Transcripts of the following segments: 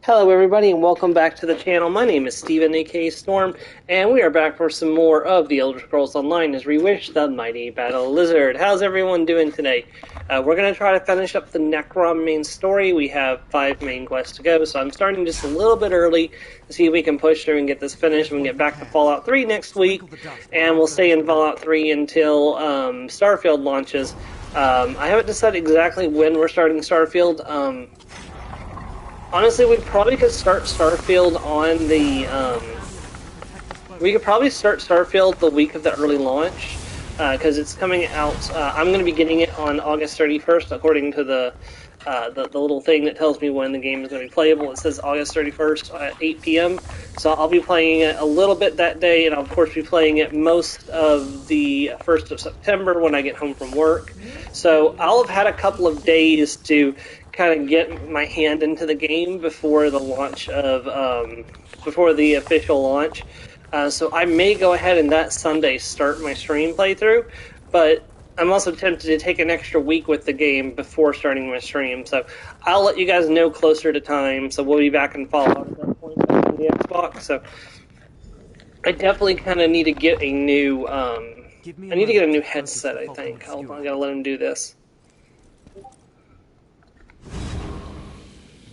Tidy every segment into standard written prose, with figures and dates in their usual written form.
Hello everybody and welcome back to the channel. My name is Steven, aka Storm, and we are back for some more of the Elder Scrolls Online as Reewish, the Mighty Battle Lizard. How's everyone doing today? We're going to try to finish up the Necrom main story. We have 5 main quests to go, so I'm starting just a little bit early to see if we can push through and get this finished. We can get back to Fallout 3 next week, and we'll stay in Fallout 3 until Starfield launches. I haven't decided exactly when we're starting Starfield. Honestly, we probably could start Starfield on the, we could probably start Starfield the week of the early launch, because it's coming out, I'm going to be getting it on August 31st, according to the little thing that tells me when the game is going to be playable. It says August 31st at 8 p.m., so I'll be playing it a little bit that day, and I'll of course be playing it most of the 1st of September when I get home from work. So I'll have had a couple of days to kind of get my hand into the game before the launch of, before the official launch. So I may go ahead and that Sunday start my stream playthrough, but I'm also tempted to take an extra week with the game before starting my stream. So I'll let you guys know closer to time. So we'll be back in Fallout at that point back on the Xbox. So I definitely kind of need to get a new, I need to get a new headset, I think. I gotta let him do this.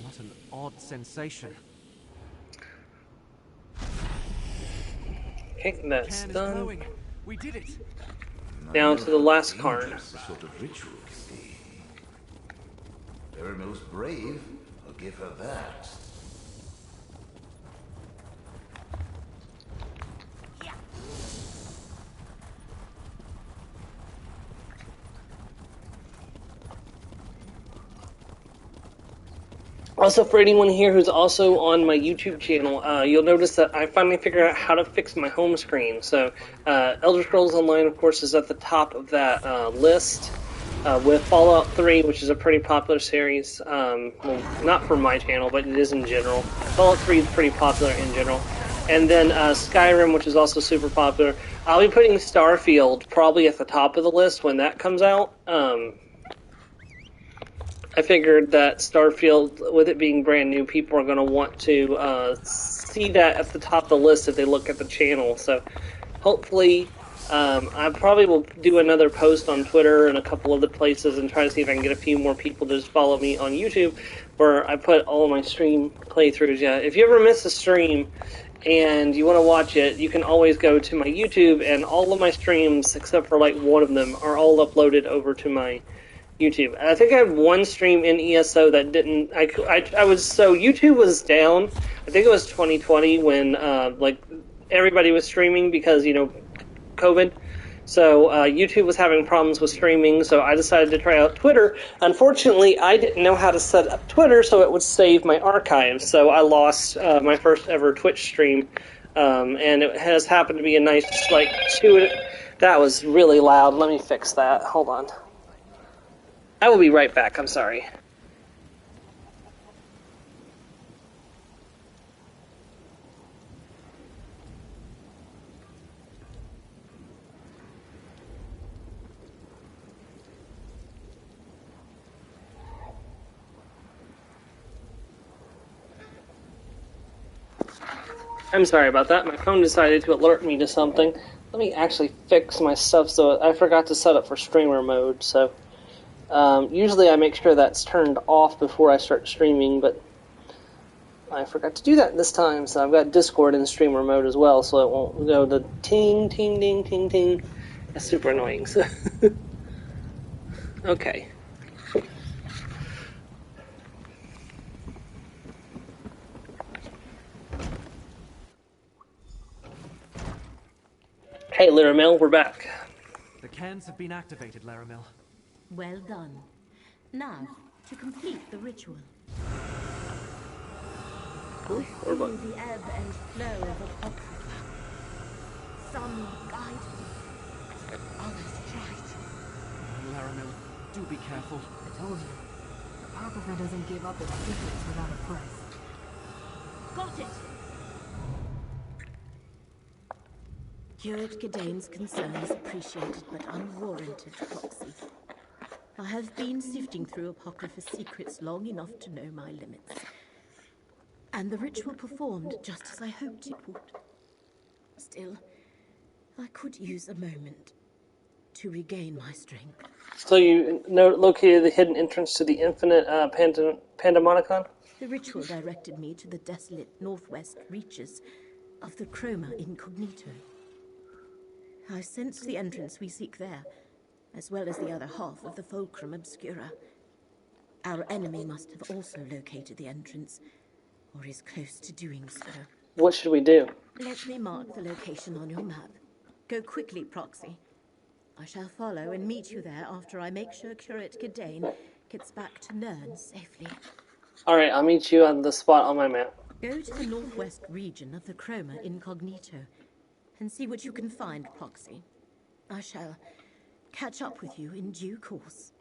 What an odd sensation. Okay, that's done. We did it. Down to the last card. The sort of ritual can be. Very most brave, I'll give her that. Also, for anyone here who's also on my YouTube channel, you'll notice that I finally figured out how to fix my home screen. So, Elder Scrolls Online, of course, is at the top of that list, with Fallout 3, which is a pretty popular series. Well, not for my channel, but it is in general. Fallout 3 is pretty popular in general. And then Skyrim, which is also super popular. I'll be putting Starfield probably at the top of the list when that comes out. I figured that Starfield, with it being brand new, people are going to want to see that at the top of the list if they look at the channel. So hopefully, I probably will do another post on Twitter and a couple other places and try to see if I can get a few more people to just follow me on YouTube, where I put all of my stream playthroughs. Yeah, if you ever miss a stream and you want to watch it, you can always go to my YouTube, and all of my streams, except for like one of them, are all uploaded over to my YouTube. I think I had one stream in ESO that didn't. I was so YouTube was down. I think it was 2020 when like everybody was streaming because COVID. So YouTube was having problems with streaming. So I decided to try out Twitter. Unfortunately, I didn't know how to set up Twitter so it would save my archives. So I lost my first ever Twitch stream, and it has happened to be a nice That was really loud. Let me fix that. Hold on. I will be right back, I'm sorry. I'm sorry about that. My phone decided to alert me to something. Let me actually fix my stuff so I forgot to set up for streamer mode, so usually I make sure that's turned off before I start streaming, but I forgot to do that this time, so I've got Discord in streamer mode as well, so it won't go the ting, ting, ding, ting, ting. That's super annoying. So okay. Hey, Laramel, we're back. The cans have been activated, Laramel. Well done. Now, to complete the ritual. Ooh, I feel the ebb and flow of apocrypha. Some guide me, others fright. Laramel, do be careful. I told you, apocrypha doesn't give up its secrets without a price. Got it! Curate Gedane's concern is appreciated but unwarranted, Foxy. I have been sifting through Apocrypha's secrets long enough to know my limits. And the ritual performed just as I hoped it would. Still, I could use a moment to regain my strength. So you located the hidden entrance to the infinite Pandemonicon? The ritual directed me to the desolate northwest reaches of the Chroma Incognito. I sensed the entrance we seek there, as well as the other half of the Fulcrum Obscura. Our enemy must have also located the entrance, or is close to doing so. What should we do? Let me mark the location on your map. Go quickly, Proxy. I shall follow and meet you there after I make sure Curate Gidane gets back to Nern safely. Alright, I'll meet you on the spot on my map. Go to the northwest region of the Chroma Incognito and see what you can find, Proxy. I shall catch up with you in due course.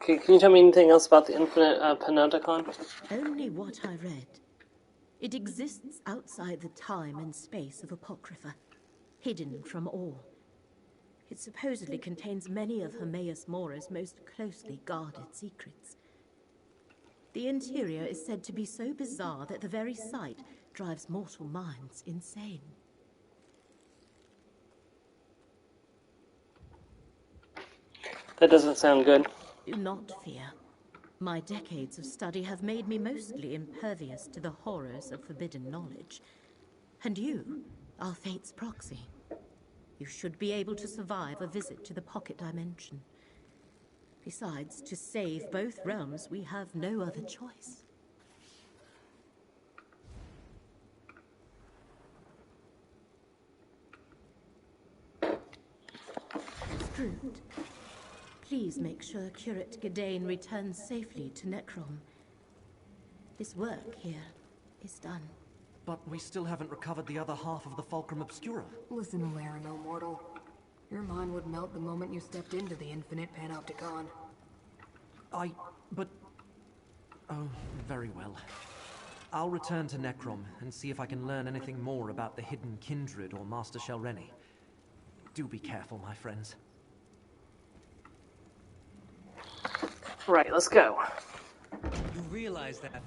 Okay, can you tell me anything else about the infinite Panopticon? Only what I read. It exists outside the time and space of Apocrypha, hidden from all. It supposedly contains many of Hermaeus Mora's most closely guarded secrets. The interior is said to be so bizarre that the very sight drives mortal minds insane. That doesn't sound good. Do not fear. My decades of study have made me mostly impervious to the horrors of forbidden knowledge. And you are Fate's proxy. You should be able to survive a visit to the pocket dimension. Besides, to save both realms, we have no other choice. Screwed. Please make sure Curate Gidane returns safely to Necrom. This work here is done. But we still haven't recovered the other half of the Fulcrum Obscura. Listen, Laramil, mortal. Your mind would melt the moment you stepped into the infinite Panopticon. But... Oh, very well. I'll return to Necrom and see if I can learn anything more about the hidden Kindred or Master Shelreni. Do be careful, my friends. Right, let's go. You realize that...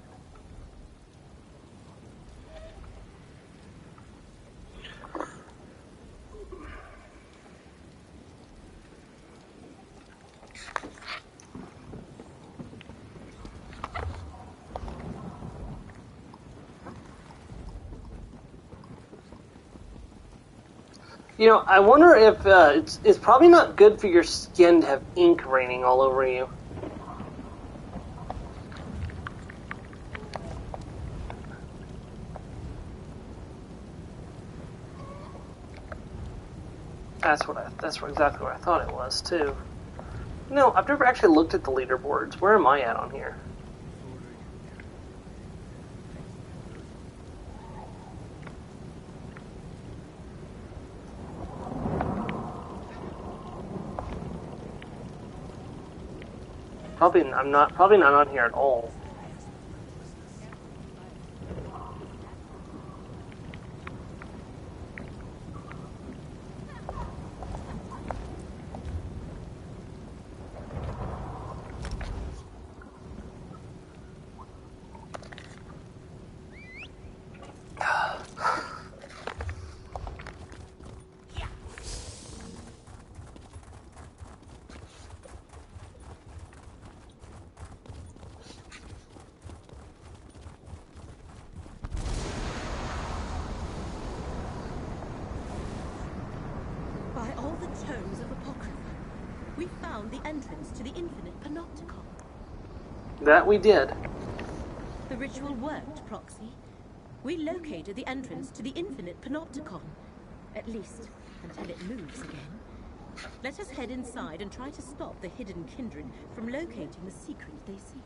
You know, I wonder if it's probably not good for your skin to have ink raining all over you. That's exactly what I thought it was too. No, I've never actually looked at the leaderboards. Where am I at on here? I'm probably not on here at all. By all the tomes of Apocrypha, we found the entrance to the infinite Panopticon. That we did. The ritual worked, Proxy. We located the entrance to the infinite Panopticon. At least, until it moves again. Let us head inside and try to stop the hidden kindred from locating the secret they seek.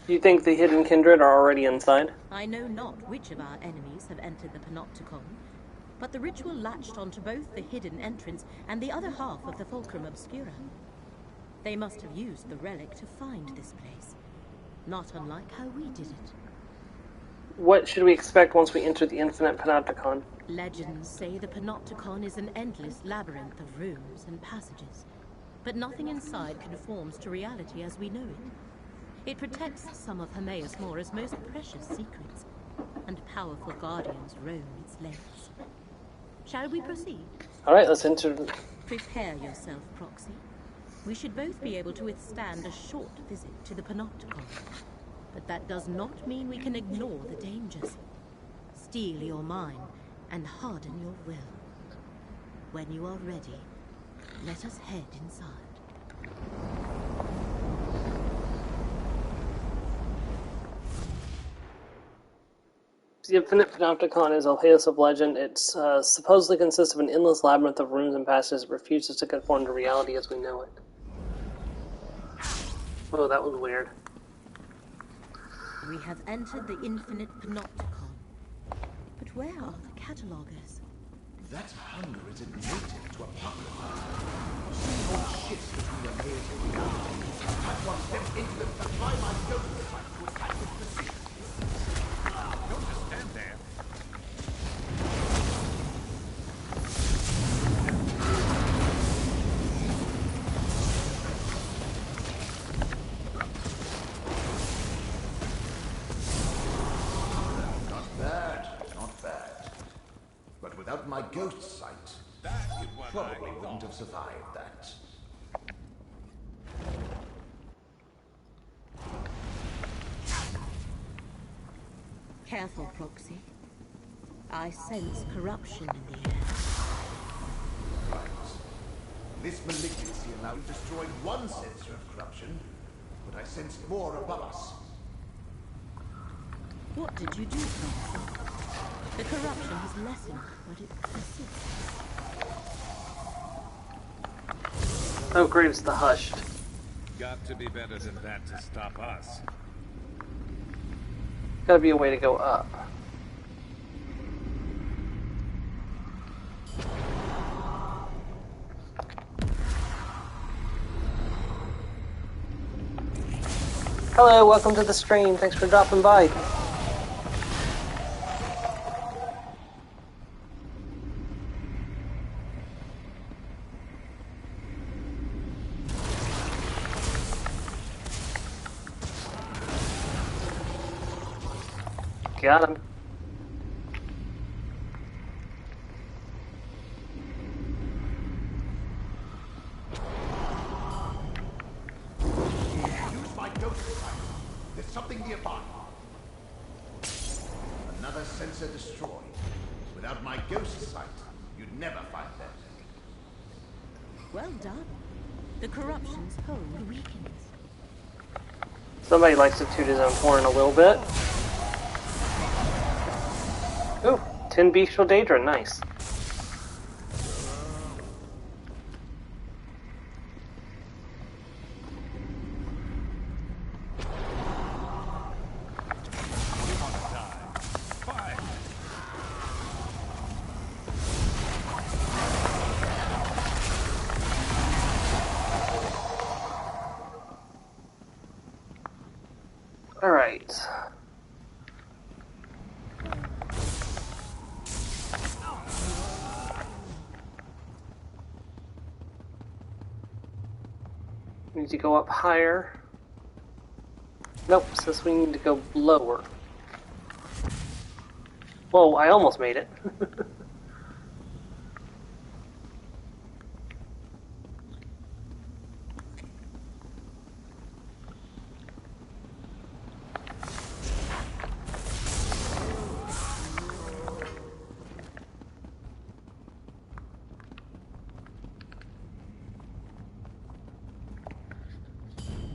You think the hidden kindred are already inside? I know not which of our enemies have entered the Panopticon, but the ritual latched onto both the hidden entrance and the other half of the Fulcrum Obscura. They must have used the relic to find this place, not unlike how we did it. What should we expect once we enter the infinite Panopticon? Legends say the Panopticon is an endless labyrinth of rooms and passages. but nothing inside conforms to reality as we know it. It protects some of Hermaeus Mora's most precious secrets, and powerful guardians roam its lengths. Shall we proceed? Alright, let's enter. Prepare yourself, Proxy. We should both be able to withstand a short visit to the Panopticon. But that does not mean we can ignore the dangers. Steel your mind and harden your will. When you are ready, let us head inside. The Infinite Panopticon is a Chaos of Legend. It supposedly consists of an endless labyrinth of rooms and passages that refuses to conform to reality as we know it. Oh, that was weird. We have entered the Infinite Panopticon. But where are the catalogers? That hunger isn't native to Apocrypha. See all shifts between the layers of reality. I want them into them to fly my ghost fight to attack with precision. Don't just stand there. Not bad, not bad. But without my ghost sight, you probably wouldn't have survived that. Careful, Proxy. I sense corruption in the air. Right. This malignancy allowed destroyed one sensor of corruption, but I sensed more above us. What did you do, Proxy? The corruption has lessened, but it persists. Oh, great, it's the Hushed. Got to be better than that to stop us. Gotta be a way to go up. Hello, welcome to the stream. Thanks for dropping by. Got him. Use my ghost sight. There's something nearby. Another sensor destroyed. Without my ghost sight, you'd never find them. Well done. The corruption's hold weakens. Somebody likes to toot his own horn a little bit. Ooh, 10 Bestial Daedra, nice. Alright. We need to go up higher. Nope, says we need to go lower. Whoa, I almost made it.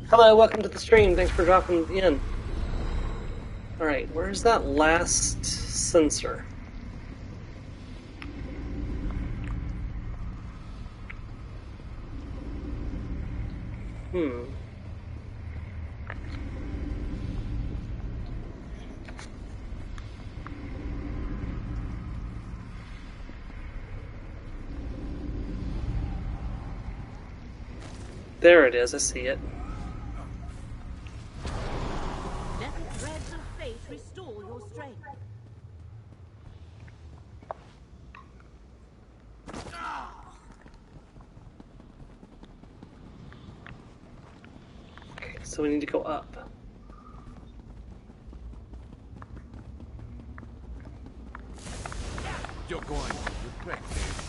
Hello, welcome to the stream. Thanks for dropping in. Alright, where's that last sensor? There it is, I see it. Let the threads of fate restore your strength. So we need to go up. You're going to regret this.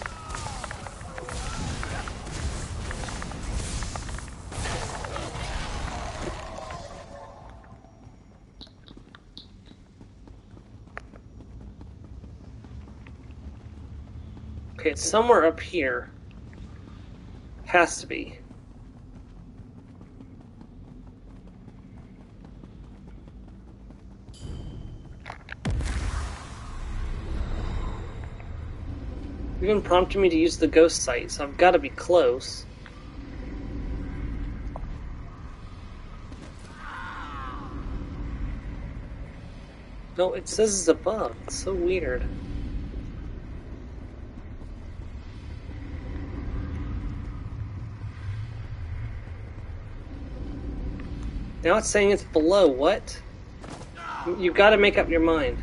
Okay, it's somewhere up here. Has to be. You've been prompting me to use the ghost sight, so I've got to be close. No, it says it's above. It's so weird. Now it's saying it's below. What? You've got to make up your mind.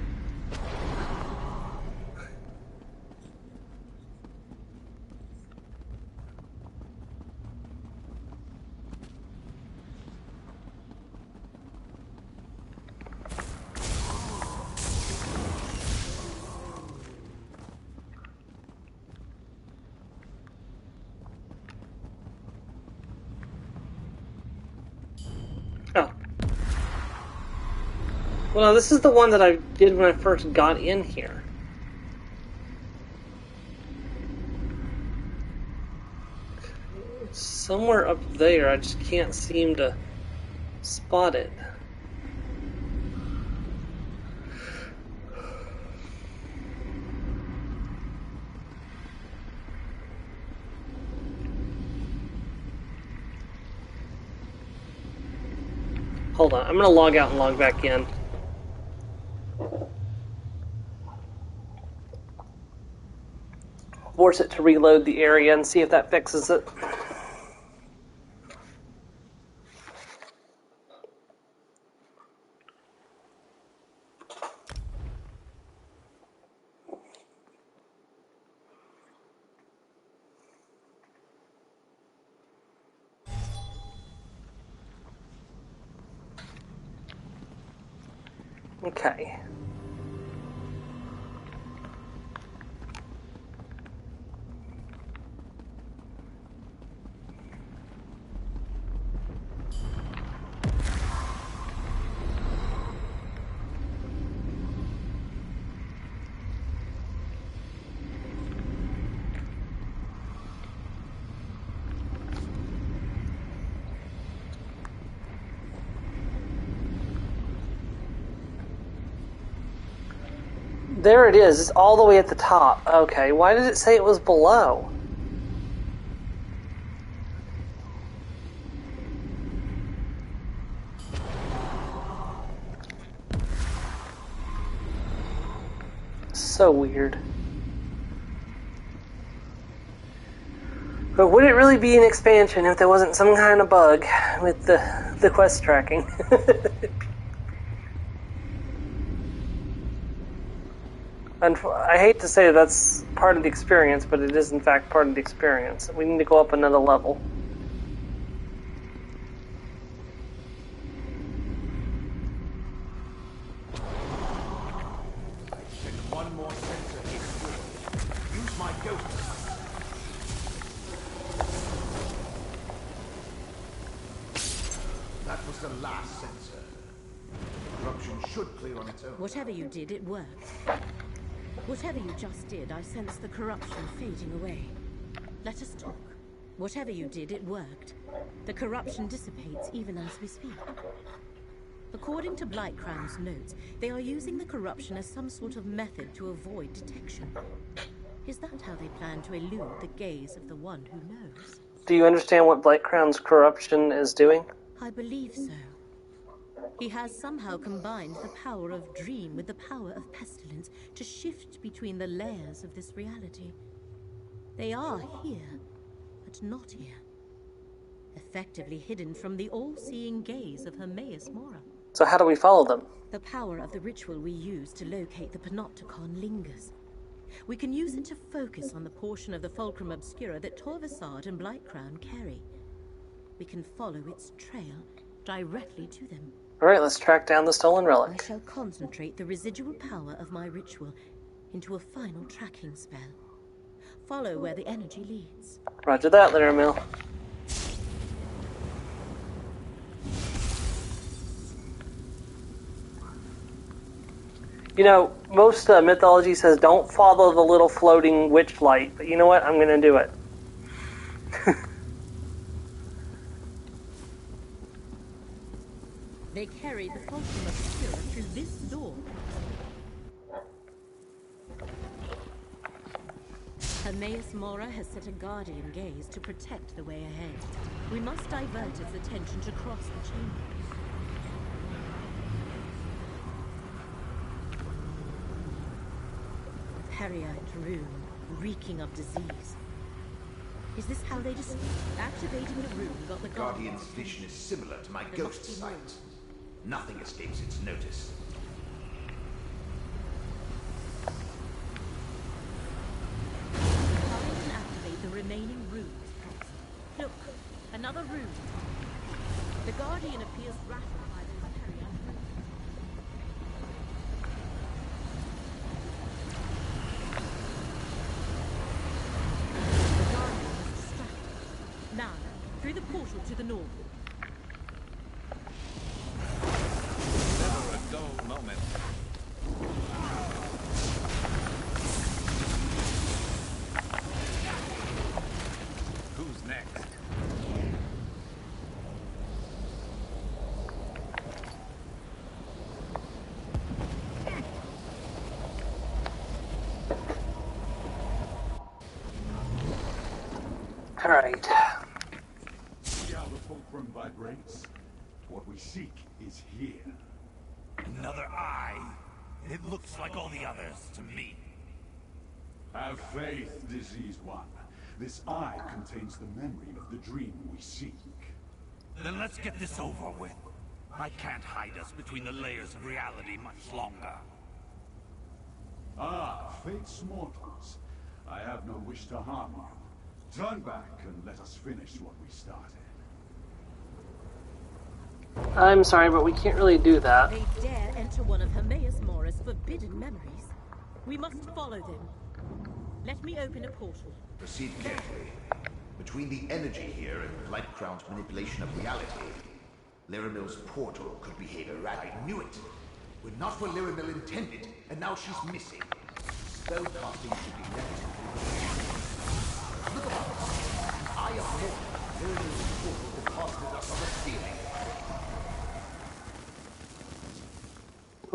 Oh. Well, this is the one that I did when I first got in here. It's somewhere up there. I just can't seem to spot it. Hold on, I'm gonna log out and log back in. Force it to reload the area and see if that fixes it. Okay. There it is. It's all the way at the top. Okay, why did it say it was below? So weird. But would it really be an expansion if there wasn't some kind of bug with the quest tracking? And I hate to say that's part of the experience, but it is in fact part of the experience. We need to go up another level. Then one more sensor hidden with it. Use my ghost. That was the last sensor. Corruption should clear on its own. Whatever you did, it worked. Whatever you just did, I sense the corruption fading away. Let us talk. Whatever you did, it worked. The corruption dissipates even as we speak. According to Blightcrown's notes, they are using the corruption as some sort of method to avoid detection. Is that how they plan to elude the gaze of the one who knows? Do you understand what Blightcrown's corruption is doing? I believe so. He has somehow combined the power of dream with the power of pestilence to shift between the layers of this reality. They are here, but not here. Effectively hidden from the all-seeing gaze of Hermaeus Mora. So how do we follow them? The power of the ritual we use to locate the Panopticon lingers. We can use it to focus on the portion of the Fulcrum Obscura that Torvasad and Blightcrown carry. We can follow its trail directly to them. Alright, let's track down the stolen I relic. shall concentrate the residual power of my ritual into a final tracking spell. Follow where the energy leads. Roger that, Littermill. You know, most mythology says don't follow the little floating witch light, but you know what? I'm gonna do it. They carried the fulcrum of the cure through this door. Hermaeus Mora has set a guardian gaze to protect the way ahead. We must divert its attention to cross the chamber. Peridot room, reeking of disease. Is this how they just... Activating the room got the Guardian's vision is similar to my ghost sight. Nothing escapes its notice. Find and activate the remaining rooms. Look, another room. The Guardian appears rattled by those Peridot rooms. The Guardian is distracted. Now, through the portal to the north. Never a dull moment. Who's next? Alright. See how the fulcrum vibrates? What we seek is here. Another eye? It looks like all the others to me. Have faith, diseased one. This eye contains the memory of the dream we seek. Then let's get this over with. I can't hide us between the layers of reality much longer. Ah, fate's mortals. I have no wish to harm you. Turn back and let us finish what we started. I'm sorry, but we can't really do that. They dare enter one of Hermaeus Mora's forbidden memories. We must follow them. Let me open a portal. Proceed carefully. Between the energy here and Lightcrown's manipulation of reality, Lyramil's portal could behave erratic. I knew it! When not what Lyramil intended, and now she's missing. Spellcasting should be left. Look about us! The Eye of Mora, Lyramil's portal deposited us on the ceiling.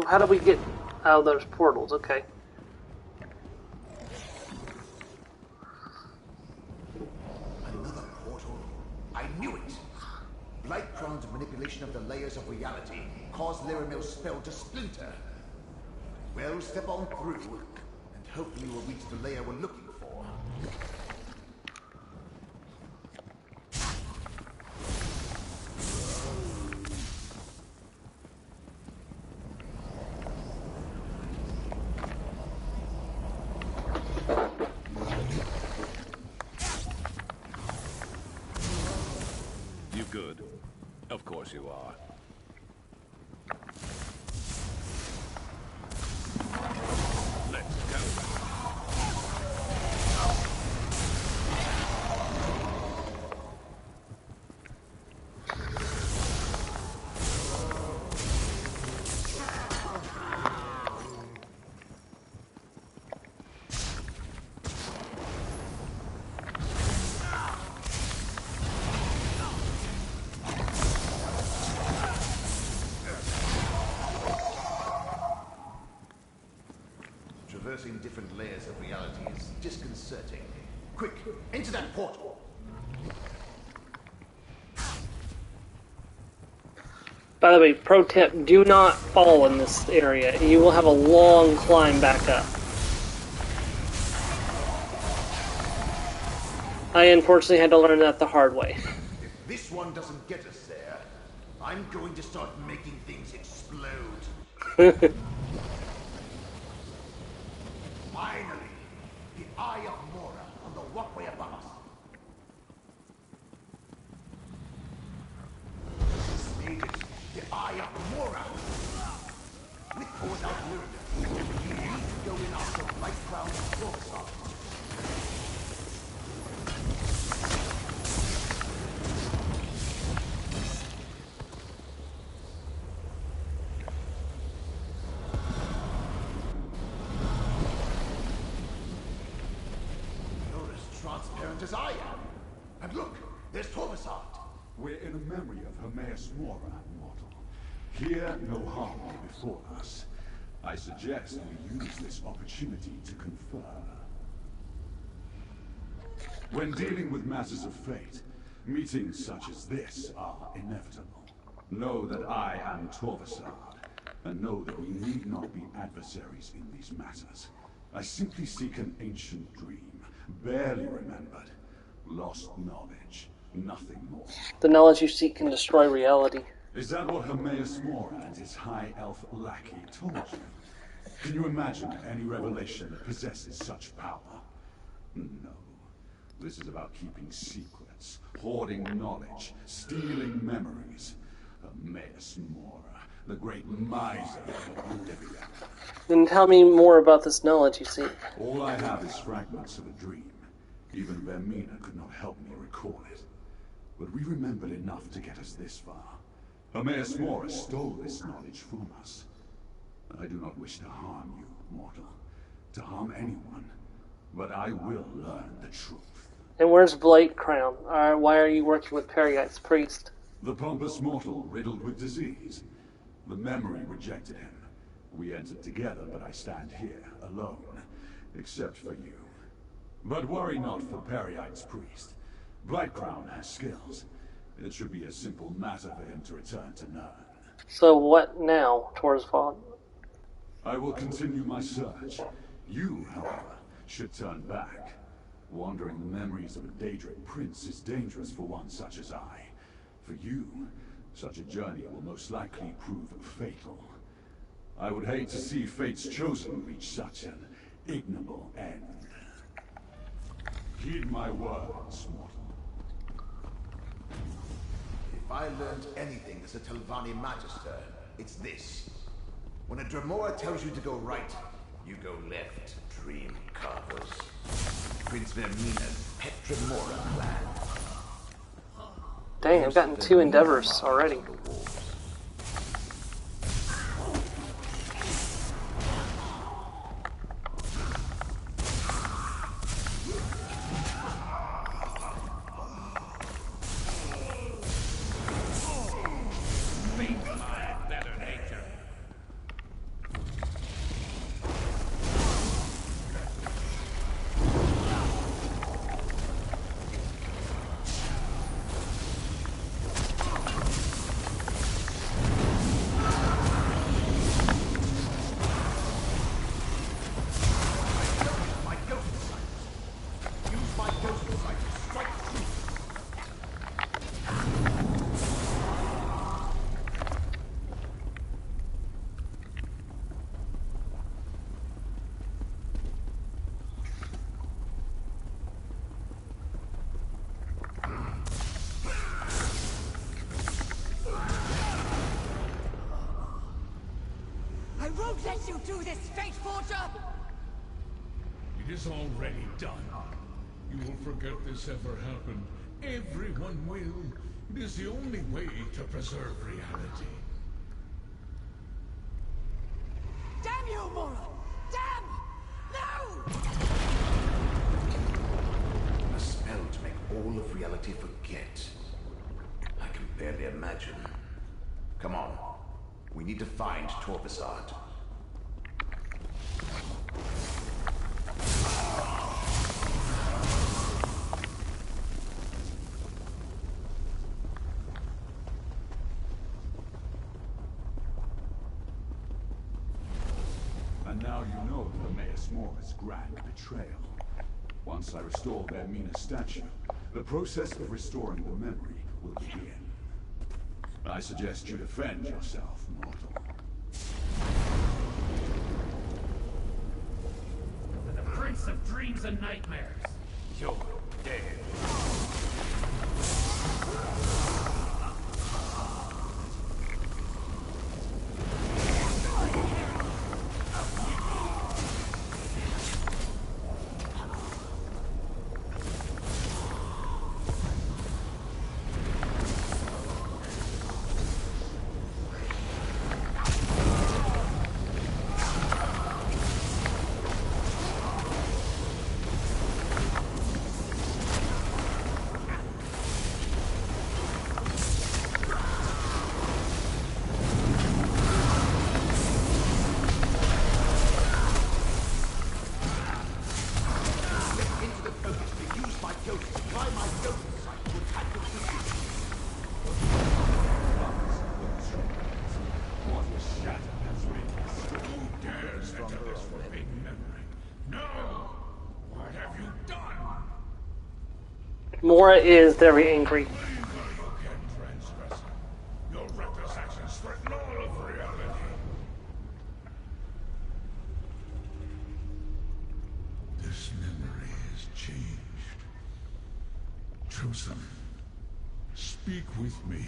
How do we get out of those portals? Okay. Another portal. I knew it! Lightcrown's manipulation of the layers of reality caused Lyramil's spell to splinter. Well, step on through, and hopefully we'll reach the layer we're looking for. You good? Of course you are. Let's go. Traversing different layers of reality is disconcerting. Quick, into that portal! By the way, pro tip, do not fall in this area. You will have a long climb back up. I unfortunately had to learn that the hard way. If this one doesn't get us there, I'm going to start making things explode. Finally, the Eye of Mora on the walkway above us. This made it Eye of Mora. With or without Lyrica, you need to go in after Light Crown Corpusar. You're as transparent as I am. And look, there's Corpusar. We're in a memory of Hermaeus Mora, mortal. Here, no harm will befall us. I suggest we use this opportunity to confer. When dealing with matters of fate, meetings such as this are inevitable. Know that I am Torvasad, and know that we need not be adversaries in these matters. I simply seek an ancient dream, barely remembered, lost knowledge, nothing more. The knowledge you seek can destroy reality. Is that what Hermaeus Mora and his high elf lackey told you? Can you imagine any revelation that possesses such power? No. This is about keeping secrets, hoarding knowledge, stealing memories. Hermaeus Mora, the great miser of Olivia. Then tell me more about this knowledge you seek. All I have is fragments of a dream. Even Vermina could not help me recall it. But we remembered enough to get us this far. Hermaeus Mora stole this knowledge from us. I do not wish to harm you, mortal. To harm anyone. But I will learn the truth. And where's Blight Crown? Why are you working with Peryite's priest? The pompous mortal riddled with disease. The memory rejected him. We entered together, but I stand here, alone. Except for you. But worry not for Peryite's priest. Blight Crown has skills. It should be a simple matter for him to return to Nern. So what now, Torsvald? I will continue my search. You, however, should turn back. Wandering the memories of a Daedric prince is dangerous for one such as I. For you, such a journey will most likely prove fatal. I would hate to see Fate's Chosen reach such an ignoble end. Heed my words, mortal. If I learned anything as a Telvanni Magister, it's this. When a Dremora tells you to go right, you go left, dream carvers. Prince Vermina's pet Dremora clan. Dang, I've gotten 2 endeavors already. I won't let you do this, Fate Forger! It is already done. You will forget this ever happened. Everyone will. It is the only way to preserve reality. Damn you, Mora! Damn! No! A spell to make all of reality forget. I can barely imagine. Come on. We need to find Torvasad. And now you know of Hermaeus Mora's grand betrayal. Once I restore Vermina's statue, the process of restoring the memory will begin. I suggest you defend yourself, mortal. To the Prince of Dreams and Nightmares. You're dead. Mora is very angry. You can't transgress it. Your reckless actions threaten all of reality. This memory is changed. Chosen, speak with me.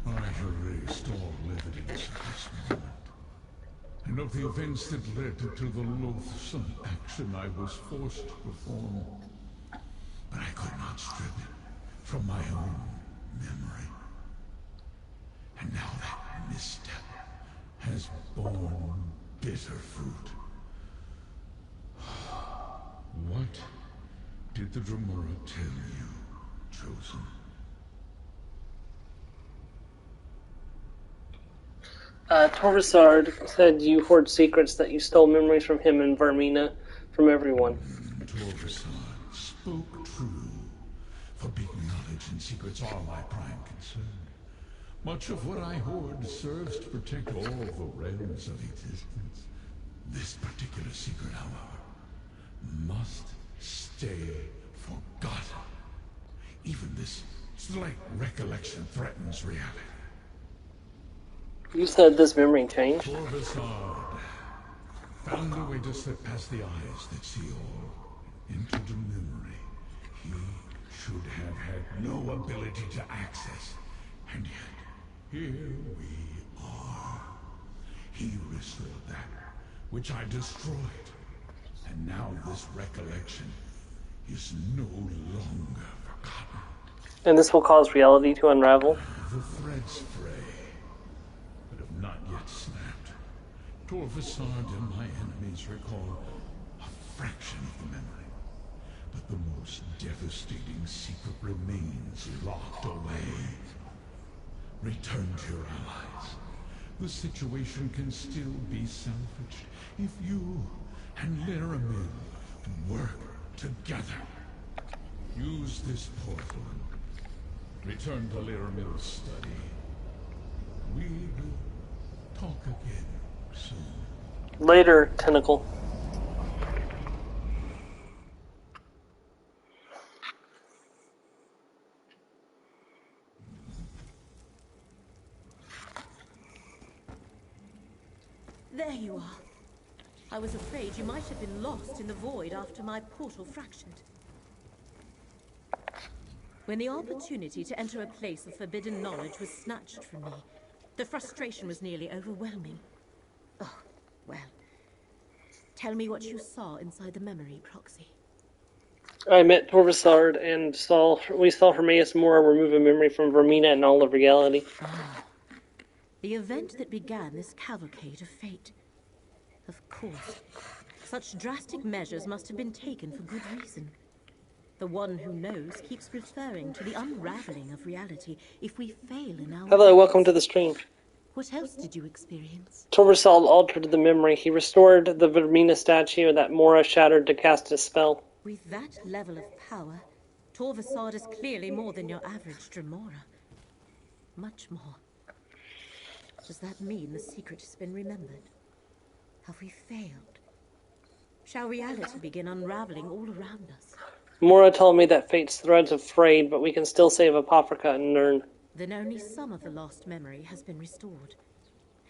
I erased all evidence of this moment, and of the events that led to the loathsome action I was forced to perform. But I could not strip it from my own memory. And now that misstep has borne bitter fruit. What did the Dremora tell you, Chosen? Torvasard said you hoard secrets, that you stole memories from him and Vermina, from everyone. Torvasard spoke true. Forbidden knowledge and secrets are my prime concern. Much of what I hoard serves to protect all the realms of existence. This particular secret, however, must stay forgotten. Even this slight recollection threatens reality. You said this memory changed? Torvasard found a way to slip past the eyes that see all into the memory he should have had no ability to access. And yet, here we are. He restored that which I destroyed. And now this recollection is no longer forgotten. And this will cause reality to unravel? The threads fray, but have not yet snapped. Torvasard and my enemies recall a fraction of the memory, but the most devastating secret remains locked away. Return to your allies. The situation can still be salvaged if you and Laramil work together. Use this portal. Return to Laramil's study. We will talk again soon. Later, Tentacle. There you are. I was afraid you might have been lost in the void after my portal fractured. When the opportunity to enter a place of forbidden knowledge was snatched from me, the frustration was nearly overwhelming. Oh, well. Tell me what you saw inside the memory, Proxy. I met Torvasard and we saw Hermaeus Mora remove a memory from Vermina and all of reality. Ah, the event that began this cavalcade of fate. Of course, such drastic measures must have been taken for good reason. The one who knows keeps referring to the unraveling of reality if we fail in our Hello, efforts. welcome to the stream. What else did you experience? Torvasard altered the memory. He restored the Vermina statue that Mora shattered to cast a spell. With that level of power, Torvasard is clearly more than your average Dremora. Much more. Does that mean the secret has been remembered? Have we failed? Shall reality begin unraveling all around us? Mora told me that fate's threads have frayed, but we can still save Apophrika and Nirn. Then only some of the lost memory has been restored.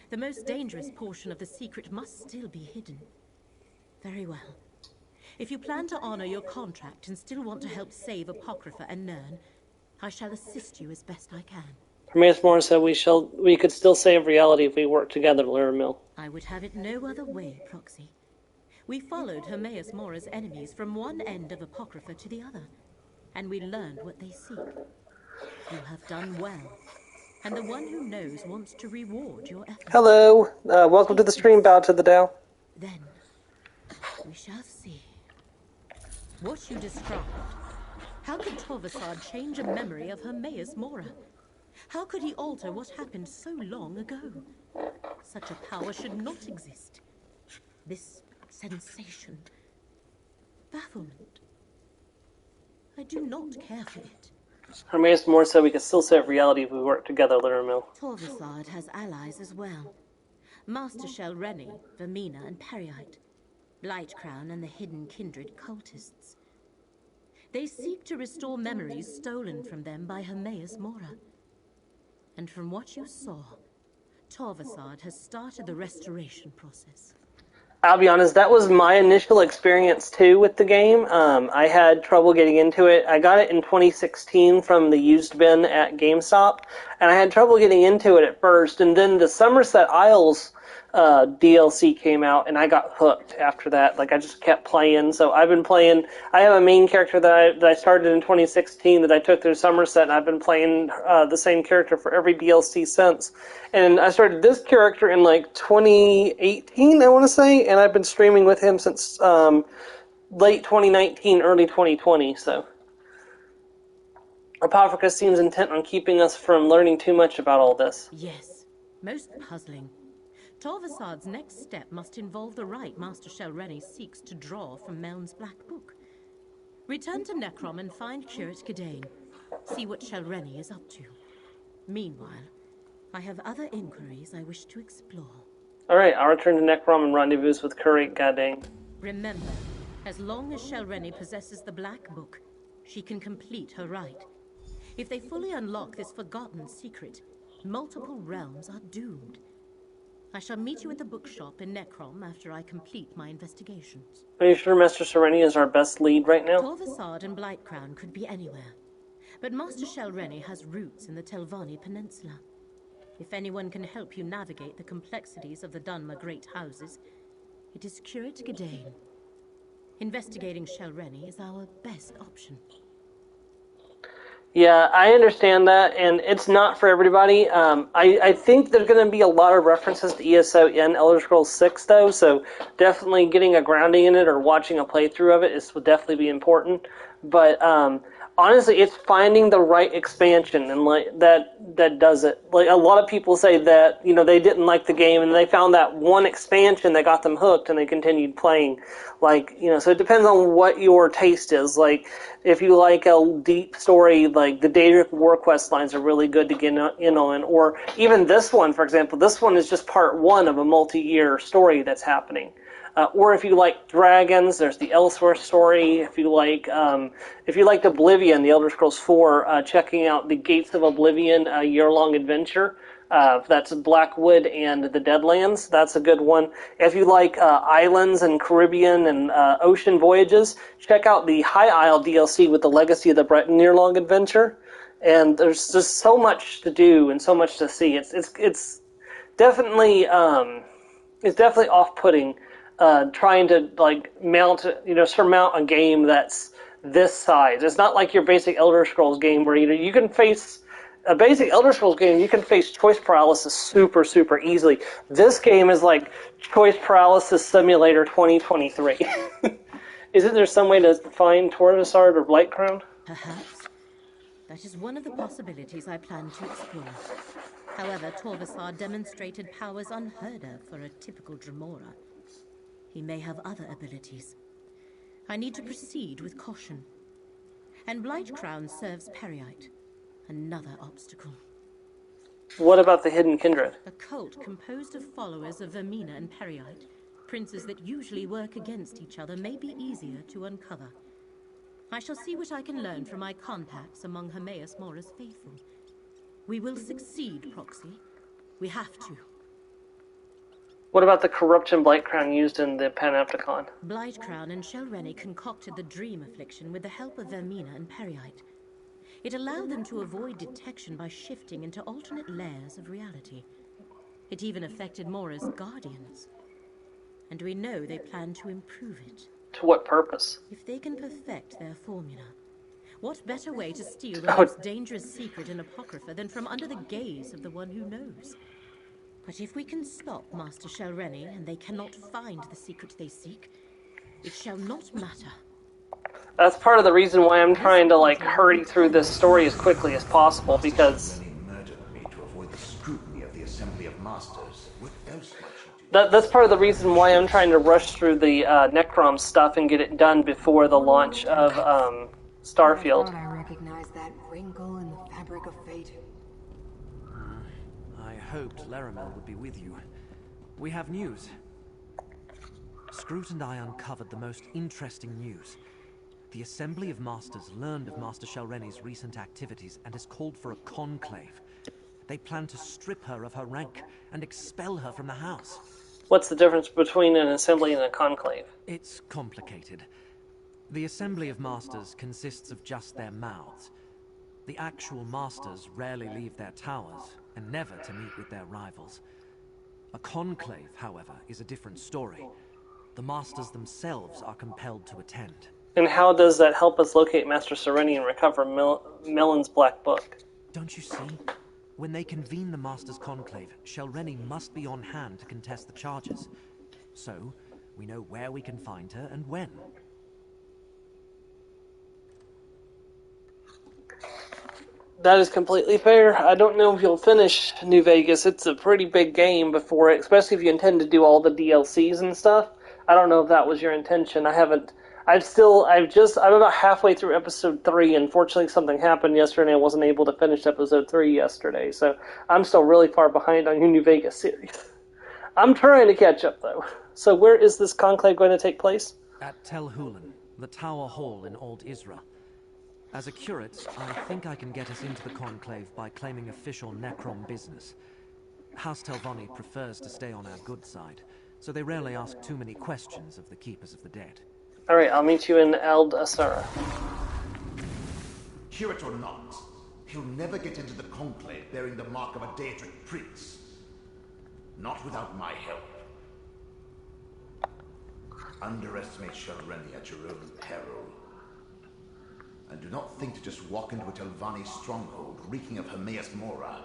The most dangerous portion of the secret must still be hidden. Very well. If you plan to honor your contract and still want to help save Apocrypha and Nirn, I shall assist you as best I can. Hermaeus Mora said we could still save reality if we work together, Laramil. I would have it no other way, Proxy. We followed Hermaeus Mora's enemies from one end of Apocrypha to the other, and we learned what they seek. You have done well, and the one who knows wants to reward your efforts. Hello, welcome to the stream, Bow to the Dow. Then, we shall see. What you described. How could Torvasard change a memory of Hermaeus Mora? How could he alter what happened so long ago? Such a power should not exist. This sensation. Bafflement. I do not care for it. Hermaeus Mora said we could still save reality if we work together, Laramil. Torvasard has allies as well. Master Shell Vermina and Periite. Lightcrown and the hidden kindred cultists. They seek to restore memories stolen from them by Hermaeus Mora. And from what you saw, Torvasad has started the restoration process. I'll be honest, that was my initial experience too with the game. I had trouble getting into it. I got it in 2016 from the used bin at GameStop, and I had trouble getting into it at first. And then the Somerset Isles DLC came out, and I got hooked after that. Like, I just kept playing. So I've been playing. I have a main character that I started in 2016 that I took through Somerset, and I've been playing the same character for every DLC since. And I started this character in like 2018, I want to say, and I've been streaming with him since late 2019, early 2020. So Apophicus seems intent on keeping us from learning too much about all this. Yes, most puzzling. Torvasad's next step must involve the rite Master Shelreni seeks to draw from Meln's Black Book. Return to Necrom and find Curate Gadain. See what Shelreni is up to. Meanwhile, I have other inquiries I wish to explore. Alright, I'll return to Necrom and rendezvous with Curate Gadain. Remember, as long as Shelreni possesses the Black Book, she can complete her rite. If they fully unlock this forgotten secret, multiple realms are doomed. I shall meet you at the bookshop in Necrom after I complete my investigations. Are you sure Master Shelreni is our best lead right now? Torvasad and Blightcrown could be anywhere, but Master Shelreni has roots in the Telvanni Peninsula. If anyone can help you navigate the complexities of the Dunmer Great Houses, it is Curate Gadain. Investigating Shelreni is our best option. Yeah, I understand that, and it's not for everybody. I think there's going to be a lot of references to ESO in Elder Scrolls 6, though, so definitely getting a grounding in it or watching a playthrough of it would definitely be important. But honestly, it's finding the right expansion and that does it. Like, a lot of people say that they didn't like the game and they found that one expansion that got them hooked and they continued playing. So it depends on what your taste is. Like, if you like a deep story, like the Daedric War quest lines are really good to get in on, or even this one, for example. This one is just part one of a multi-year story that's happening. Or if you like dragons, there's the Elsewhere story. If you like Oblivion, the Elder Scrolls 4, checking out the Gates of Oblivion, a year-long adventure. That's Blackwood and the Deadlands. That's a good one. If you like islands and Caribbean and ocean voyages, check out the High Isle DLC with the Legacy of the Breton year-long adventure. And there's just so much to do and so much to see. It's definitely off-putting. Trying to surmount a game that's this size. It's not like your basic Elder Scrolls game where you can face a basic Elder Scrolls game. You can face choice paralysis super, super easily. This game is like Choice Paralysis Simulator 2023. Isn't there some way to find Torvasad or Blightcrown? Perhaps. That is one of the possibilities I plan to explore. However, Torvasad demonstrated powers unheard of for a typical Dremora. He may have other abilities. I need to proceed with caution. And Blightcrown serves Periite, another obstacle. What about the Hidden Kindred? A cult composed of followers of Vermina and Periite, princes that usually work against each other, may be easier to uncover. I shall see what I can learn from my contacts among Hermaeus Mora's faithful. We will succeed, Proxy. We have to. What about the corruption Blightcrown used in the Panopticon? Blightcrown and Shelreni concocted the Dream Affliction with the help of Vermina and Periite. It allowed them to avoid detection by shifting into alternate layers of reality. It even affected Mora's guardians. And we know they plan to improve it. To what purpose? If they can perfect their formula, what better way to steal the most dangerous secret in Apocrypha than from under the gaze of the one who knows? But if we can stop Master Shelreni and they cannot find the secret they seek, it shall not matter. That's part of the reason why I'm trying to hurry through this story as quickly as possible, because murdered me to avoid the scrutiny of the Assembly of Masters. What else might she do? that's part of the reason why I'm trying to rush through the Necrom stuff and get it done before the launch of Starfield. I thought I recognized that wrinkle in the fabric of fate. I hoped Laramel would be with you. We have news. Scroot and I uncovered the most interesting news. The Assembly of Masters learned of Master Shalreni's recent activities and has called for a conclave. They plan to strip her of her rank and expel her from the house. What's the difference between an assembly and a conclave? It's complicated. The Assembly of Masters consists of just their mouths. The actual Masters rarely leave their towers, and never to meet with their rivals. A conclave, however, is a different story. The Masters themselves are compelled to attend. And how does that help us locate Master Sereni and recover Melon's Black Book? Don't you see? When they convene the Masters' Conclave, Shalreni must be on hand to contest the charges. So, we know where we can find her and when. That is completely fair. I don't know if you'll finish New Vegas. It's a pretty big game before it, especially if you intend to do all the DLCs and stuff. I don't know if that was your intention. I'm about halfway through episode 3. Unfortunately, something happened yesterday and I wasn't able to finish episode 3 yesterday. So I'm still really far behind on your New Vegas series. I'm trying to catch up, though. So where is this conclave going to take place? At Tel Hulan, the Tower Hall in Old Isra. As a curate, I think I can get us into the conclave by claiming official Necrom business. House Telvanni prefers to stay on our good side, so they rarely ask too many questions of the Keepers of the Dead. Alright, I'll meet you in Eld Asara. Curate or not, he'll never get into the conclave bearing the mark of a Daedric prince. Not without my help. Underestimate Shalreni at your own peril. And do not think to just walk into a Telvanni stronghold reeking of Hermaeus Mora.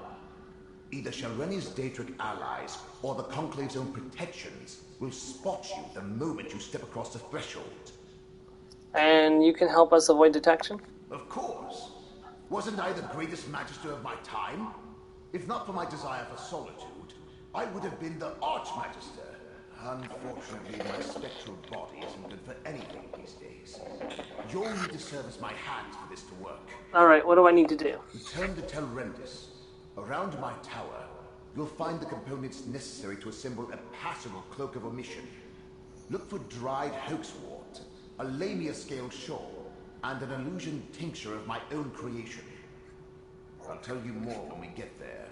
Either Shalreni's Daedric allies or the Conclave's own protections will spot you the moment you step across the threshold. And you can help us avoid detection? Of course. Wasn't I the greatest magister of my time? If not for my desire for solitude, I would have been the Archmagister. Unfortunately, my spectral body isn't good for anything these days. You'll need to service my hands for this to work. Alright, what do I need to do? Return to Telrendis. Around my tower, you'll find the components necessary to assemble a passable cloak of omission. Look for dried hoaxwort, a lamia-scaled shawl, and an illusion tincture of my own creation. I'll tell you more when we get there.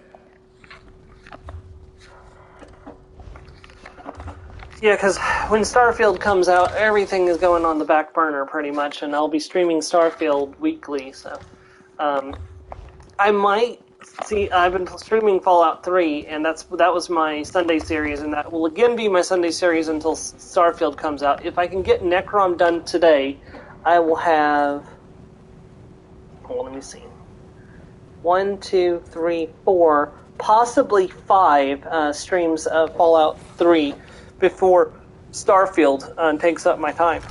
Yeah, because when Starfield comes out, everything is going on the back burner pretty much, and I'll be streaming Starfield weekly, so... I might... See, I've been streaming Fallout 3, and that was my Sunday series, and that will again be my Sunday series until Starfield comes out. If I can get Necrom done today, I will have... Well, let me see. 1, 2, 3, 4, possibly 5 streams of Fallout 3 before Starfield takes up my time.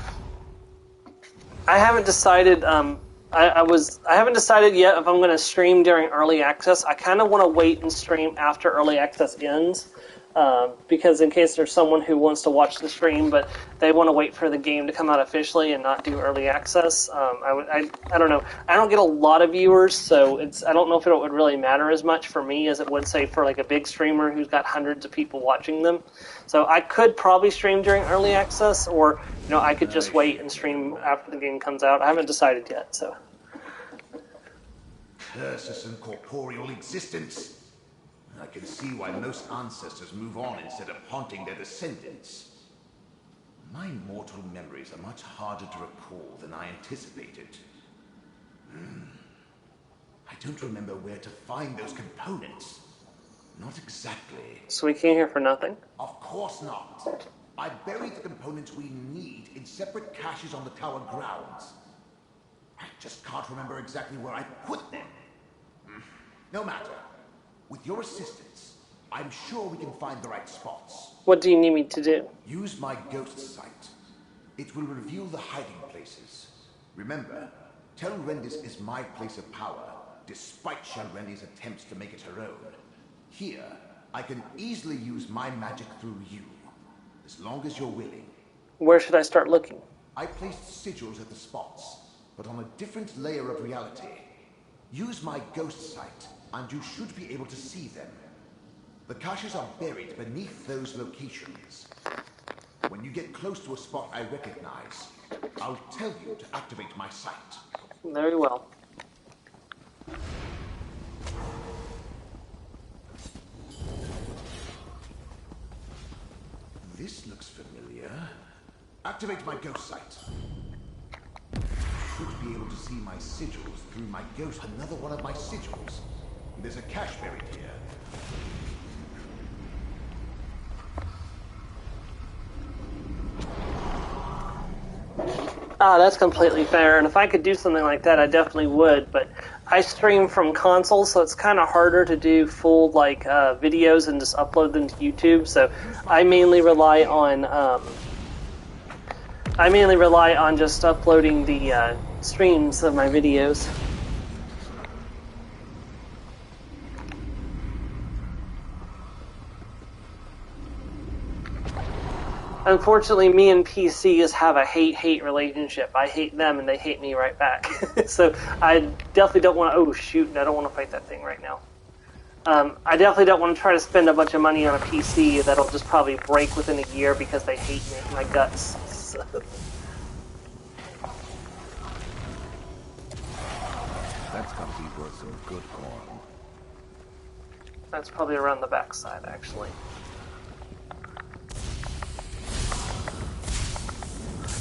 I haven't decided. I haven't decided yet if I'm going to stream during early access. I kind of want to wait and stream after early access ends, because in case there's someone who wants to watch the stream but they want to wait for the game to come out officially and not do early access. I don't know. I don't get a lot of viewers, so I don't know if it would really matter as much for me as it would say for like a big streamer who's got hundreds of people watching them. So I could probably stream during early access, or I could just wait and stream after the game comes out. I haven't decided yet, so. Curses and corporeal existence. I can see why most ancestors move on instead of haunting their descendants. My mortal memories are much harder to recall than I anticipated. I don't remember where to find those components. Not exactly. So we came here for nothing? Of course not. I buried the components we need in separate caches on the tower grounds. I just can't remember exactly where I put them. No matter. With your assistance, I'm sure we can find the right spots. What do you need me to do? Use my ghost sight. It will reveal the hiding places. Remember, Telrendis is my place of power, despite Shalreni's attempts to make it her own. Here, I can easily use my magic through you, as long as you're willing. Where should I start looking? I placed sigils at the spots, but on a different layer of reality. Use my ghost sight, and you should be able to see them. The caches are buried beneath those locations. When you get close to a spot I recognize, I'll tell you to activate my sight. Very well. This looks familiar. Activate my ghost sight. Should be able to see my sigils through my ghost. Another one of my sigils. There's a cache buried here. Ah, that's completely fair, and if I could do something like that, I definitely would, but I stream from console, so it's kind of harder to do full, videos and just upload them to YouTube, so I mainly rely on just uploading the streams of my videos. Unfortunately, me and PCs have a hate-hate relationship. I hate them, and they hate me right back. So I definitely don't want to... Oh, shoot, I don't want to fight that thing right now. I definitely don't want to try to spend a bunch of money on a PC that'll just probably break within a year because they hate me, my guts. So. That's gotta be worth some good corn. That's probably around the backside, actually.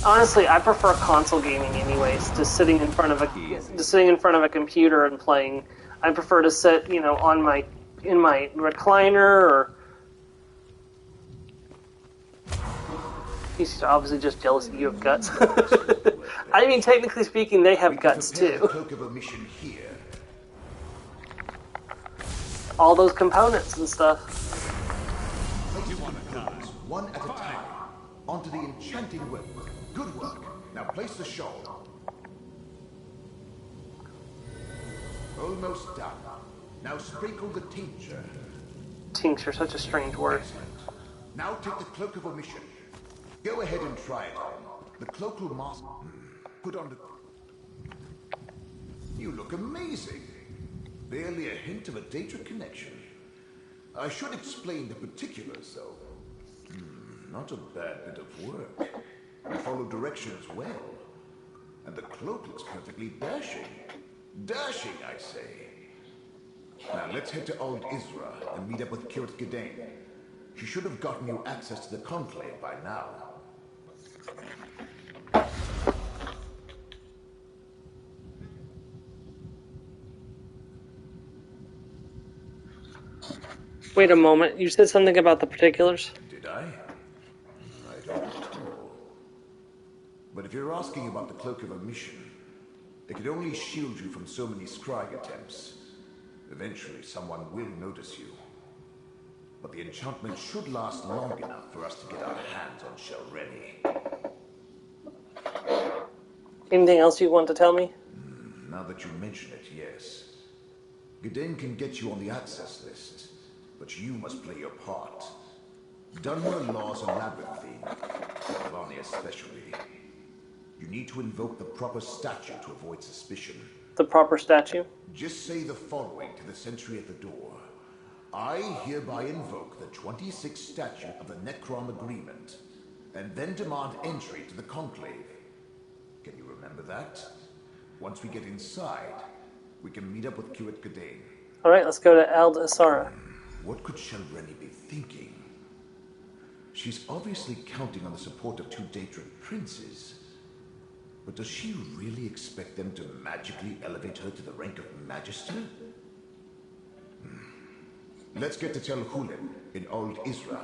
Honestly, I prefer console gaming anyways, just sitting in front of a computer and playing. I prefer to sit, in my recliner, or he's obviously just jealous that you have guts. I mean, technically speaking, they have guts too. Cloak of Omission here. All those components and stuff. You want to die one at a time onto the enchanting web. Good work. Now place the shawl. Almost done. Now sprinkle the tincture. Tincture, such a strange word. Excellent. Now take the Cloak of Omission. Go ahead and try it on. The cloak will mask. Put on the... You look amazing. Barely a hint of a Daedric connection. I should explain the particulars, though. Not a bad bit of work. You follow directions well. And the cloak looks perfectly dashing. Dashing, I say. Now let's head to Old Isra and meet up with Kirt Gedain. She should have gotten you access to the Conclave by now. Wait a moment, you said something about the particulars? Did I? I don't recall. But if you're asking about the Cloak of Omission, it could only shield you from so many scrying attempts. Eventually, someone will notice you. But the enchantment should last long enough for us to get our hands on Shelreni. Anything else you want to tell me? Now that you mention it, yes. Gedain can get you on the access list, but you must play your part. Dunmer laws are labyrinthine, Vani especially. You need to invoke the proper statue to avoid suspicion. The proper statue? Just say the following to the sentry at the door. I hereby invoke the 26th statute of the Necrom Agreement, and then demand entry to the Conclave. Can you remember that? Once we get inside, we can meet up with Kirt Gedain. Alright, let's go to Eld Isara. What could Shelreni be thinking? She's obviously counting on the support of two Daedric princes. But does she really expect them to magically elevate her to the rank of Magister? Let's get to Tel Hulim in Old Isra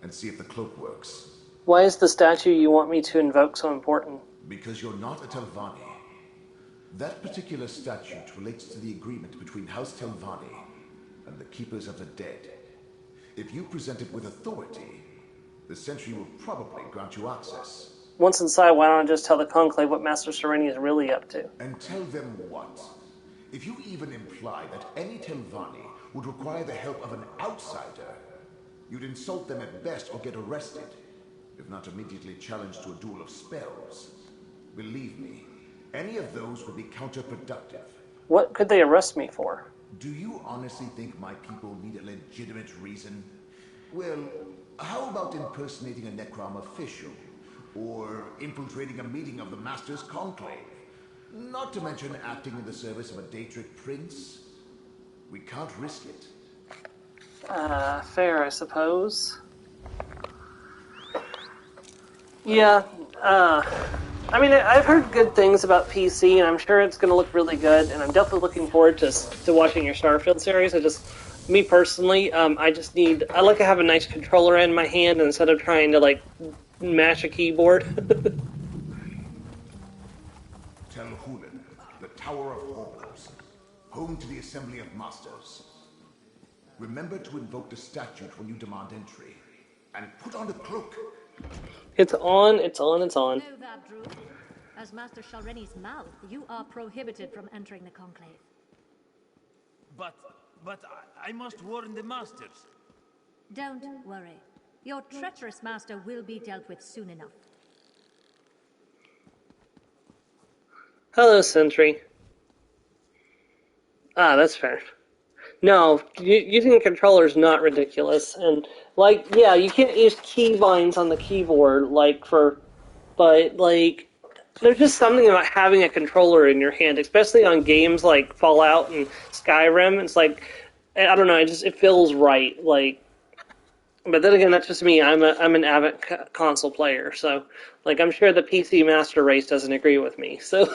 and see if the cloak works. Why is the statue you want me to invoke so important? Because you're not a Telvanni. That particular statute relates to the agreement between House Telvanni and the Keepers of the Dead. If you present it with authority, the Sentry will probably grant you access. Once inside, why don't I just tell the Conclave what Master Sereni is really up to? And tell them what? If you even imply that any Telvanni would require the help of an outsider, you'd insult them at best or get arrested, if not immediately challenged to a duel of spells. Believe me, any of those would be counterproductive. What could they arrest me for? Do you honestly think my people need a legitimate reason? Well, how about impersonating a Necrom official? or infiltrating a meeting of the Master's Conclave. Not to mention acting in the service of a Daedric prince. We can't risk it. Fair, I suppose. Yeah, I mean, I've heard good things about PC, and I'm sure it's going to look really good, and I'm definitely looking forward to watching your Starfield series. Me personally, I like to have a nice controller in my hand instead of trying to, like, mash a keyboard. Tel Hulen, the Tower of Horrors, home to the Assembly of Masters. Remember to invoke the statute when you demand entry, and put on the cloak. It's on. Know that, Drew. As Master Shalreni's mouth, you are prohibited from entering the Conclave. But I must warn the masters. Don't worry. Your treacherous master will be dealt with soon enough. Hello, Sentry. That's fair. No, using a controller is not ridiculous, and yeah, you can't use keybinds on the keyboard, but there's just something about having a controller in your hand, especially on games like Fallout and Skyrim. It's like, I don't know, it feels right, but then again, that's just me. I'm an avid console player, so, I'm sure the PC master race doesn't agree with me, so...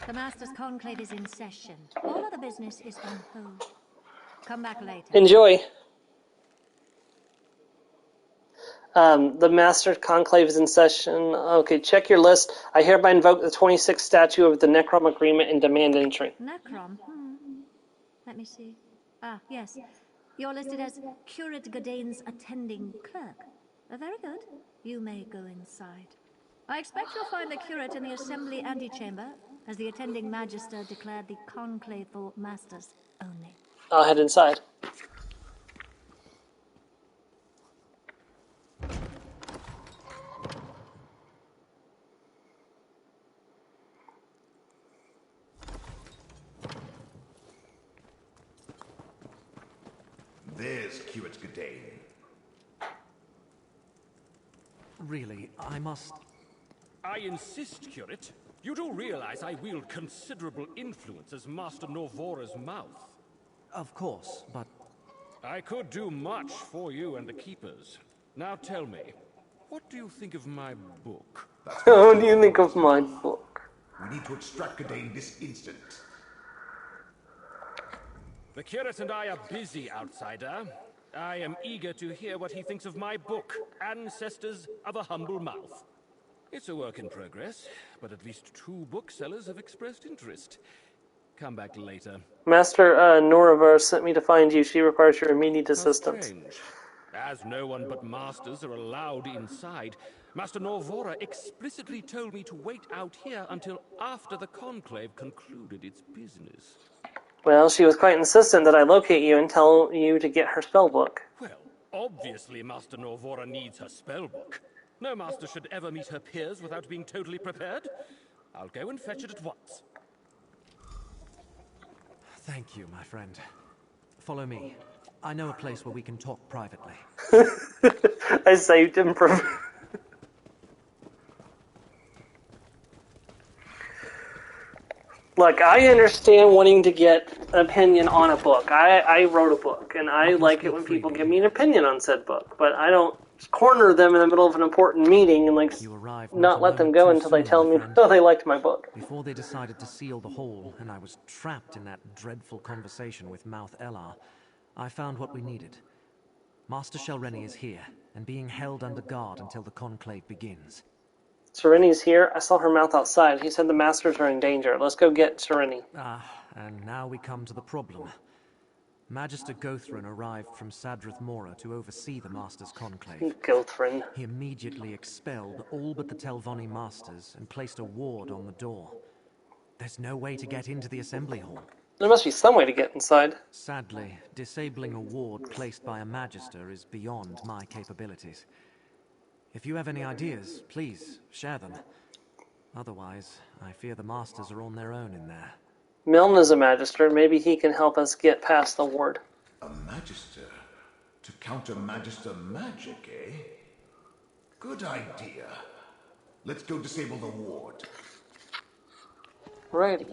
The Master's Conclave is in session. All other business is on hold. Come back later. Enjoy. The Master's Conclave is in session. Okay, check your list. I hereby invoke the 26th statute of the Necrom Agreement and demand entry. Necrom? Let me see. Yes. You're listed as Curate Godane's attending clerk. Very good. You may go inside. I expect you'll find the curate in the assembly antechamber, as the attending magister declared the conclave for masters only. I'll head inside. There's Curate Godane. Really, I must... I insist, Curate. You do realize I wield considerable influence as Master Norvora's mouth. Of course, but... I could do much for you and the Keepers. Now tell me, what do you think of my book? What do you think of my book? We need to extract Godane this instant. The Curate and I are busy, Outsider. I am eager to hear what he thinks of my book, Ancestors of a Humble Mouth. It's a work in progress, but at least 2 booksellers have expressed interest. Come back later. Master Noravar sent me to find you. She requires your immediate assistance. Strange. As no one but masters are allowed inside, Master Norvora explicitly told me to wait out here until after the Conclave concluded its business. Well, she was quite insistent that I locate you and tell you to get her spellbook. Well, obviously Master Norvora needs her spellbook. No master should ever meet her peers without being totally prepared. I'll go and fetch it at once. Thank you, my friend. Follow me. I know a place where we can talk privately. I saved him from... Look, I understand wanting to get an opinion on a book. I wrote a book, and I like it when people give me an opinion on said book, but I don't corner them in the middle of an important meeting and not let them go until they tell me they liked my book. Before they decided to seal the hall, and I was trapped in that dreadful conversation with Mouth Elar, I found what we needed. Master Shalreni is here, and being held under guard until the conclave begins. Sereni's here. I saw her mouth outside. He said the masters are in danger. Let's go get Sereni. And now we come to the problem. Magister Gothrin arrived from Sadrith Mora to oversee the Master's Conclave. Gothrin. He immediately expelled all but the Telvanni Masters and placed a ward on the door. There's no way to get into the assembly hall. There must be some way to get inside. Sadly, disabling a ward placed by a Magister is beyond my capabilities. If you have any ideas, please share them. Otherwise, I fear the Masters are on their own in there. Milne is a Magister. Maybe he can help us get past the ward. A Magister? To counter Magister magic, eh? Good idea. Let's go disable the ward. Righty.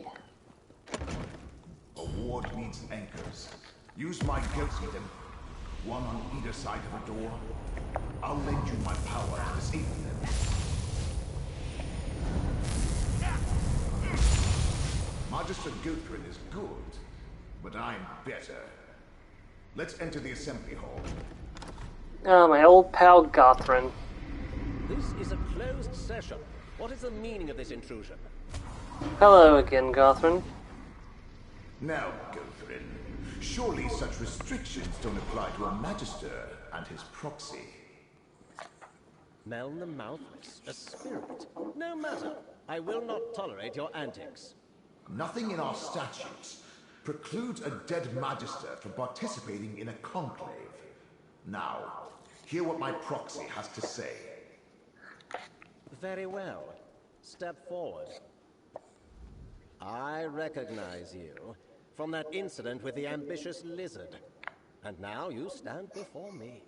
A ward needs anchors. Use my ghost them. One on either side of a door. I'll lend you my power to disable them. Magister Guthrin is good, but I'm better. Let's enter the assembly hall. Oh, my old pal Gothrin. This is a closed session. What is the meaning of this intrusion? Hello again, Gothrin. Now, Guthrin, surely such restrictions don't apply to a Magister and his proxy. Meln the Mouthless, a spirit. No matter. I will not tolerate your antics. Nothing in our statutes precludes a dead Magister from participating in a conclave. Now, hear what my proxy has to say. Very well. Step forward. I recognize you from that incident with the ambitious lizard. And now you stand before me,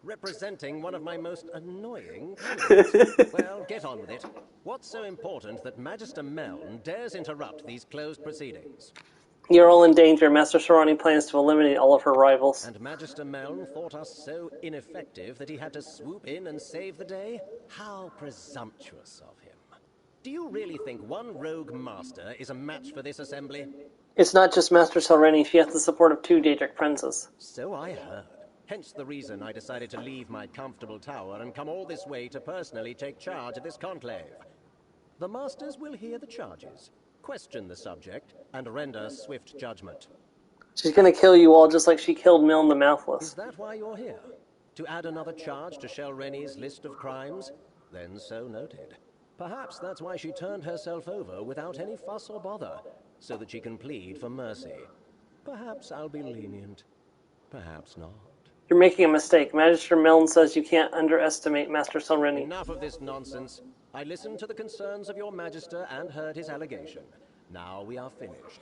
representing one of my most annoying colleagues. Well, get on with it. What's so important that Magister Meln dares interrupt these closed proceedings? You're all in danger. Master Sarani plans to eliminate all of her rivals. And Magister Meln thought us so ineffective that he had to swoop in and save the day? How presumptuous of him. Do you really think one rogue master is a match for this assembly? It's not just Master Selreni. She has the support of 2 Daedric princes. So I heard. Hence the reason I decided to leave my comfortable tower and come all this way to personally take charge of this conclave. The masters will hear the charges, question the subject, and render swift judgment. She's gonna kill you all just like she killed Milne the Mouthless. Is that why you're here? To add another charge to Selreni's list of crimes? Then so noted. Perhaps that's why she turned herself over without any fuss or bother, so that she can plead for mercy. Perhaps I'll be lenient. Perhaps not. You're making a mistake. Magister Milne says you can't underestimate Master Selreni. Enough of this nonsense. I listened to the concerns of your Magister and heard his allegation. Now we are finished.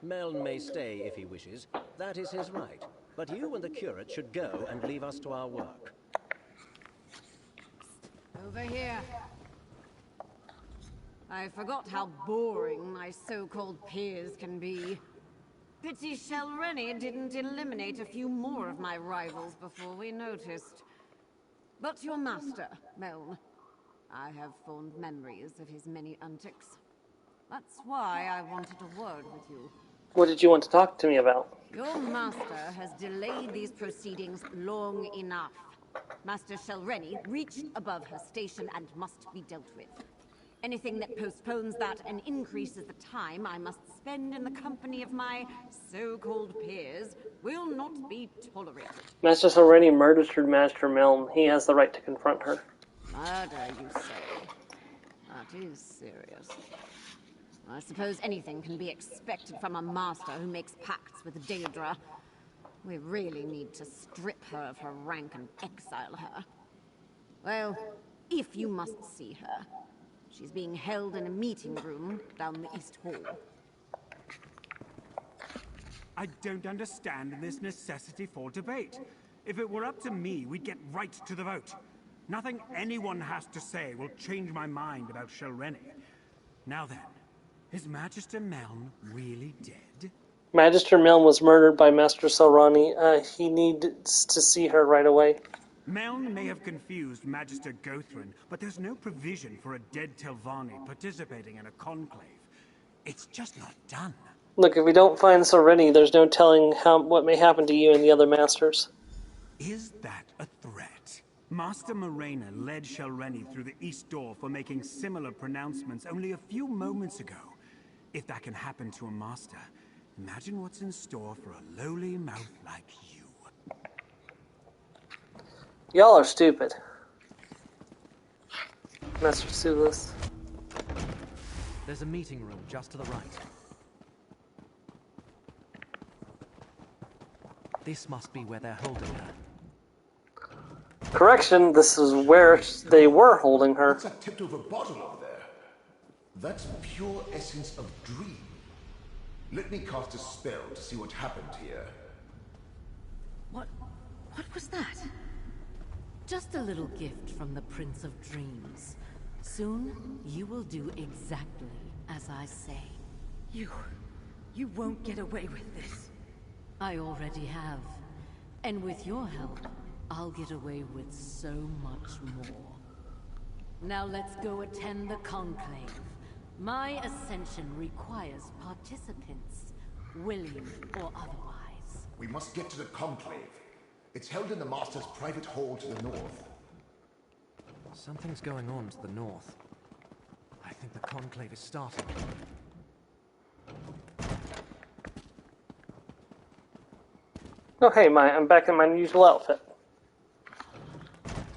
Meln may stay if he wishes. That is his right. But you and the curate should go and leave us to our work. Over here. I forgot how boring my so-called peers can be. Pity Selreni didn't eliminate a few more of my rivals before we noticed. But your master, Meln, I have fond memories of his many antics. That's why I wanted a word with you. What did you want to talk to me about? Your master has delayed these proceedings long enough. Master Selreni reached above her station and must be dealt with. Anything that postpones that and increases the time I must spend in the company of my so-called peers will not be tolerated. Master Selreni murdered her Master Milne. He has the right to confront her. Murder, you say? That is serious. I suppose anything can be expected from a master who makes pacts with Daedra. We really need to strip her of her rank and exile her. Well, if you must see her, she's being held in a meeting room down the East Hall. I don't understand this necessity for debate. If it were up to me, we'd get right to the vote. Nothing anyone has to say will change my mind about Selreni. Now then, is Magister Meln really dead? Magister Milne was murdered by Master Selreni. He needs to see her right away. Meln may have confused Magister Guthrin, but there's no provision for a dead Telvanni participating in a conclave. It's just not done. Look, if we don't find Selreni, there's no telling what may happen to you and the other masters. Is that a threat? Master Morena led Selreni through the East Door for making similar pronouncements only a few moments ago. If that can happen to a master, imagine what's in store for a lowly mouth like you. Y'all are stupid. Master Sulis. There's a meeting room just to the right. This must be where they're holding her. Correction, this is where they were holding her. What's that tipped over bottle over there? That's pure essence of dream. Let me cast a spell to see what happened here. What was that? Just a little gift from the Prince of Dreams. Soon, you will do exactly as I say. You won't get away with this. I already have. And with your help, I'll get away with so much more. Now let's go attend the conclave. My ascension requires participants, willing or otherwise. We must get to the conclave. It's held in the Master's private hall to the north. Something's going on to the north. I think the conclave is starting. Oh hey, I'm back in my usual outfit.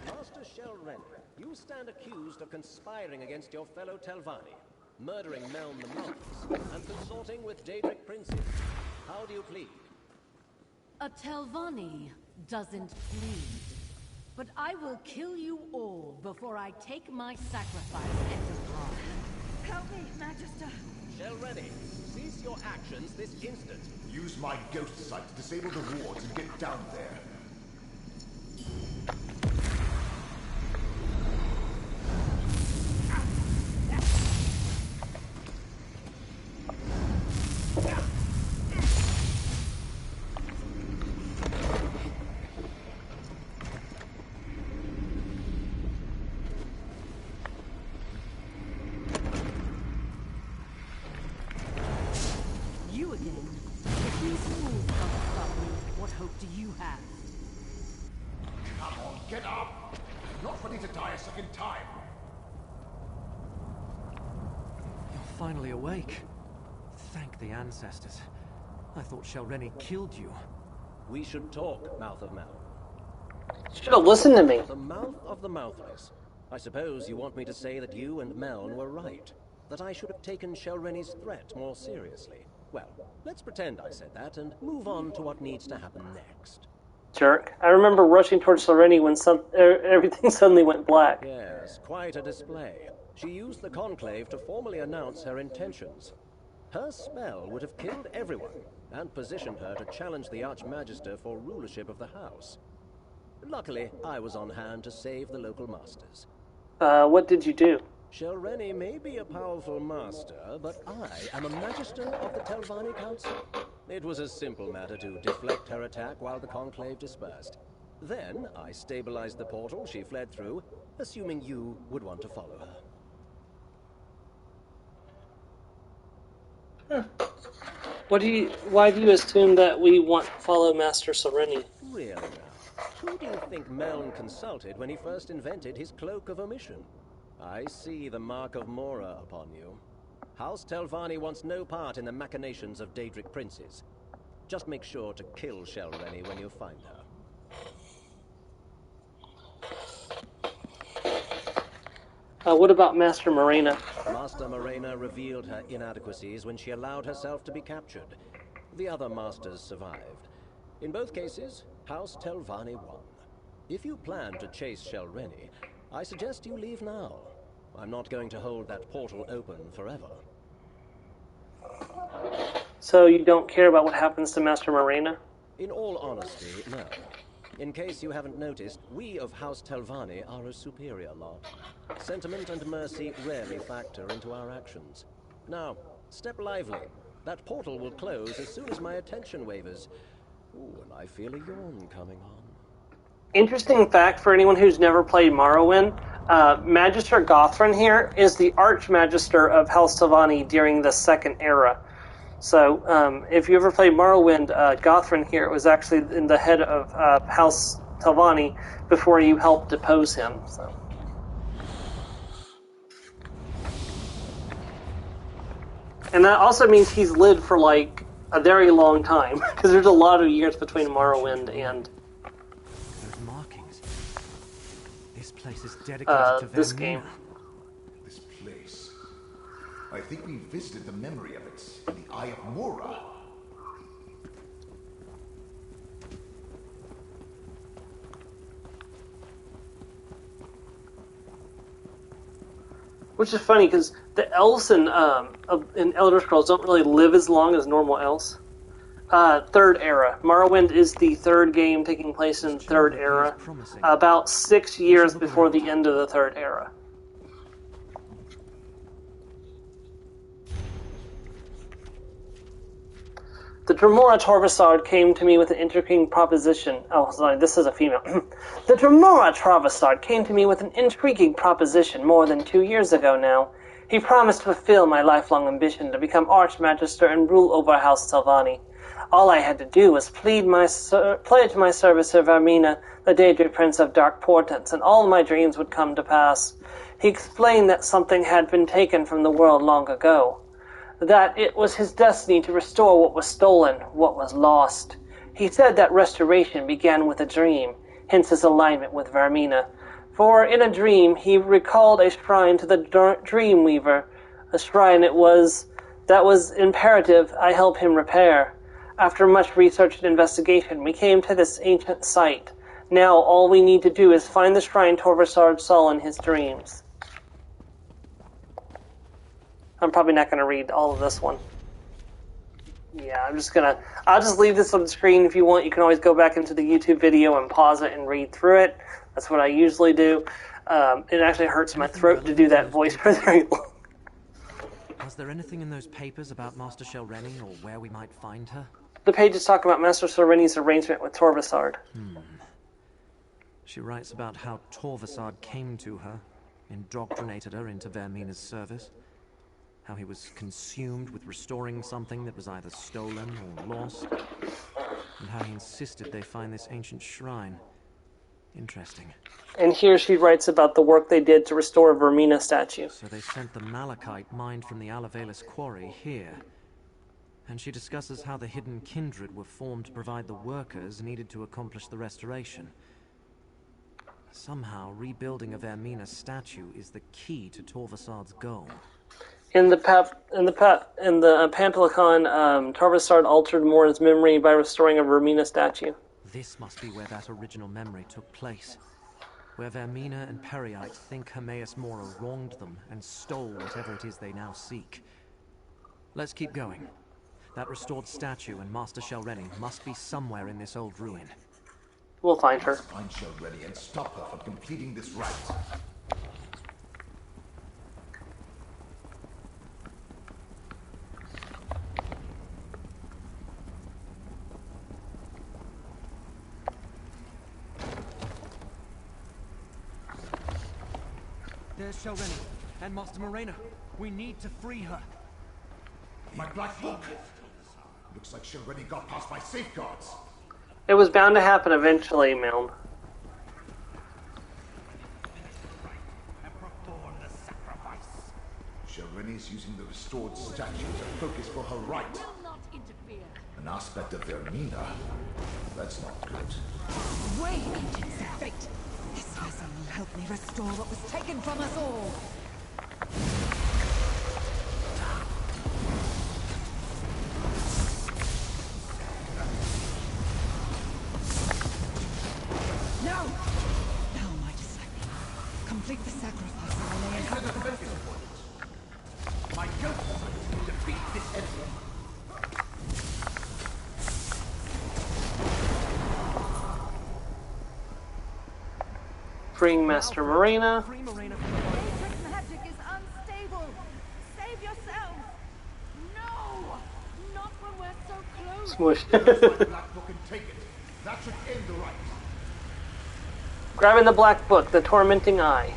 Master Shelren, you stand accused of conspiring against your fellow Telvanni, murdering Meln the monks, and consorting with Daedric princes. How do you plead? A Telvanni doesn't plead. But I will kill you all before I take my sacrifice into part. Help me, Magister. Shelreni, cease your actions this instant. Use my ghost sight to disable the wards and get down there. You again? If these fools can't stop me, what hope do you have? Come on, get up! I'm not ready to die a second time. You're finally awake. Thank the ancestors. I thought Shelreni killed you. We should talk, Mouth of Mel. Should have listened to me. The mouth of the mouthless. I suppose you want me to say that you and Meln were right. That I should have taken Shelreni's threat more seriously. Well, let's pretend I said that and move on to what needs to happen next. Jerk. I remember rushing towards Shelreni when everything suddenly went black. Yes, quite a display. She used the conclave to formally announce her intentions. Her spell would have killed everyone, and positioned her to challenge the Archmagister for rulership of the house. Luckily, I was on hand to save the local masters. What did you do? Shelreni may be a powerful master, but I am a magister of the Telvanni Council. It was a simple matter to deflect her attack while the conclave dispersed. Then, I stabilized the portal she fled through, assuming you would want to follow her. Why do you assume that we want to follow Master Shelreni? Really now? Who do you think Meln consulted when he first invented his cloak of omission? I see the mark of Mora upon you. House Telvanni wants no part in the machinations of Daedric princes. Just make sure to kill Shelreni when you find her. What about Master Morena? Master Morena revealed her inadequacies when she allowed herself to be captured. The other masters survived. In both cases, House Telvanni won. If you plan to chase Shelreni, I suggest you leave now. I'm not going to hold that portal open forever. So you don't care about what happens to Master Morena? In all honesty, no. In case you haven't noticed, we of House Telvanni are a superior lot. Sentiment and mercy rarely factor into our actions. Now, step lively. That portal will close as soon as my attention wavers. Ooh, and I feel a yawn coming on. Interesting fact for anyone who's never played Morrowind, Magister Gothran here is the Archmagister of House Telvanni during the Second Era. So, if you ever played Morrowind, Gothran here was actually in the head of House Telvanni before you helped depose him. So. And that also means he's lived for, like, a very long time, because there's a lot of years between Morrowind and... Those markings. This place is dedicated to this game. This place. I think we visited the memory of it in the Eye of Mora. Which is funny, because the elves in Elder Scrolls don't really live as long as normal elves. Third Era. Morrowind is the third game taking place in Third Era, about 6 years before the end of the Third Era. The Dremora Torvasard came to me with an intriguing proposition. Oh, sorry, this is a female. The Dremora Torvasard came to me with an intriguing proposition more than 2 years ago now. He promised to fulfill my lifelong ambition to become Archmagister and rule over House Salvani. All I had to do was pledge my service to Vermina, the Daedric Prince of Dark Portents, and all my dreams would come to pass. He explained that something had been taken from the world long ago. That it was his destiny to restore what was stolen, what was lost. He said that restoration began with a dream, hence his alignment with Vermina. For in a dream he recalled a shrine to the Dreamweaver, a shrine that was imperative I help him repair. After much research and investigation, we came to this ancient site. Now all we need to do is find the shrine Torvasard saw in his dreams. I'm probably not going to read all of this one. Yeah, I'll just leave this on the screen. If you want, you can always go back into the YouTube video and pause it and read through it. That's what I usually do. It actually hurts my throat to do that voice for very long. Was there anything in those papers about Master Shelreni or where we might find her? The pages talk about Master Shelreni's arrangement with Torvasard. She writes about how Torvasard came to her, indoctrinated her into Vermina's service, how he was consumed with restoring something that was either stolen or lost, and how he insisted they find this ancient shrine. Interesting. And here she writes about the work they did to restore a Vermina statue. So they sent the malachite mined from the Alavelis quarry here. And she discusses how the hidden kindred were formed to provide the workers needed to accomplish the restoration. Somehow, rebuilding a Vermina statue is the key to Torvasard's goal. In the Pamplicon, Torvasard altered Mora's memory by restoring a Vermina statue. This must be where that original memory took place. Where Vermina and Periite think Hermaeus Mora wronged them and stole whatever it is they now seek. Let's keep going. That restored statue and Master Shelreni must be somewhere in this old ruin. We'll find her. Find Shelreni and stop her from completing this rite. There's Shelreni and Master Morena. We need to free her. My black book! Looks like Shelreni got past my safeguards. It was bound to happen eventually, Milne. Shelreni's using the restored statue as a focus for her right. Will not interfere. An aspect of Vermina. That's not good. Wait, ancient Serpent. This vessel will help me restore what was taken from us all. No! Now, my disciple, complete the sacrifice I lay in hand of the vessel. My ghost will defeat this enemy. Freeing Master Morena. Daedric magic is unstable. Save yourself. No! Not when we're so close. Smush. My black book and take it. That should end the rite. Grabbing the black book, the tormenting eye.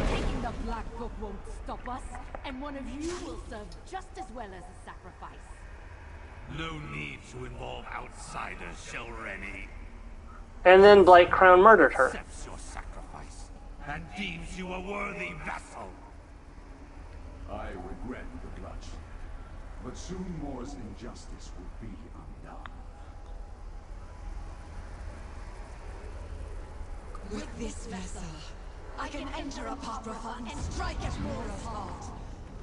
Taking the black book won't stop us, and one of you will serve just as well as a sacrifice. No need to involve outsiders, Shelreni. And then Blight Crown murdered her. Accepts your sacrifice and deems you a worthy vessel. I regret the bloodshed, but soon Mora's injustice will be undone. With this vessel, I can enter Apocrypha and strike at Mora's heart.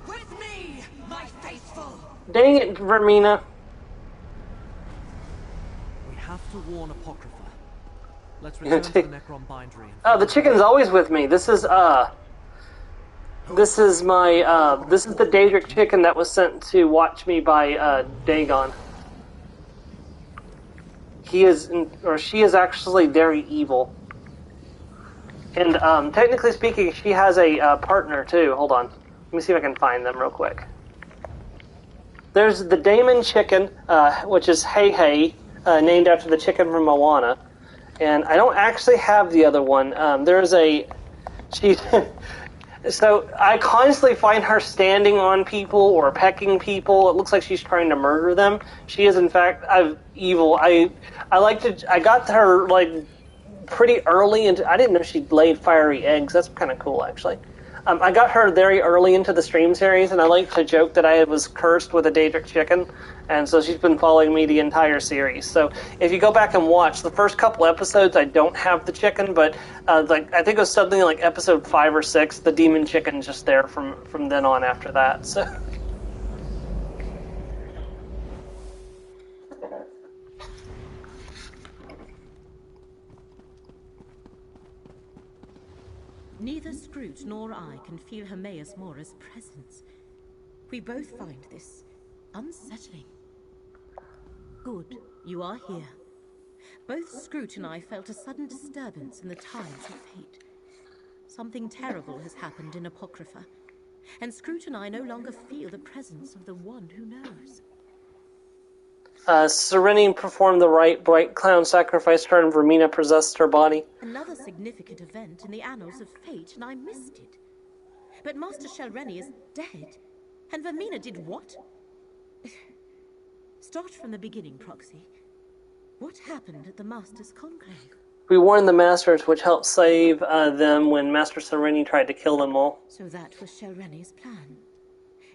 With me, my faithful! Dang it, Vermina. We have to warn Apocrypha. Let's return to the Necron Bindery. Oh, the chicken's always with me. This is my, this is the Daedric chicken that was sent to watch me by, Dagon. He is, or she is actually very evil. And, technically speaking, she has a, partner, too. Hold on. Let me see if I can find them real quick. There's the Daemon chicken, which is Hey Hey, named after the chicken from Moana. And I don't actually have the other one. So I constantly find her standing on people or pecking people. It looks like she's trying to murder them. She is, in fact, evil. I got her like pretty early, and I didn't know she laid fiery eggs. That's kind of cool, actually. I got her very early into the stream series, and I like to joke that I was cursed with a Daedric chicken, and so she's been following me the entire series. So if you go back and watch the first couple episodes, I don't have the chicken, but I think it was something like episode 5 or 6. The demon chicken's just there from then on after that. So. Neither Scroot nor I can feel Hermaeus Mora's presence. We both find this unsettling. Good, you are here. Both Scroot and I felt a sudden disturbance in the tides of fate. Something terrible has happened in Apocrypha, and Scroot and I no longer feel the presence of the one who knows. Serene performed the rite, Bright Clown sacrificed her, and Vermina possessed her body. Another significant event in the annals of fate, and I missed it. But Master Shelreni is dead, and Vermina did what? Start from the beginning, Proxy. What happened at the Master's Conclave? We warned the Masters, which helped save them when Master Sereni tried to kill them all. So that was Shelreni's plan.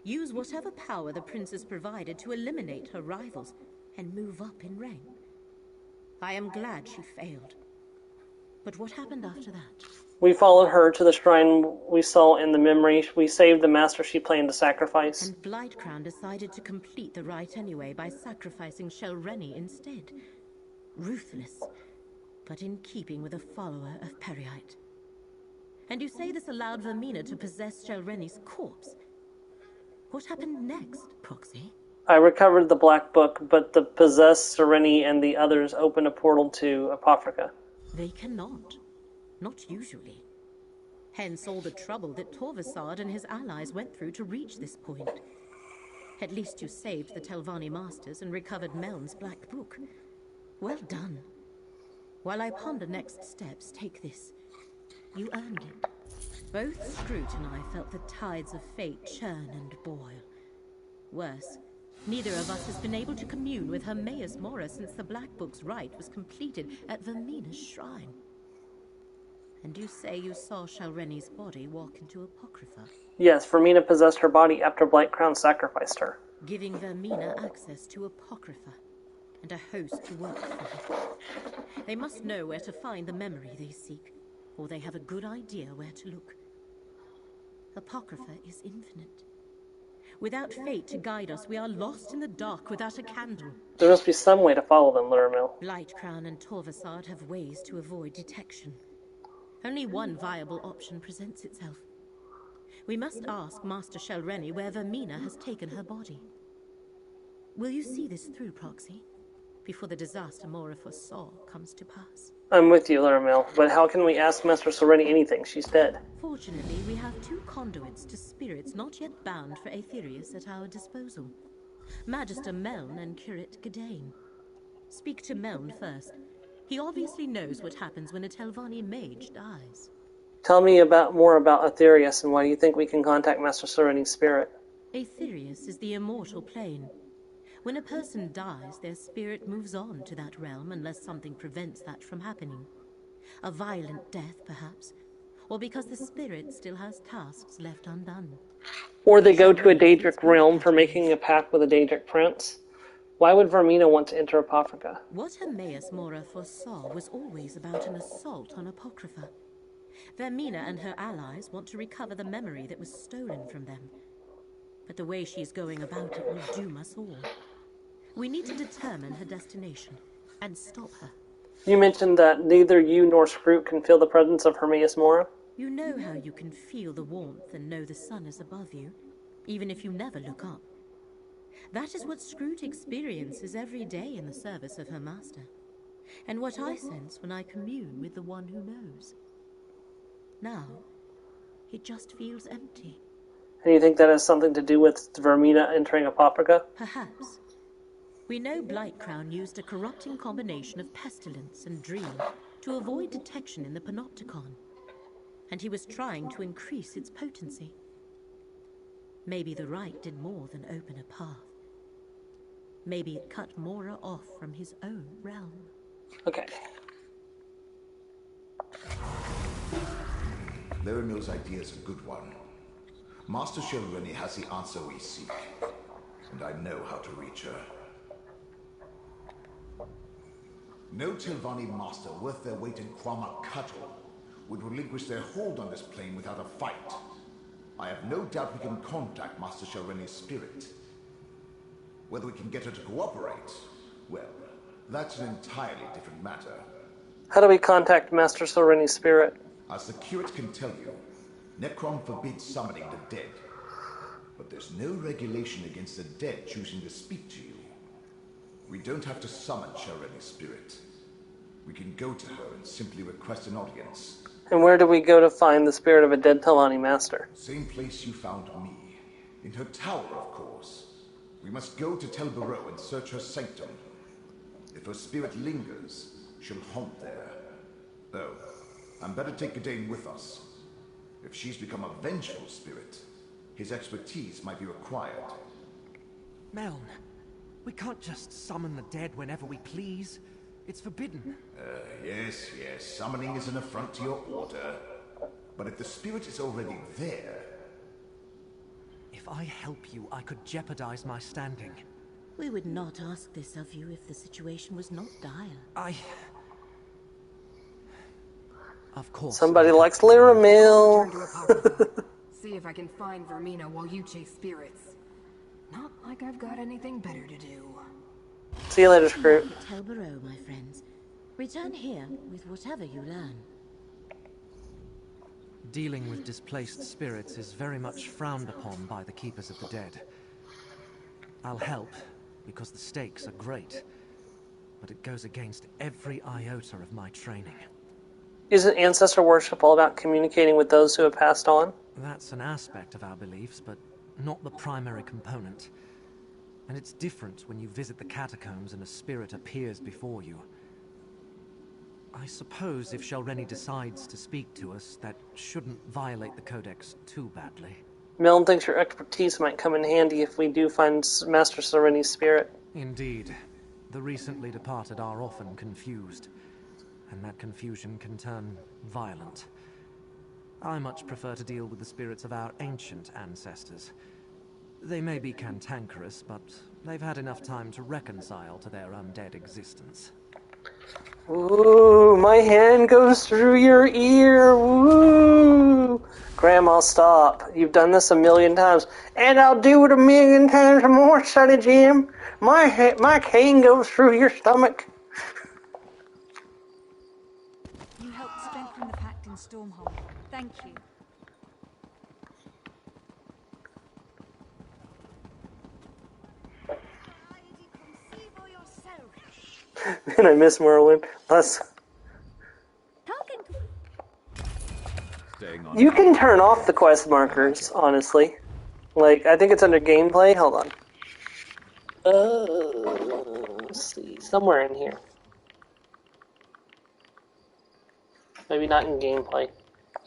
Use whatever power the princess provided to eliminate her rivals and move up in rank. I am glad she failed. But what happened after that? We followed her to the shrine we saw in the memory. We saved the master she planned to sacrifice. And Blightcrown decided to complete the rite anyway by sacrificing Shelreni instead. Ruthless, but in keeping with a follower of Periite. And you say this allowed Vermina to possess Shelreni's corpse? What happened next, Proxy? I recovered the Black Book, but the possessed Sereni and the others opened a portal to Apocrypha. They cannot. Not usually. Hence all the trouble that Torvasard and his allies went through to reach this point. At least you saved the Telvanni Masters and recovered Meln's Black Book. Well done. While I ponder next steps, take this. You earned it. Both Scroot and I felt the tides of fate churn and boil. Worse, neither of us has been able to commune with Hermaeus Mora since the Black Book's rite was completed at Vermina's shrine. And you say you saw Shelreni's body walk into Apocrypha? Yes, Vermina possessed her body after Blightcrown sacrificed her. Giving Vermina access to Apocrypha, and a host to work for her. They must know where to find the memory they seek, or they have a good idea where to look. Apocrypha is infinite. Without fate to guide us, we are lost in the dark without a candle. There must be some way to follow them, Luramil. Blightcrown and Torvasard have ways to avoid detection. Only one viable option presents itself. We must ask Master Shelreni where Vermina has taken her body. Will you see this through, Proxy, before the disaster Mora foresaw comes to pass? I'm with you, Luramil, but how can we ask Master Sereni anything? She's dead. Fortunately, we have two conduits to spirits not yet bound for Aetherius at our disposal. Magister Meln and Curate Gadain. Speak to Meln first. He obviously knows what happens when a Telvanni mage dies. Tell me more about Aetherius, and why do you think we can contact Master Sereni's spirit? Aetherius is the immortal plane. When a person dies, their spirit moves on to that realm unless something prevents that from happening. A violent death, perhaps, or because the spirit still has tasks left undone. Or they go to a Daedric realm for making a pact with a Daedric prince. Why would Vermina want to enter Apocrypha? What Hermaeus Mora foresaw was always about an assault on Apocrypha. Vermina and her allies want to recover the memory that was stolen from them. But the way she's going about it will doom us all. We need to determine her destination and stop her. You mentioned that neither you nor Scroot can feel the presence of Hermaeus Mora. You know how you can feel the warmth and know the sun is above you, even if you never look up. That is what Scroot experiences every day in the service of her master, and what I sense when I commune with the one who knows. Now, it just feels empty. And you think that has something to do with Vermina entering Apocrypha? Perhaps. We know Blightcrown used a corrupting combination of pestilence and dream to avoid detection in the Panopticon, and he was trying to increase its potency. Maybe the Rite did more than open a path. Maybe it cut Mora off from his own realm. Okay. Laramil's idea is a good one. Master Shelreni has the answer we seek, and I know how to reach her. No Tilvani master worth their weight in Kwama cattle would relinquish their hold on this plane without a fight. I have no doubt we can contact Master Shelreni's spirit. Whether we can get her to cooperate, well, that's an entirely different matter. How do we contact Master Sereni's spirit? As the curate can tell you, Necrom forbids summoning the dead. But there's no regulation against the dead choosing to speak to you. We don't have to summon Shelreni's spirit. We can go to her and simply request an audience. And where do we go to find the spirit of a dead Telani master? Same place you found me. In her tower, of course. We must go to Tel Barrow and search her sanctum. If her spirit lingers, she'll haunt there. Though, I'm better take Gadain with us. If she's become a vengeful spirit, his expertise might be required. Meln, we can't just summon the dead whenever we please. It's forbidden. Yes. Summoning is an affront to your order. But if the spirit is already there... If I help you, I could jeopardize my standing. We would not ask this of you if the situation was not dire. Of course. Somebody likes Laramil. See if I can find Vermina while you chase spirits. Not like I've got anything better to do. See you later, Scroot. Tel Barrow, my friends. Return here with whatever you learn. Dealing with displaced spirits is very much frowned upon by the Keepers of the Dead. I'll help, because the stakes are great, but it goes against every iota of my training. Isn't ancestor worship all about communicating with those who have passed on? That's an aspect of our beliefs, but not the primary component. And it's different when you visit the catacombs and a spirit appears before you. I suppose if Shelreni decides to speak to us, that shouldn't violate the Codex too badly. Milne thinks your expertise might come in handy if we do find Master Sereni's spirit. Indeed. The recently departed are often confused, and that confusion can turn violent. I much prefer to deal with the spirits of our ancient ancestors. They may be cantankerous, but they've had enough time to reconcile to their undead existence. Ooh, my hand goes through your ear. Woo! Grandma, stop. You've done this 1,000,000 times. And I'll do it 1,000,000 times more, Sonny Jim. My cane goes through your stomach. You helped strengthen the pact in Stormhold. Thank you. And I miss Merlin. You can turn off the quest markers, honestly. Like, I think it's under gameplay. Hold on. Let's see. Somewhere in here. Maybe not in gameplay.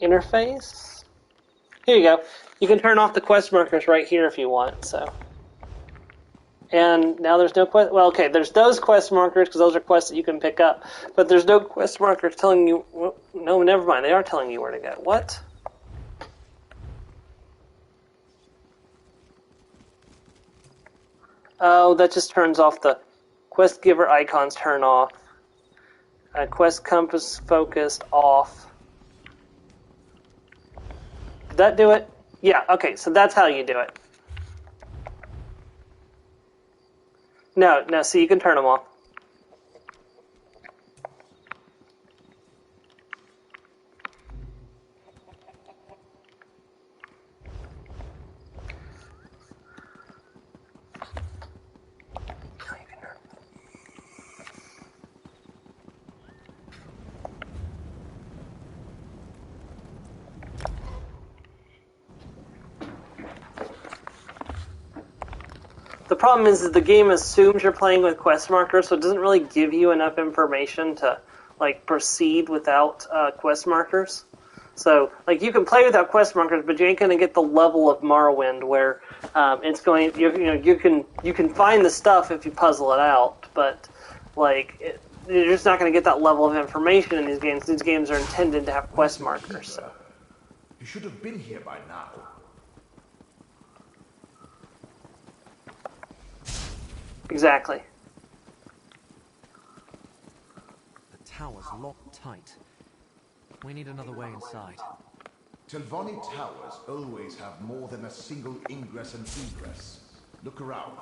Interface? Here you go. You can turn off the quest markers right here if you want, so... And now there's no quest... Well, okay, there's those quest markers, because those are quests that you can pick up. But there's no quest markers telling you... Well, no, never mind. They are telling you where to go. What? Oh, that just turns off the... Quest giver icons turn off. Quest compass focused off. Did that do it? Yeah, okay, so that's how you do it. No, see, you can turn them off. The problem is that the game assumes you're playing with quest markers, so it doesn't really give you enough information to like proceed without quest markers. So like you can play without quest markers, but you ain't gonna get the level of Morrowind where it's going. You can find the stuff if you puzzle it out, but like you're just not gonna get that level of information in these games. These games are intended to have quest markers. So. You should have been here by now. Exactly. The tower's locked tight. We need another way inside. Telvanni towers always have more than a single ingress and egress. Look around.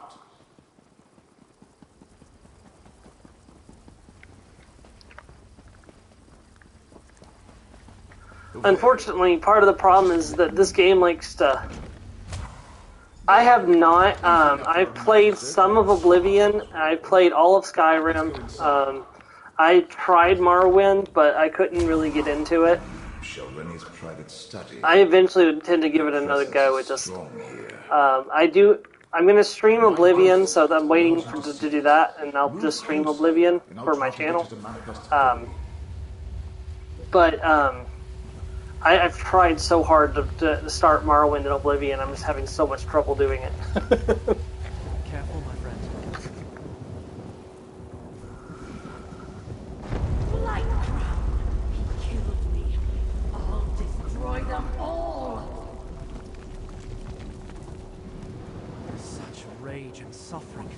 Unfortunately, part of the problem is that this game likes to... I have not. I've played some of Oblivion. I played all of Skyrim. I tried Morrowind, but I couldn't really get into it. Shalreni's private study. I eventually would tend to give it another go. It just... I'm going to stream Oblivion, so I'm waiting to do that, and I'll just stream Oblivion for my channel. I've tried so hard to start Morrowind and Oblivion, I'm just having so much trouble doing it. Careful, my friend. Light Crown! He killed me. I'll destroy them all! Such rage and suffering.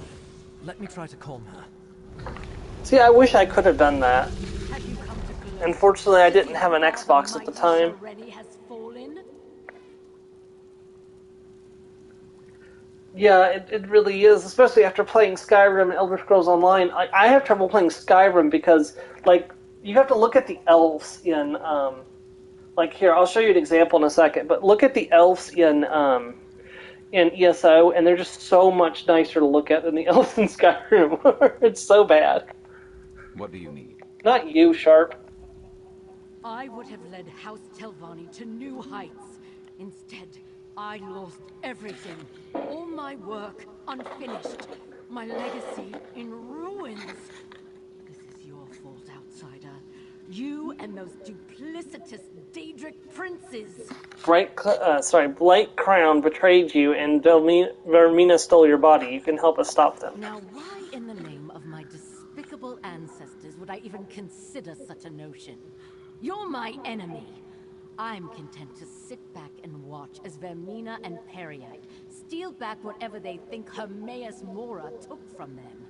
Let me try to calm her. See, I wish I could have done that. Unfortunately, I didn't have an Xbox at the time. Yeah, it really is, especially after playing Skyrim and Elder Scrolls Online. I have trouble playing Skyrim because, like, you have to look at the elves in, like, here, I'll show you an example in a second, but look at the elves in ESO, and they're just so much nicer to look at than the elves in Skyrim. It's so bad. What do you need? Not you, Sharp. I would have led House Telvanni to new heights. Instead, I lost everything. All my work unfinished. My legacy in ruins. This is your fault, outsider. You and those duplicitous Daedric princes. Blight Crown betrayed you, and Vermina stole your body. You can help us stop them. Now, why in the name of my despicable ancestors would I even consider such a notion? You're my enemy. I'm content to sit back and watch as Vermina and Periite steal back whatever they think Hermaeus Mora took from them.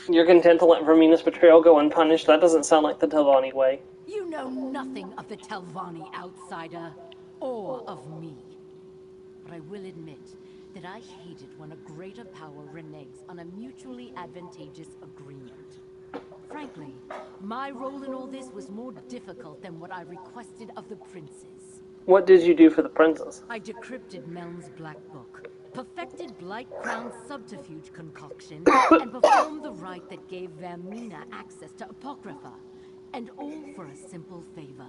You're content to let Vermina's betrayal go unpunished? That doesn't sound like the Telvanni way. You know nothing of the Telvanni, outsider, or of me. But I will admit that I hate it when a greater power reneges on a mutually advantageous agreement. Frankly, my role in all this was more difficult than what I requested of the princes. What did you do for the princes? I decrypted Meln's Black Book, perfected Blight Crown's subterfuge concoction, and performed the rite that gave Vermina access to Apocrypha. And all for a simple favor.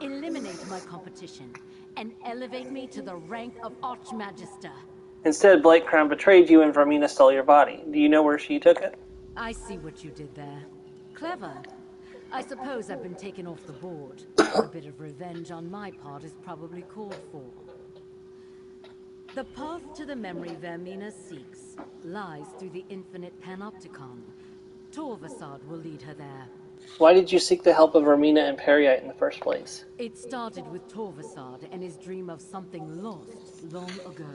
Eliminate my competition, and elevate me to the rank of Archmagister. Instead, Blight Crown betrayed you and Vermina stole your body. Do you know where she took it? I see what you did there. Clever. I suppose I've been taken off the board. A bit of revenge on my part is probably called for. The path to the memory Vermina seeks lies through the infinite panopticon. Torvasad will lead her there. Why did you seek the help of Vermina and Periite in the first place? It started with Torvasad and his dream of something lost long ago.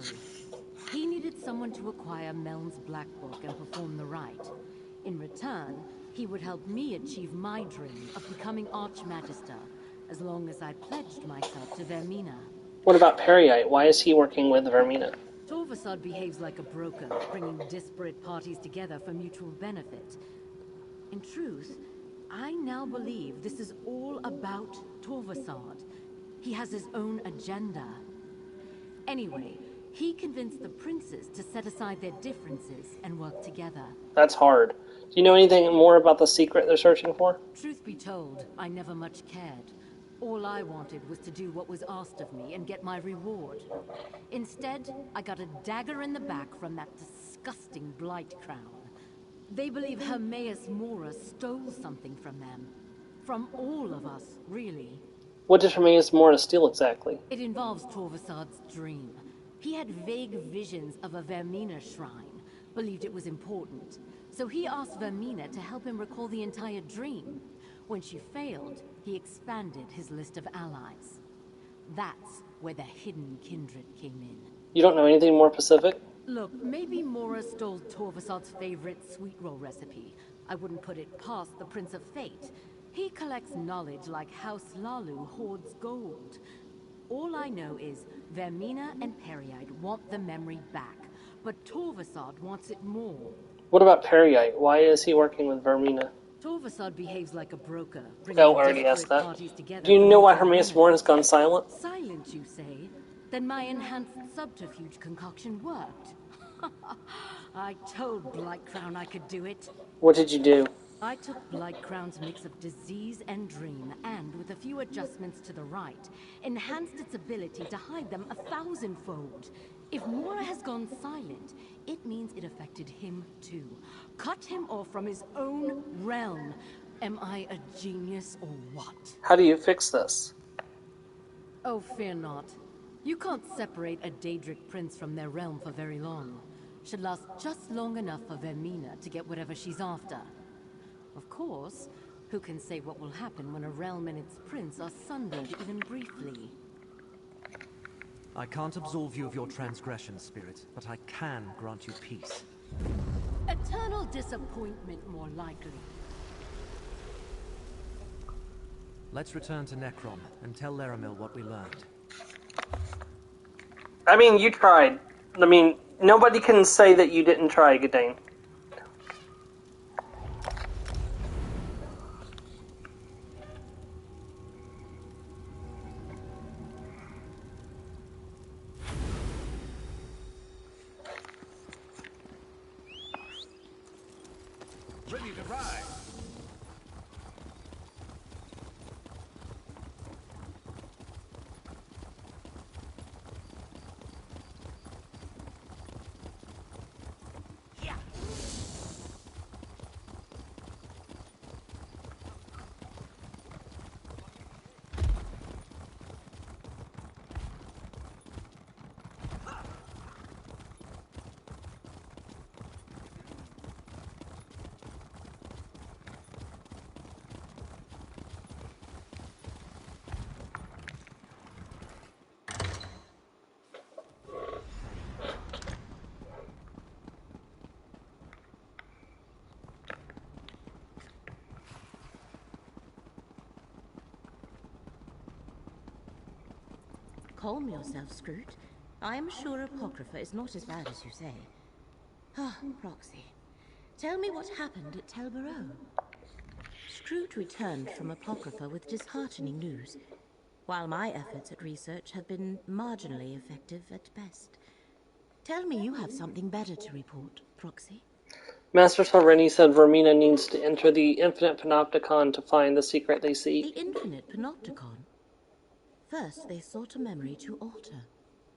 He needed someone to acquire Meln's Black Book and perform the rite. In return, he would help me achieve my dream of becoming Archmagister, as long as I pledged myself to Vermina. What about Periite? Why is he working with Vermina? Torvasad behaves like a broker, bringing disparate parties together for mutual benefit. In truth, I now believe this is all about Torvasad. He has his own agenda. Anyway, he convinced the princes to set aside their differences and work together. That's hard. Do you know anything more about the secret they're searching for? Truth be told, I never much cared. All I wanted was to do what was asked of me and get my reward. Instead, I got a dagger in the back from that disgusting Blight Crown. They believe Hermaeus Mora stole something from them. From all of us, really. What did Hermaeus Mora steal exactly? It involves Torvasad's dream. He had vague visions of a Vermina shrine, believed it was important. So he asked Vermina to help him recall the entire dream. When she failed, he expanded his list of allies. That's where the hidden kindred came in. You don't know anything more specific? Look, maybe Mora stole Torvasad's favorite sweet roll recipe. I wouldn't put it past the Prince of Fate. He collects knowledge like House Lalu hoards gold. All I know is Vermina and Periite want the memory back, but Torvasad wants it more. What about Periite? Why is he working with Vermina? Torvasad behaves like a broker. Oh, I already asked that. Do you know why Hermaeus Mora has gone silent? Silent, you say? Then my enhanced subterfuge concoction worked. I told Blight Crown I could do it. What did you do? I took Blight Crown's mix of disease and dream, and with a few adjustments to the right, enhanced its ability to hide them 1,000-fold. If Mora has gone silent, it means it affected him too. Cut him off from his own realm. Am I a genius or what? How do you fix this? Oh, fear not. You can't separate a Daedric prince from their realm for very long. Should last just long enough for Vermina to get whatever she's after. Of course, who can say what will happen when a realm and its prince are sundered even briefly? I can't absolve you of your transgression, Spirit, but I can grant you peace. Eternal disappointment, more likely. Let's return to Necrom and tell Laramil what we learned. I mean, you tried. I mean, nobody can say that you didn't try, Gadain. Ready to ride. Calm yourself, Scroot. I am sure Apocrypha is not as bad as you say. Ah, Proxy. Tell me what happened at Tel Barrow. Scroot returned from Apocrypha with disheartening news, while my efforts at research have been marginally effective at best. Tell me you have something better to report, Proxy. Master Salreni said Vermina needs to enter the Infinite Panopticon to find the secret they seek. The Infinite Panopticon? First, they sought a memory to alter.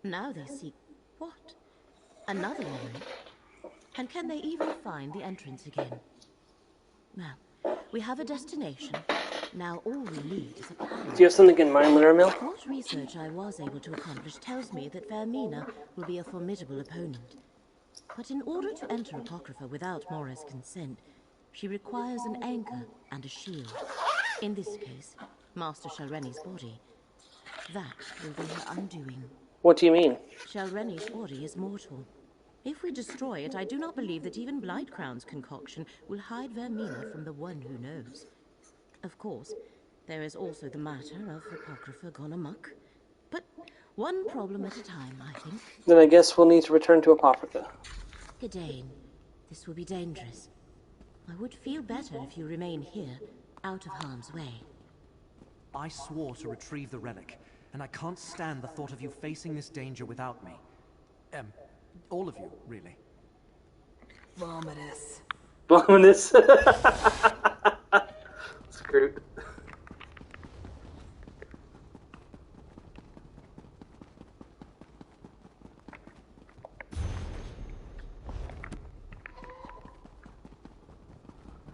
Now they seek what? Another memory? And can they even find the entrance again? Well, we have a destination. Now all we need is a plan. Do you have something in mind, Laramil? What research I was able to accomplish tells me that Vermina will be a formidable opponent. But in order to enter Apocrypha without Mora's consent, she requires an anchor and a shield. In this case, Master Shalreni's body. That will be her undoing. What do you mean? Shalreni's body is mortal. If we destroy it, I do not believe that even Blightcrown's concoction will hide Vermina from the one who knows. Of course, there is also the matter of Apocrypha gone amok. But one problem at a time, I think. Then I guess we'll need to return to Apocrypha. Gadain, this will be dangerous. I would feel better if you remain here, out of harm's way. I swore to retrieve the relic, and I can't stand the thought of you facing this danger without me. All of you, really. Vomitous. Vomitous. Screwed.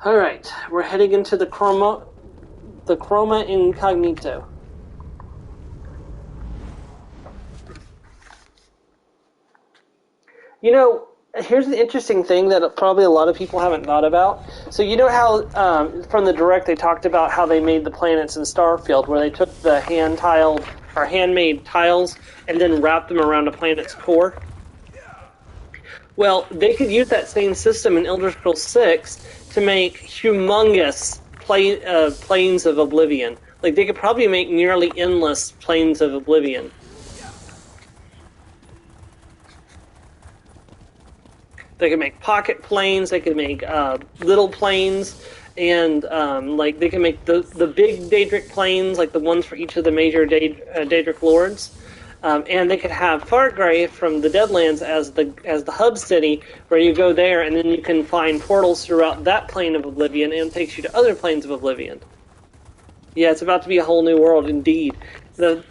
Alright, we're heading into the Chroma Incognito. You know, here's the interesting thing that probably a lot of people haven't thought about. So you know how, from the Direct, they talked about how they made the planets in Starfield, where they took the handmade tiles and then wrapped them around a planet's core? Well, they could use that same system in Elder Scrolls 6 to make humongous planes of Oblivion. Like, they could probably make nearly endless planes of Oblivion. They could make pocket planes, they could make little planes, and like they can make the big Daedric planes, like the ones for each of the major Daedric lords. And they could have Fargrave from the Deadlands as the hub city, where you go there and then you can find portals throughout that plane of Oblivion, and it takes you to other planes of Oblivion. Yeah, it's about to be a whole new world, indeed. The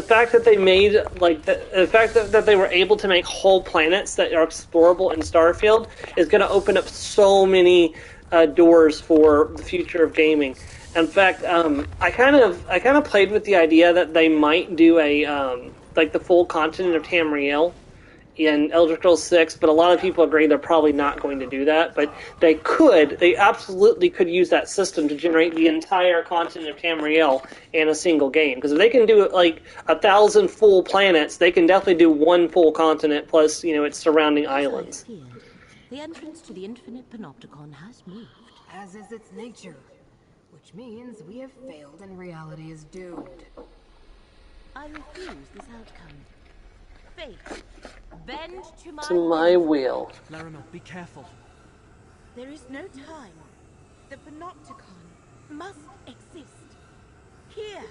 fact that they made, like, the fact that they were able to make whole planets that are explorable in Starfield is going to open up so many doors for the future of gaming. In fact, I kind of played with the idea that they might do a like the full continent of Tamriel in Elder Scrolls 6, but a lot of people agree they're probably not going to do that. But they absolutely could use that system to generate the entire continent of Tamriel in a single game. Because if they can do like 1,000 full planets, they can definitely do one full continent plus, its surrounding islands. The entrance to the infinite panopticon has moved. As is its nature. Which means we have failed and reality is doomed. I refuse this outcome. Fate, bend to my To my will. Larimel, be careful. There is no time. The panopticon must exist. Here,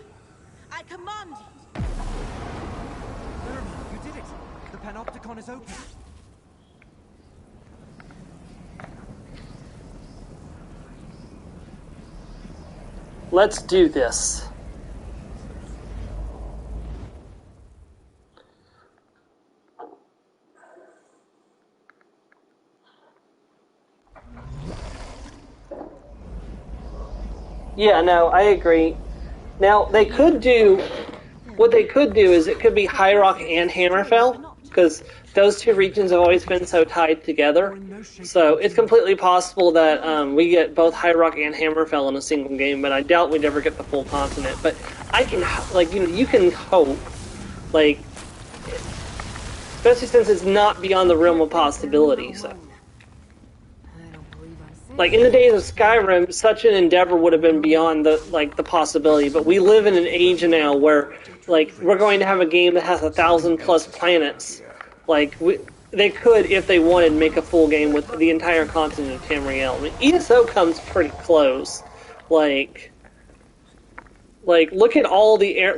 I command it. Larimel, you did it. The panopticon is open. Let's do this. Yeah, no, I agree. Now, what they could do is it could be High Rock and Hammerfell, because those two regions have always been so tied together. So it's completely possible that we get both High Rock and Hammerfell in a single game, but I doubt we'd ever get the full continent. But I can, you can hope, especially since it's not beyond the realm of possibility, so. Like, in the days of Skyrim, such an endeavor would have been beyond the possibility, but we live in an age now where, we're going to have a game that has 1,000+ planets. They could, if they wanted, make a full game with the entire continent of Tamriel. I mean, ESO comes pretty close. Look at all the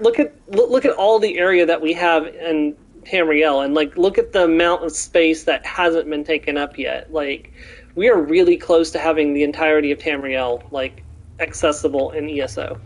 look at all the area that we have in Tamriel, and look at the amount of space that hasn't been taken up yet. We are really close to having the entirety of Tamriel, accessible in ESO.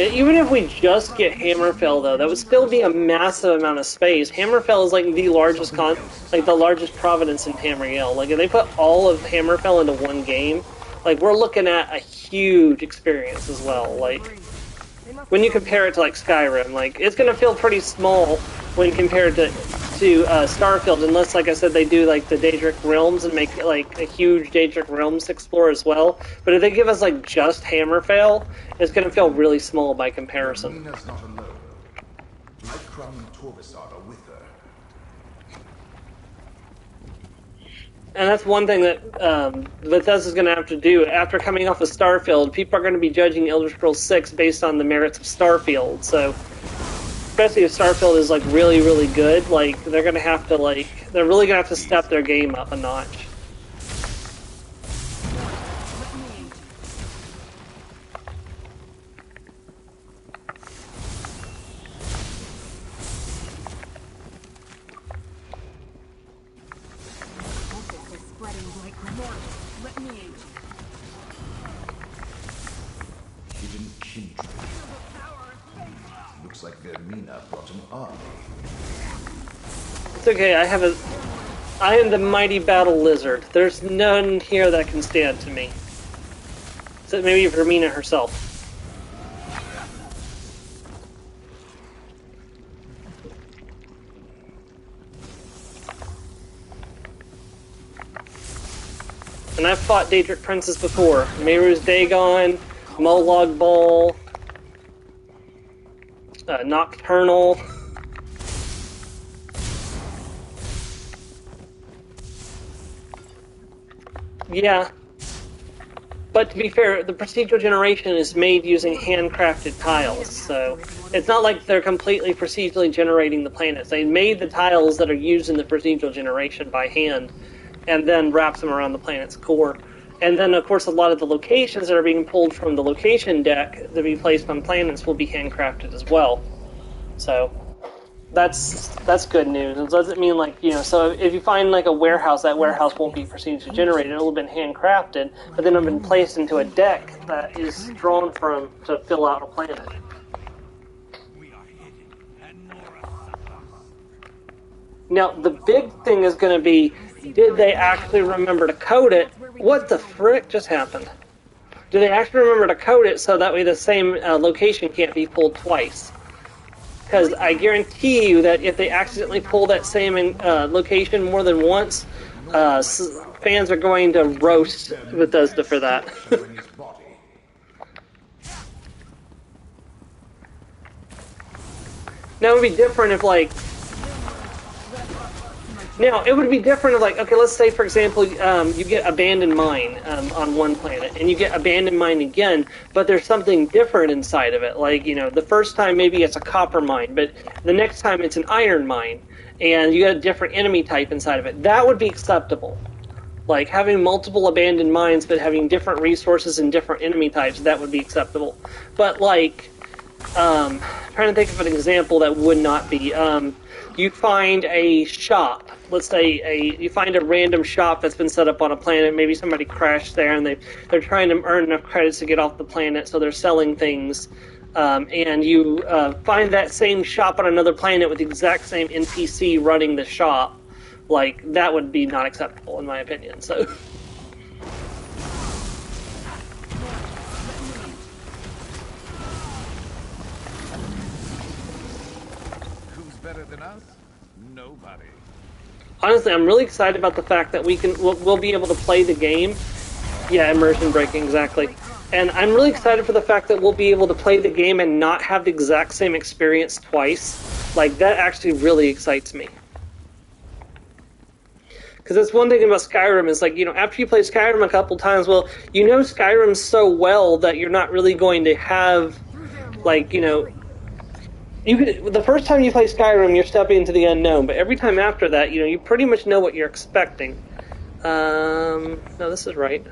Even if we just get Hammerfell, though, that would still be a massive amount of space. Hammerfell is the largest the largest province in Tamriel. If they put all of Hammerfell into one game, we're looking at a huge experience as well. When you compare it to Skyrim, it's gonna feel pretty small when compared to to Starfield unless, like I said, they do like the Daedric Realms and make like a huge Daedric Realms to explore as well. But if they give us like just Hammerfell, it's going to feel really small by comparison. Nina's not alone. Nightcrown and Torvisard are with her. And that's one thing that Bethesda's going to have to do. After coming off of Starfield, people are going to be judging Elder Scrolls 6 based on the merits of Starfield. So, especially if Starfield is like really, really good, like they're going to have to they're really going to have to step their game up a notch. Hidden kindred. Looks like Vermina brought an army. It's okay, I am the mighty battle lizard. There's none here that can stand to me. So maybe Vermina herself. And I've fought Daedric Princes before. Meru's Dagon, Molag Bal, Nocturnal. Yeah. But to be fair, the procedural generation is made using handcrafted tiles, so it's not like they're completely procedurally generating the planets. They made the tiles that are used in the procedural generation by hand, and then wraps them around the planet's core. And then, of course, a lot of the locations that are being pulled from the location deck to be placed on planets will be handcrafted as well. So that's good news. It doesn't mean like, so if you find like a warehouse, that warehouse won't be procedurally generated. It will have been handcrafted, but then it'll have been placed into a deck that is drawn from to fill out a planet. Now, the big thing is going to be, did they actually remember to code it? What the frick just happened? Do they actually remember to code it so that way the same location can't be pulled twice? Because I guarantee you that if they accidentally pull that same location more than once, fans are going to roast Bethesda for that. Now, it would be different if, like... Now, it would be different if, like, okay, let's say, for example, you get abandoned mine on one planet, and you get abandoned mine again, but there's something different inside of it. Like, the first time maybe it's a copper mine, but the next time it's an iron mine, and you got a different enemy type inside of it. That would be acceptable. Like, having multiple abandoned mines, but having different resources and different enemy types, that would be acceptable. But, like, trying to think of an example that would not be, you find a shop. Let's say you find a random shop that's been set up on a planet. Maybe somebody crashed there, and they're trying to earn enough credits to get off the planet, so they're selling things. And you find that same shop on another planet with the exact same NPC running the shop. Like, that would be not acceptable, in my opinion. So. Who's better than us? Nobody. Honestly, I'm really excited about the fact that we'll be able to play the game. Yeah, immersion breaking, exactly. And I'm really excited for the fact that we'll be able to play the game and not have the exact same experience twice. Like, that actually really excites me. Because that's one thing about Skyrim is, like, after you play Skyrim a couple times, well, Skyrim so well that you're not really going to have, like, the first time you play Skyrim, you're stepping into the unknown, but every time after that, you pretty much know what you're expecting. No, this is right.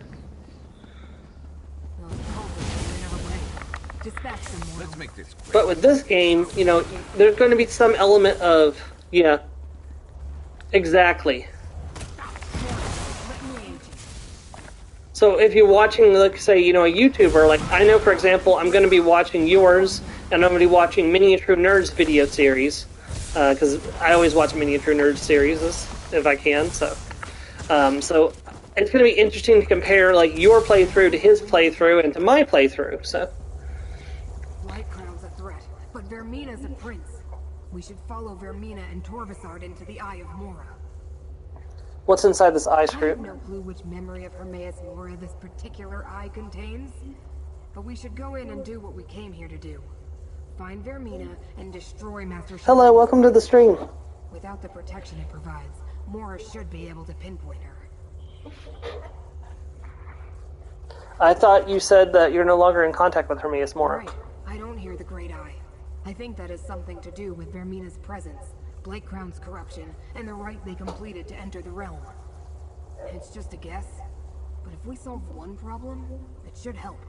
Let's make this quick. But with this game, there's going to be some element of, yeah, exactly. So if you're watching, like, say, a YouTuber, like, I know, for example, I'm going to be watching yours, and I'm going to be watching Miniature Nerds video series, because I always watch Miniature Nerds series if I can, so it's going to be interesting to compare, like, your playthrough to his playthrough and to my playthrough, so. Lightcrown's a threat, but Vermina's a prince. We should follow Vermina and Torvasard into the Eye of Mora. What's inside this eye I have script? no clue which memory of Hermaeus Mora this particular eye contains, but we should go in and do what we came here to do. Find Vermina and destroy Master Hello, Shelley's welcome to the stream. Without the protection it provides, Mora should be able to pinpoint her. I thought you said that you're no longer in contact with Hermaeus Mora. Right. I don't hear the Great Eye. I think that has something to do with Vermina's presence, Blake Crown's corruption, and the rite they completed to enter the realm. It's just a guess, but if we solve one problem, it should help.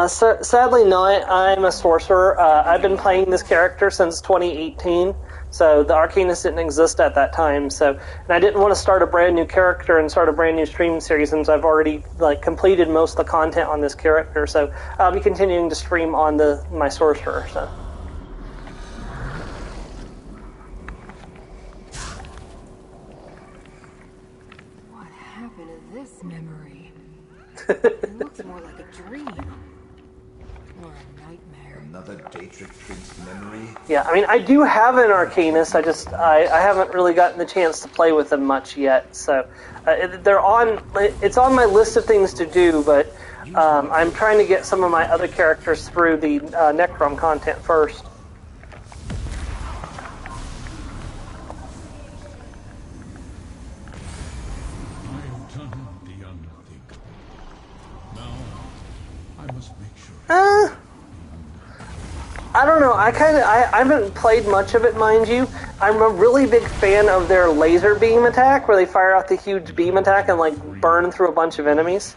Sadly not. I'm a sorcerer. I've been playing this character since 2018, so the Arcanist didn't exist at that time. And I didn't want to start a brand new character and start a brand new stream series since I've already completed most of the content on this character. So I'll be continuing to stream on my sorcerer. So. What happened to this memory? It looks more like a dream. Or a nightmare. Another Daedric Prince memory? Yeah, I mean, I do have an Arcanist. I haven't really gotten the chance to play with them much yet. So it's on my list of things to do, but I'm trying to get some of my other characters through the Necrom content first. I don't know. I haven't played much of it, mind you. I'm a really big fan of their laser beam attack, where they fire out the huge beam attack and burn through a bunch of enemies.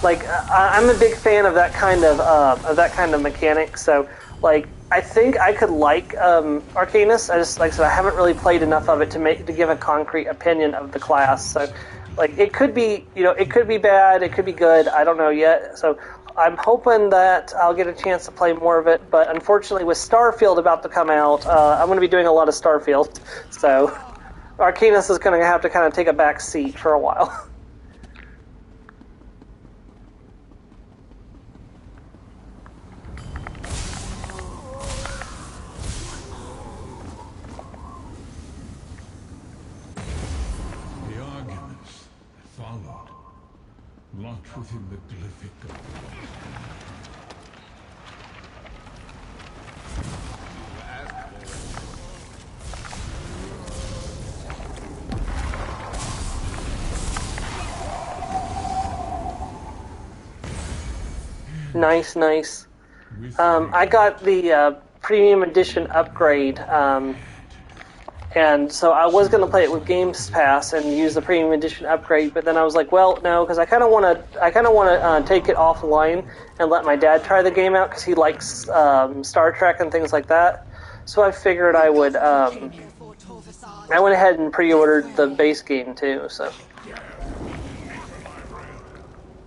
I'm a big fan of that kind of mechanic. So, I think I could Arcanist. I just, like I said, I haven't really played enough of it to give a concrete opinion of the class. So, it could be, it could be bad, it could be good. I don't know yet. So. I'm hoping that I'll get a chance to play more of it, but unfortunately with Starfield about to come out, I'm going to be doing a lot of Starfield, so Arcanist is going to have to kind of take a back seat for a while. The arguments that followed, locked within the glyphic of Nice. I got the premium edition upgrade, and so I was going to play it with Games Pass and use the premium edition upgrade, but then I was like, well, no, because I kind of want to take it offline and let my dad try the game out because he likes Star Trek and things like that. So I figured I would. I went ahead and pre-ordered the base game too. So.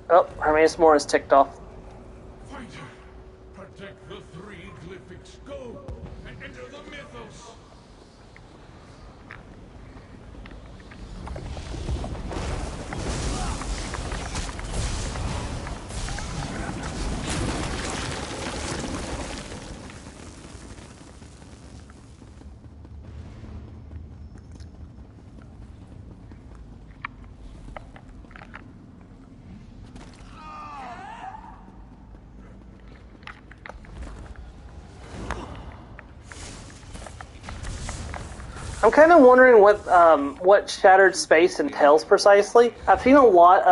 Oh, Hermaeus Mora is ticked off. protect the three glyphics. Go and enter the mythos. I'm kind of wondering what Shattered Space entails precisely. I've seen a lot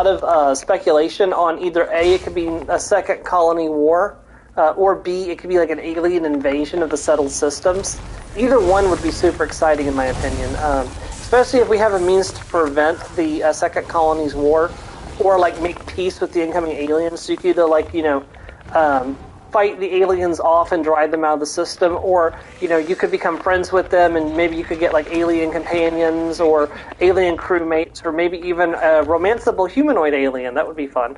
of speculation on either A, it could be a second colony war, or B, it could be like an alien invasion of the settled systems. Either one would be super exciting in my opinion, especially if we have a means to prevent the second colony's war, or make peace with the incoming aliens. So you could either fight the aliens off and drive them out of the system, or you could become friends with them and maybe you could get alien companions or alien crewmates, or maybe even a romanceable humanoid alien. That would be fun,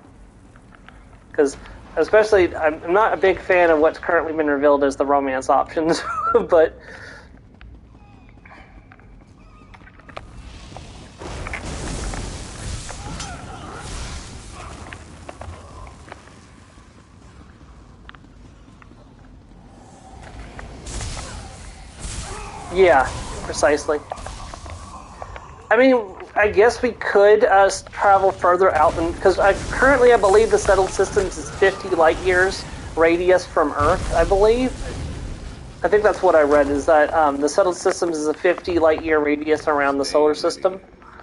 because especially I'm not a big fan of what's currently been revealed as the romance options. But Yeah, precisely. I mean, I guess we could travel further out than... Because currently I believe the settled systems is 50 light years radius from Earth, I believe. I think that's what I read, is that the settled systems is a 50 light year radius around the solar system.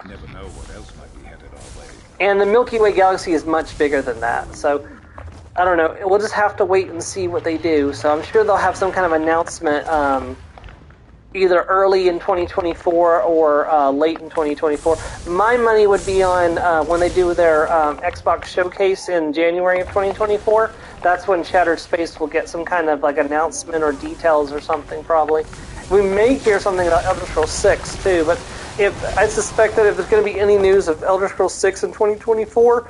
Never know what else might be headed our way. And the Milky Way galaxy is much bigger than that, so... I don't know. We'll just have to wait and see what they do. So I'm sure they'll have some kind of announcement either early in 2024 or late in 2024. My money would be on when they do their Xbox showcase in January of 2024. That's when Shattered Space will get some kind of like announcement or details or something, probably. We may hear something about Elder Scrolls 6 too, but I suspect that if there's going to be any news of Elder Scrolls 6 in 2024,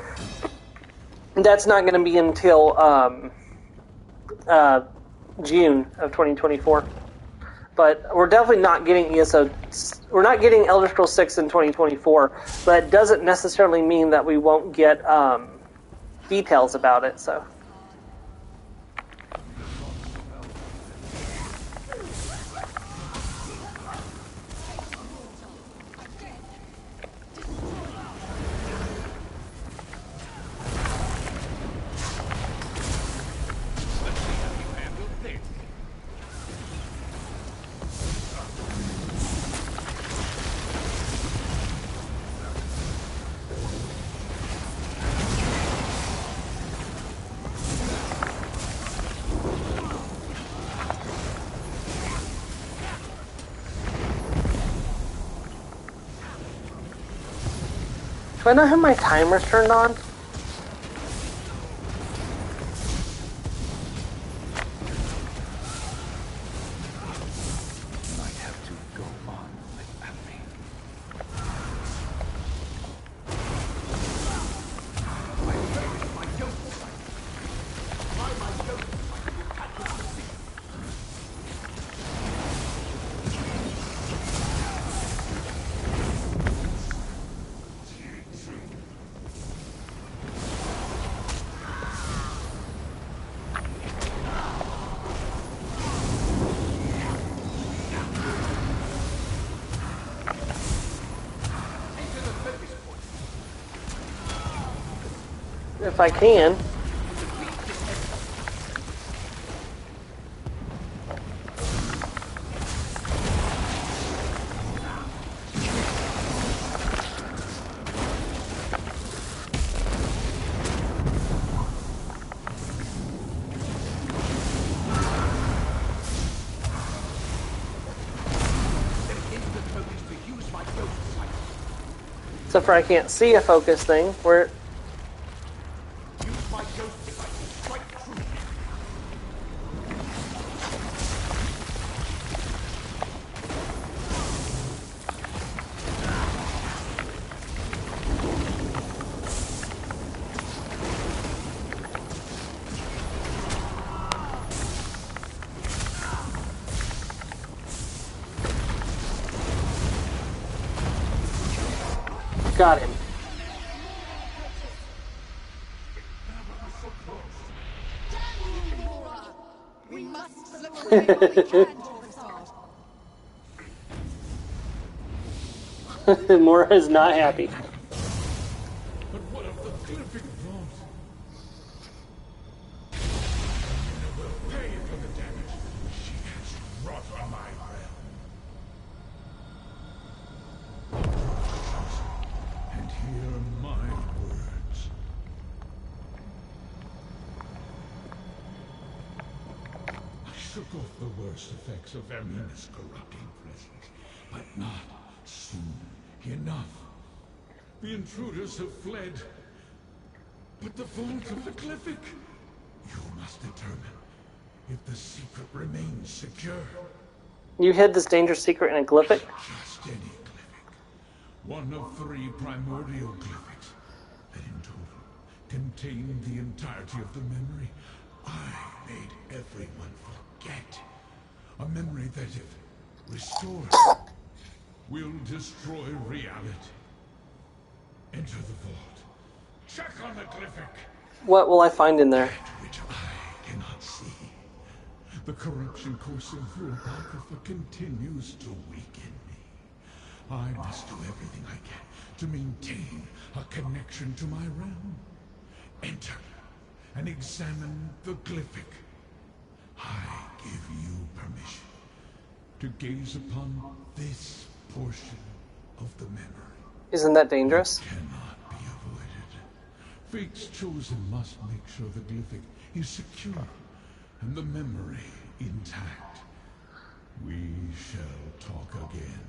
that's not going to be until June of 2024. But we're definitely not getting ESO. We're not getting Elder Scrolls 6 in 2024. But it doesn't necessarily mean that we won't get details about it. So. Do I not have my timers turned on? Might have to go on without me. If I can. Except for I can't see a focus thing. Where... Got him. We must slip away while we can, Professor. Mora is not happy. But what of the Glyphic vault? Will pay for the damage she has wrought on my realm. And hear my words. I shook off the worst effects of Ermina's corrupting presence, but not soon enough. The intruders have fled. But the vault of the Glyphic? You must determine if the secret remains secure. You hid this dangerous secret in a Glyphic? Just any Glyphic. One of 3 primordial Glyphics that in total contain the entirety of the memory I made everyone forget. A memory that, if restored, will destroy reality. Enter the vault. Check on the Glyphic. What will I find in there? That which I cannot see. The corruption coursing through Apocrypha continues to weaken me. I must do everything I can to maintain a connection to my realm. Enter and examine the glyphic. I give you permission to gaze upon this portion of the memory. Isn't that dangerous? It cannot be avoided. Fate's chosen must make sure the glyphic is secure and the memory intact. We shall talk again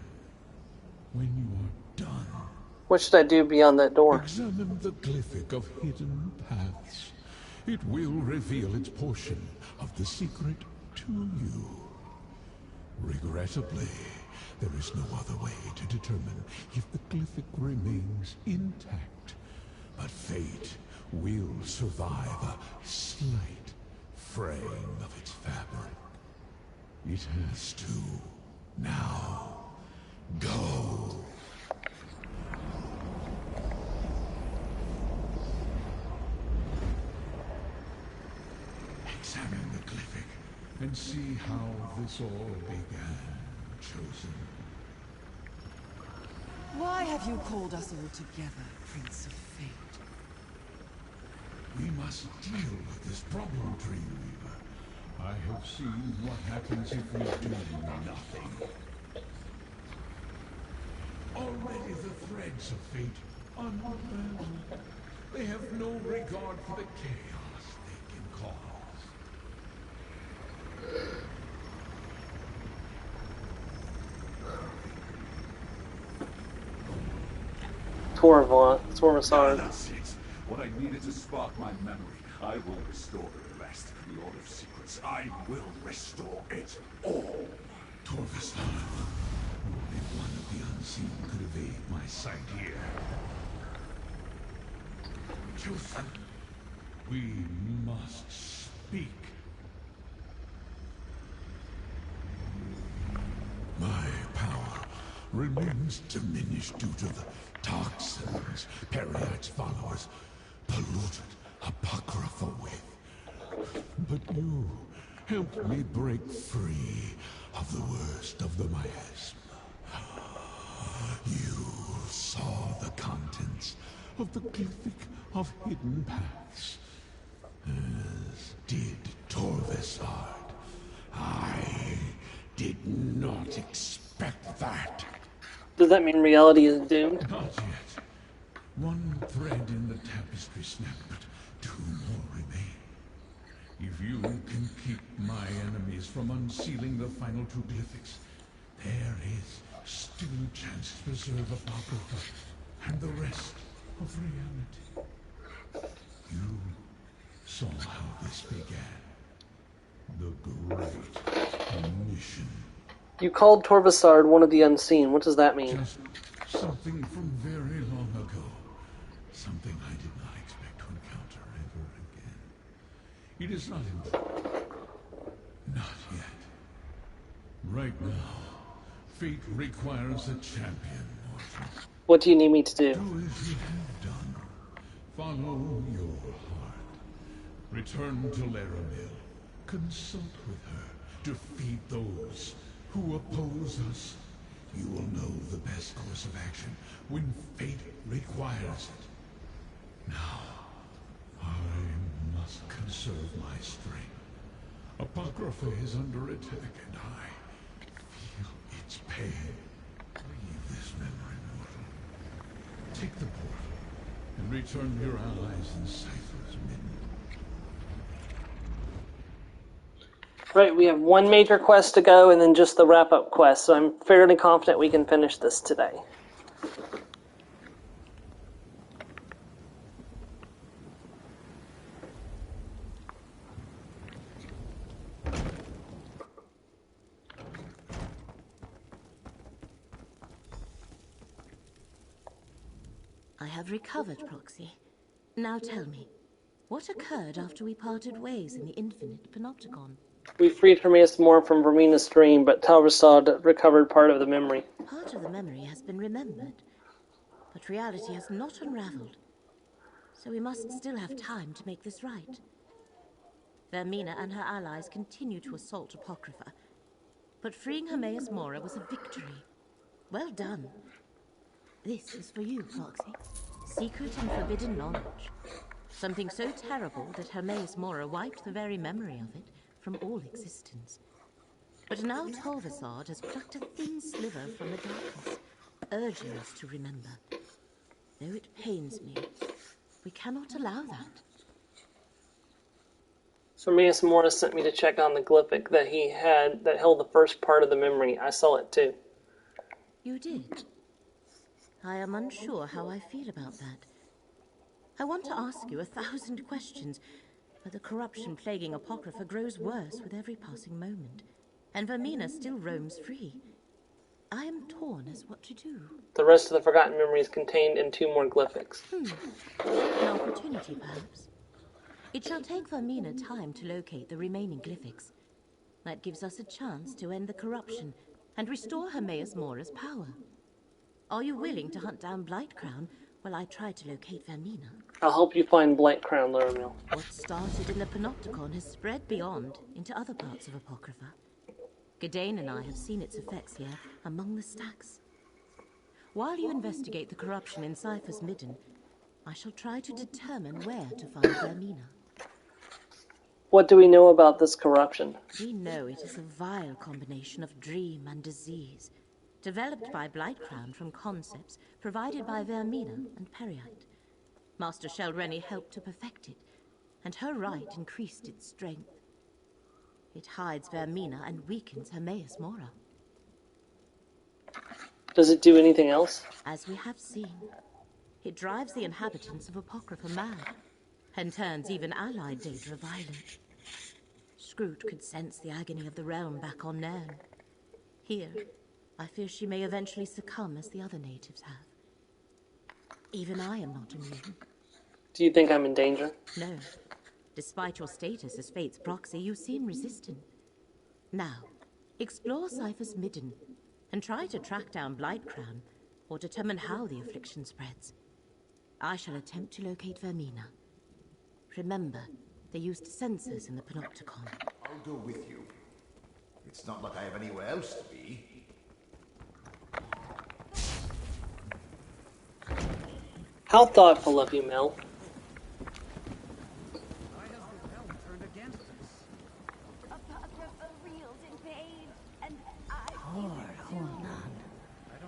when you are done. What should I do beyond that door? Examine the glyphic of hidden paths. It will reveal its portion of the secret to you. Regrettably, there is no other way to determine if the glyphic remains intact. But fate will survive a slight fraying of its fabric. It has to. Now, go. Examine the glyphic and see how this all began, Chosen. Why have you called us all together, Prince of Fate? We must deal with this problem, Dreamweaver. I have seen what happens if we do nothing. Already the threads of fate unravel. They have no regard for the chaos they can cause. Torvasard. That's it. What I needed to spark my memory, I will restore the rest. Lord of Secrets, I will restore it all. Torvasard. Only one of the unseen could evade my sight here. Chosen. We must speak. My power remains diminished due to the toxins Periite's followers polluted Apocrypha with. But you helped me break free of the worst of the miasma. You saw the contents of the glyphic of hidden paths, as did Torvasard. I did not expect that. Does that mean reality is doomed? Not yet. One thread in the tapestry snapped, but two more remain. If you can keep my enemies from unsealing the final two glyphics, there is still a chance to preserve Apocrypha and the rest of reality. You saw how this began. The great mission. You called Torvasard one of the unseen. What does that mean? Just something from very long ago. Something I did not expect to encounter ever again. It is not in... Not yet. Right now, fate requires a champion, mortal. What do you need me to do? Do as you have done. Follow your heart. Return to Laramil. Consult with her. Defeat those who oppose us. You will know the best course of action when fate requires it. Now, I must conserve my strength. Apocrypha is under attack, and I feel its pain. Leave this memory, mortal. Take the portal, and return your allies in Cypher's midnight. Right, we have one major quest to go and then just the wrap-up quest, so I'm fairly confident we can finish this today. I have recovered, Proxy. Now tell me, what occurred after we parted ways in the Infinite Panopticon? We freed Hermaeus Mora from Vermina's dream, but Talrasad recovered part of the memory. Part of the memory has been remembered, but reality has not unraveled. So we must still have time to make this right. Vermina and her allies continue to assault Apocrypha. But freeing Hermaeus Mora was a victory. Well done. This is for you, Proxy. Secret and forbidden knowledge. Something so terrible that Hermaeus Mora wiped the very memory of it from all existence. But now Torvasard has plucked a thin sliver from the darkness, urging us to remember. Though it pains me, we cannot allow that. So Hermaeus Mora sent me to check on the glyphic that he had that held the first part of the memory. I saw it too. You did? I am unsure how I feel about that. I want to ask you 1,000 questions, but the corruption plaguing Apocrypha grows worse with every passing moment, and Vermina still roams free. I am torn as what to do. The rest of the forgotten memory is contained in 2 more glyphics. An opportunity, perhaps. It shall take Vermina time to locate the remaining glyphics. That gives us a chance to end the corruption and restore Hermaeus Mora's power. Are you willing to hunt down Blightcrown while I try to locate Vermina? I'll help you find Blightcrown, Laramil. What started in the Panopticon has spread beyond into other parts of Apocrypha. Gadain and I have seen its effects here among the stacks. While you investigate the corruption in Cypher's Midden, I shall try to determine where to find Vermina. What do we know about this corruption? We know it is a vile combination of dream and disease, developed by Blightcrown from concepts provided by Vermina and Periite. Master Shelreni helped to perfect it, and her rite increased its strength. It hides Vermina and weakens Hermaeus Mora. Does it do anything else? As we have seen, it drives the inhabitants of Apocrypha mad, and turns even allied Daedra violent. Scroot could sense the agony of the realm back on Nairn. Here, I fear she may eventually succumb as the other natives have. Even I am not immune. Do you think I'm in danger? No. Despite your status as Fate's proxy, you seem resistant. Now, explore Cypher's Midden, and try to track down Blightcrown, or determine how the affliction spreads. I shall attempt to locate Vermina. Remember, they used sensors in the Panopticon. I'll go with you. It's not like I have anywhere else to be. How thoughtful of you, Mel. Hold on.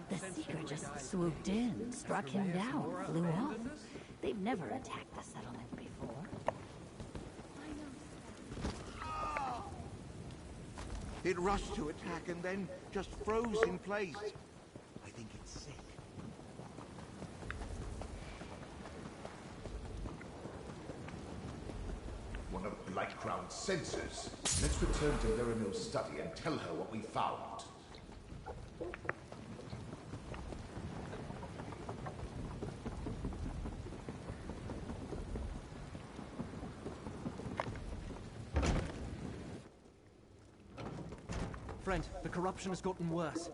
The Seeker just swooped in, struck him down, flew off. They've never attacked the settlement before. It rushed to attack and then just froze in place. I think it's sick. One of Blightcrown's sensors. Let's return to Laramil's study and tell her what we found. Friend, the corruption has gotten worse.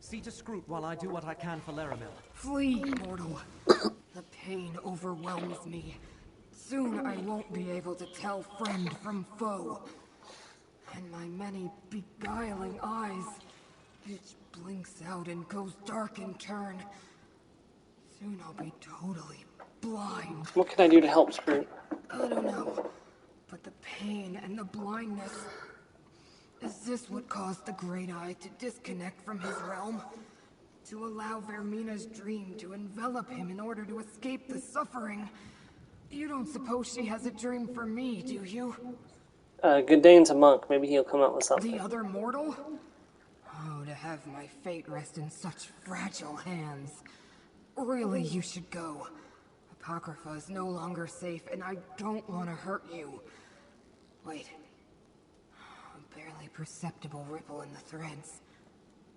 See to Scroot while I do what I can for Laramil. Flee, mortal. The pain overwhelms me. Soon I won't be able to tell friend from foe. And my many beguiling eyes, each blinks out and goes dark in turn. Soon I'll be totally blind. What can I do to help, Scroot? I don't know, but the pain and the blindness... Is this what caused the Great Eye to disconnect from his realm? To allow Vermina's dream to envelop him in order to escape the suffering? You don't suppose she has a dream for me, do you? Gadain's a monk. Maybe he'll come up with something. The other mortal? Oh, to have my fate rest in such fragile hands. Really, you should go. Apocrypha is no longer safe, and I don't want to hurt you. Wait. A barely perceptible ripple in the threads.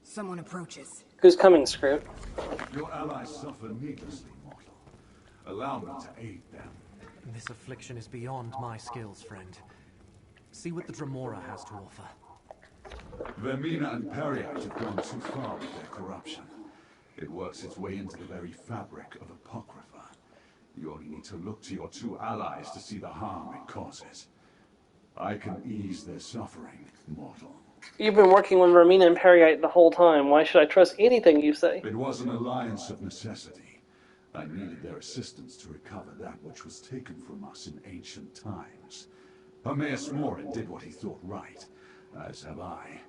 Someone approaches. Who's coming, Scroot? Your allies suffer needlessly, mortal. Allow me to aid them. This affliction is beyond my skills, friend. See what the Dremora has to offer. Vermina and Periite have gone too far with their corruption. It works its way into the very fabric of Apocrypha. You only need to look to your two allies to see the harm it causes. I can ease their suffering, mortal. You've been working with Vermina and Peryite the whole time. Why should I trust anything you say? It was an alliance of necessity. I needed their assistance to recover that which was taken from us in ancient times. Hermaeus Mora did what he thought right, as have I.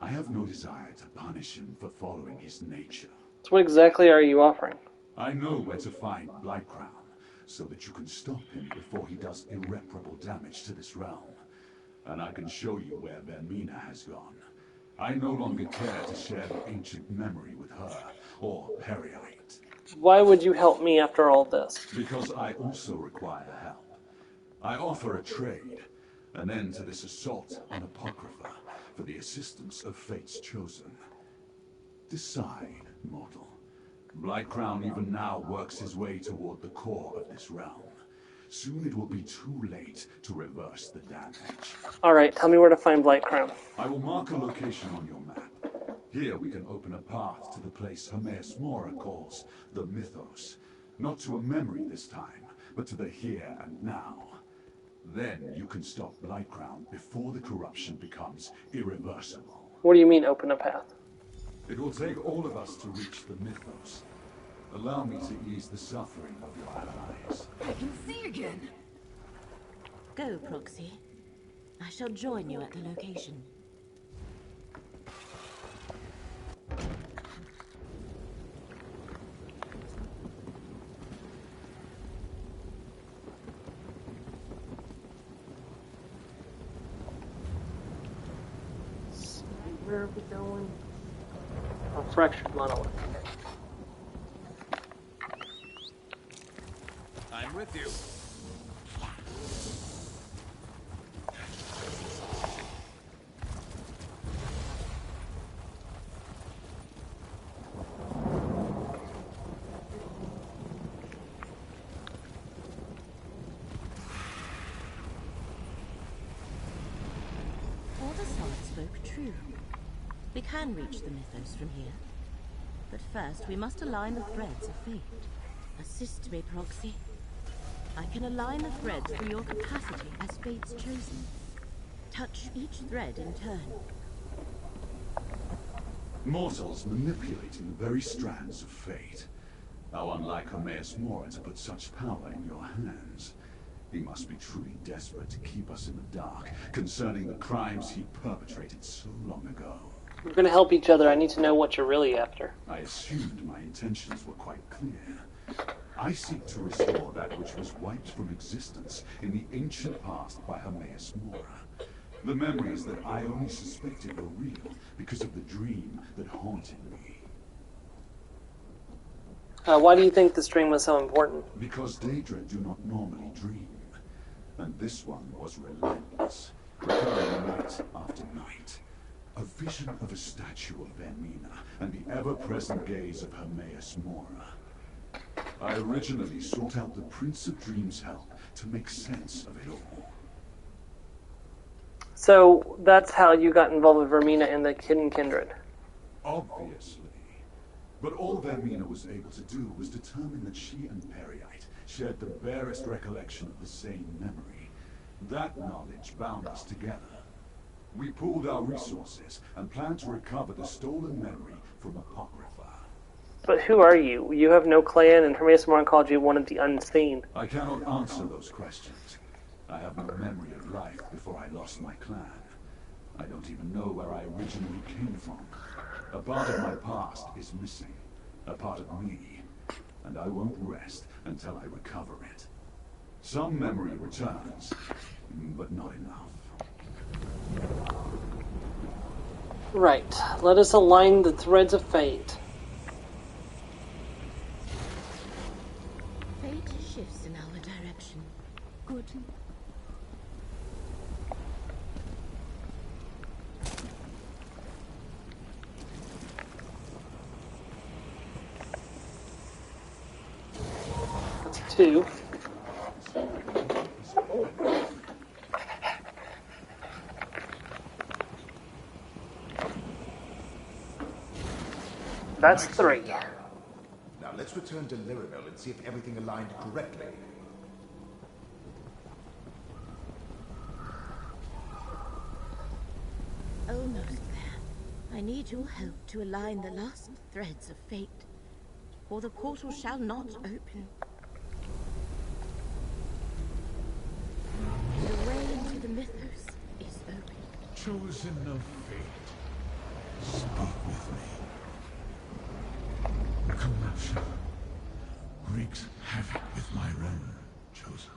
I have no desire to punish him for following his nature. So what exactly are you offering? I know where to find Blightcrown, so that you can stop him before he does irreparable damage to this realm. And I can show you where Vermina has gone. I no longer care to share the ancient memory with her, or Peryite. Why would you help me after all this? Because I also require help. I offer a trade, an end to this assault on Apocrypha, for the assistance of Fate's Chosen. Decide, mortal. Blightcrown even now works his way toward the core of this realm. Soon it will be too late to reverse the damage. Alright, tell me where to find Blightcrown. I will mark a location on your map. Here we can open a path to the place Hermaeus Mora calls the Mythos. Not to a memory this time, but to the here and now. Then you can stop Blightcrown before the corruption becomes irreversible. What do you mean, open a path? It will take all of us to reach the Mythos. Allow me to ease the suffering of your allies. I can see again! Go, Proxy. I shall join you at the location. Where are we going? A fractured monolith. I'm with you. All the sons spoke true. We can reach the Mythos from here. But first, we must align the threads of fate. Assist me, Proxy. I can align the threads through your capacity as Fate's Chosen. Touch each thread in turn. Mortals manipulating the very strands of fate. How unlike Hermaeus Mora to put such power in your hands. He must be truly desperate to keep us in the dark concerning the crimes he perpetrated so long ago. We're gonna help each other. I need to know what you're really after. I assumed my intentions were quite clear. I seek to restore that which was wiped from existence in the ancient past by Hermaeus Mora. The memories that I only suspected were real because of the dream that haunted me. Why do you think this dream was so important? Because Daedra do not normally dream. And this one was relentless, recurring night after night. A vision of a statue of Vermina and the ever-present gaze of Hermaeus Mora. I originally sought out the Prince of Dreams' help to make sense of it all. So that's how you got involved with Vermina and the Hidden Kindred. Obviously. But all Vermina was able to do was determine that she and Peryite shared the barest recollection of the same memory. That knowledge bound us together. We pooled our resources and planned to recover the stolen memory from Apocrypha. But who are you? You have no clan, and Hermaeus Mora called you one of the unseen. I cannot answer those questions. I have no memory of life before I lost my clan. I don't even know where I originally came from. A part of my past is missing. A part of me. And I won't rest until I recover it. Some memory returns, but not enough. Right. Let us align the threads of fate. Fate shifts in our direction. Good. That's 2. That's 3. Now let's return to Lyriville and see if everything aligned correctly. I need your help to align the last threads of fate, or the portal shall not open. The way into the mythos is open. Chosen of fate, speak with me. Corruption wreaks havoc with my realm, Chosen.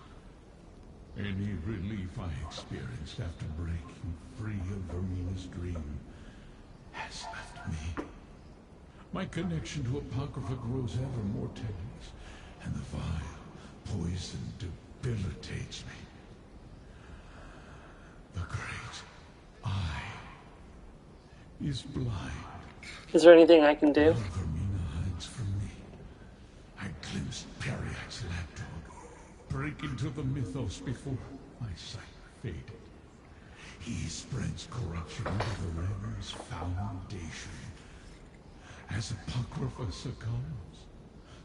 Any relief I experienced after breaking free of Vermina's dream has left me. My connection to Apocrypha grows ever more tenuous, and the vile poison debilitates me. The great eye is blind. Is there anything I can do? Vermina hides from me. I glimpsed Periac's lapdog break into the mythos before my sight faded. He spreads corruption into the realm's foundation. As Apocrypha succumbs,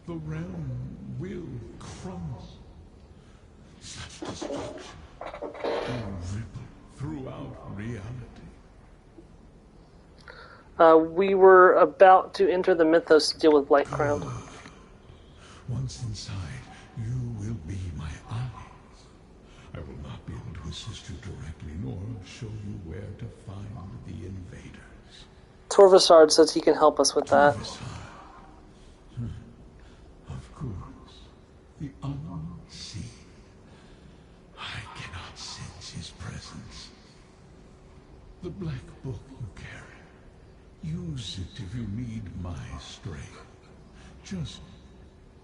the realm will crumble. Such destruction will ripple throughout reality. We were about to enter the mythos to deal with Blightcrown. Once inside, you will be my eyes. I will not be able to assist you directly, nor show you where to find the invaders. Torvasard says he can help us with that. Of course. The unseen. I cannot sense his presence. The black book you carry. Use it if you need my strength. Just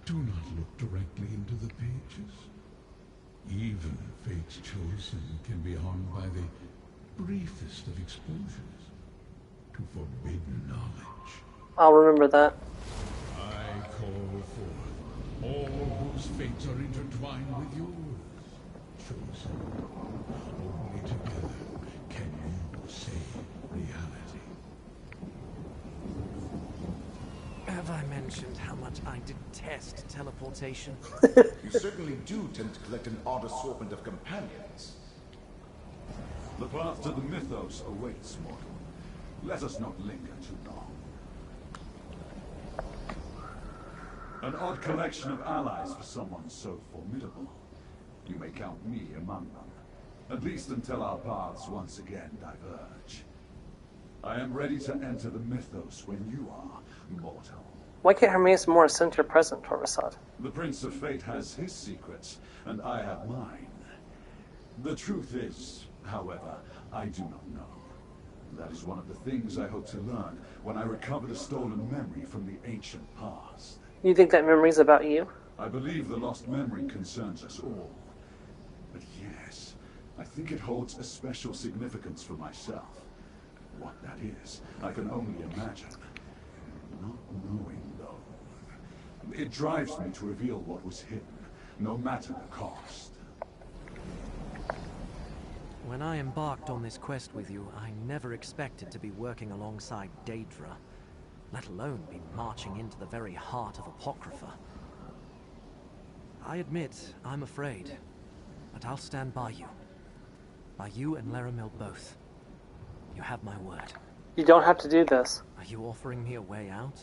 do not look directly into the pages. Even fate's chosen can be harmed by the briefest of exposures to forbidden knowledge. I'll remember that. I call forth all whose fates are intertwined with yours, chosen. Only together can you save reality. Have I mentioned how much I detest teleportation? You certainly do tend to collect an odd assortment of companions. The path to the mythos awaits, mortal. Let us not linger too long. An odd collection of allies for someone so formidable. You may count me among them, at least until our paths once again diverge. I am ready to enter the mythos when you are, mortal. Why can't Hermaeus Mora send your present, Torvasad? The Prince of Fate has his secrets, and I have mine. The truth is, however, I do not know. That is one of the things I hope to learn when I recover the stolen memory from the ancient past. You think that memory's about you? I believe the lost memory concerns us all. But yes, I think it holds a special significance for myself. What that is, I can only imagine. Not knowing, though. It drives me to reveal what was hidden, no matter the cost. When I embarked on this quest with you, I never expected to be working alongside Daedra, let alone be marching into the very heart of Apocrypha. I admit, I'm afraid, but I'll stand by you. By you and Laramil both. You have my word. You don't have to do this. Are you offering me a way out?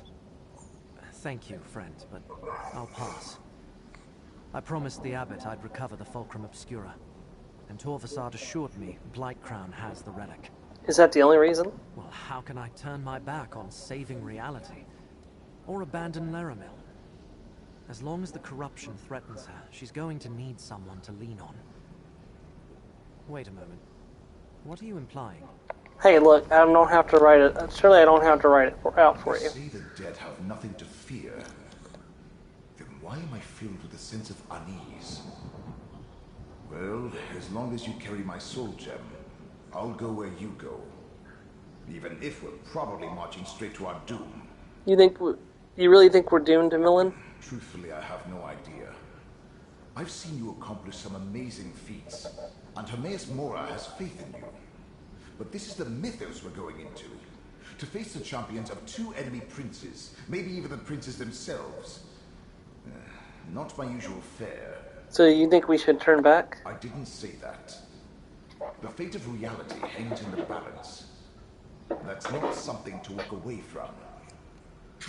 Thank you, friend, but I'll pass. I promised the abbot I'd recover the Fulcrum Obscura, and Torvasard assured me Blightcrown has the relic. Is that the only reason? Well, how can I turn my back on saving reality? Or abandon Laramil? As long as the corruption threatens her, she's going to need someone to lean on. Wait a moment. What are you implying? Hey, look, I don't have to write it. Surely I don't have to write it out for you. Say the dead have nothing to fear. Then why am I filled with a sense of unease? Well, as long as you carry my soul gem, I'll go where you go. Even if we're probably marching straight to our doom. You really think we're doomed, Millen? Truthfully, I have no idea. I've seen you accomplish some amazing feats, and Hermaeus Mora has faith in you. But this is the mythos we're going into. To face the champions of two enemy princes, maybe even the princes themselves. Not my usual fare. So you think we should turn back? I didn't say that. The fate of reality hangs in the balance. That's not something to walk away from.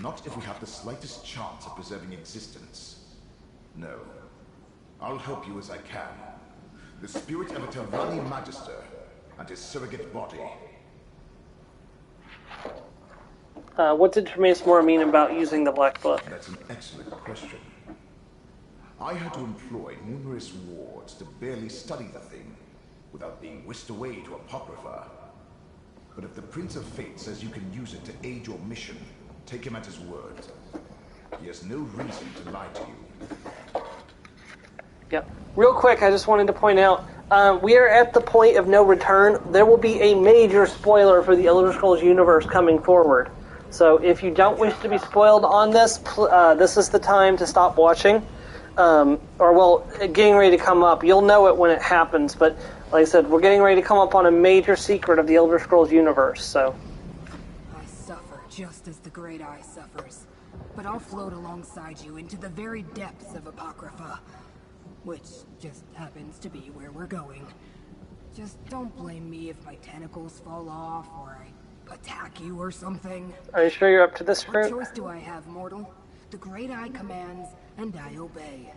Not if we have the slightest chance of preserving existence. No. I'll help you as I can. The spirit of a Telvanni Magister and his surrogate body. What did Tremace Moore mean about using the Black Book? That's an excellent question. I had to employ numerous wards to barely study the thing, without being whisked away to Apocrypha. But if the Prince of Fate says you can use it to aid your mission, take him at his word. He has no reason to lie to you. Yep. Real quick, I just wanted to point out, we are at the point of no return. There will be a major spoiler for the Elder Scrolls universe coming forward. So if you don't wish to be spoiled on this, this is the time to stop watching. Getting ready to come up. You'll know it when it happens, but like I said, we're getting ready to come up on a major secret of the Elder Scrolls universe, so... I suffer just as the Great Eye suffers, but I'll float alongside you into the very depths of Apocrypha, which just happens to be where we're going. Just don't blame me if my tentacles fall off, or I attack you or something. Are you sure you're up to this fruit? What choice do I have, mortal? The Great Eye commands, and I obey.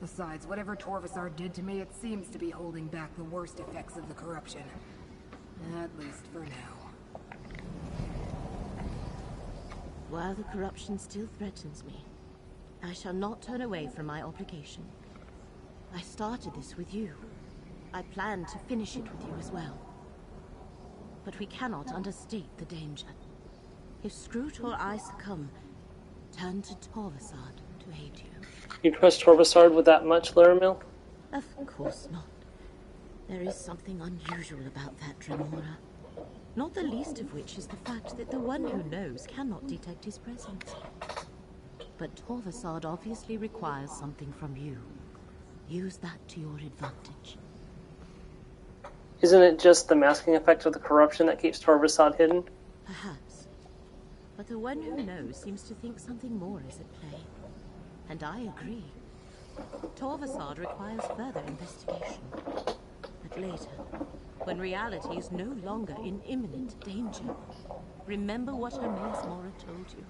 Besides, whatever Torvasar did to me, it seems to be holding back the worst effects of the corruption. At least for now. While the corruption still threatens me, I shall not turn away from my obligation. I started this with you. I plan to finish it with you as well. But we cannot understate the danger. If Scroot or I succumb, turn to Torvasard to aid you. You trust Torvasard with that much, Laramil? Of course not. There is something unusual about that Tremora. Not the least of which is the fact that the one who knows cannot detect his presence. But Torvasard obviously requires something from you. Use that to your advantage. Isn't it just the masking effect of the corruption that keeps Torvasard hidden? Perhaps. But the one who knows seems to think something more is at play. And I agree. Torvasard requires further investigation. But later, when reality is no longer in imminent danger, remember what Hermaeus Mora told you.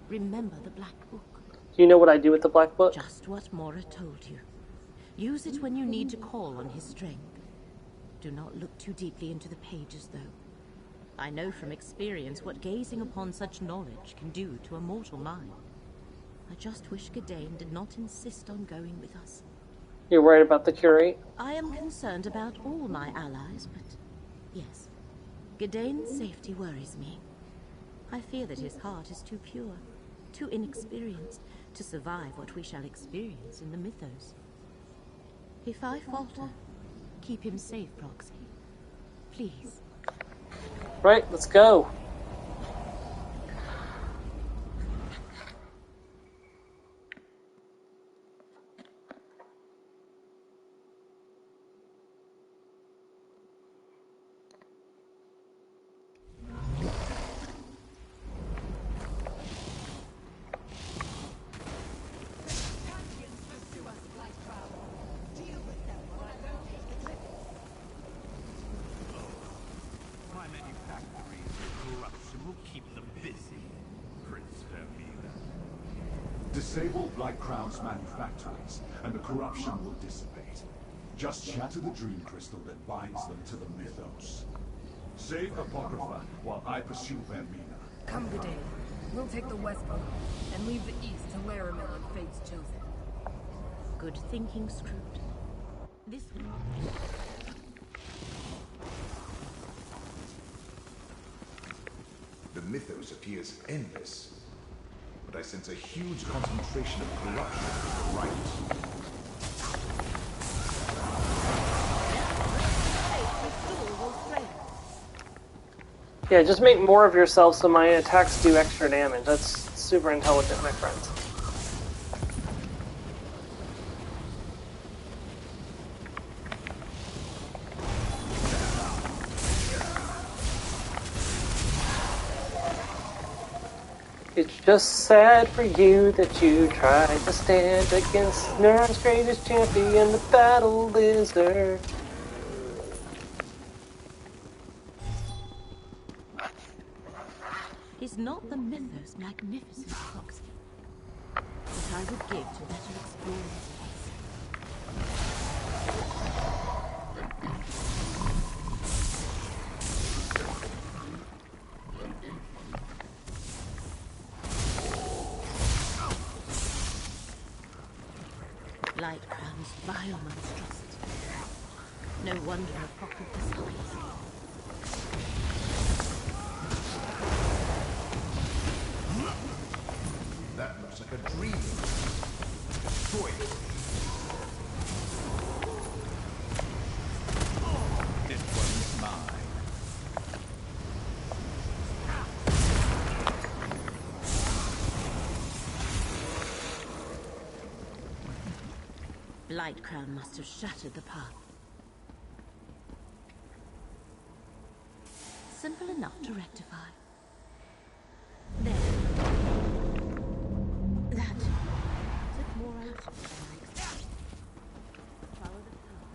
Remember the Black Book. You know what I do with the Black Book? Just what Mora told you. Use it when you need to call on his strength. Do not look too deeply into the pages, though. I know from experience what gazing upon such knowledge can do to a mortal mind. I just wish Gadain did not insist on going with us. You're worried about the curate? I am concerned about all my allies, but yes, Gadain's safety worries me. I fear that his heart is too pure, too inexperienced to survive what we shall experience in the mythos. If I falter, keep him safe, Proxy. Please. Right, let's go. Disable Blight Crown's manufactories, and the corruption will dissipate. Just shatter the dream crystal that binds them to the mythos. Save Apocrypha while I pursue Vermina. Come, Gadain. We'll take the West Book and leave the East to Laramil and Fate's Chosen. Good thinking, Scroot. This one. The mythos appears endless, but I sense a huge concentration of corruption to the right. Yeah, just make more of yourself so my attacks do extra damage. That's super intelligent, my friends. It's just sad for you that you tried to stand against Nern's greatest champion, the Battle Lizard. is not the Mythos' magnificent proxy. What I would give to better explore this place. Lightcrown's vile monstrosity. No wonder Apocryphus hides him. That looks like a dream. Destroy it. This one's mine. Lightcrown must have shattered the path. Simple enough to rectify. There. That took more out of it than I expected. Follow the path.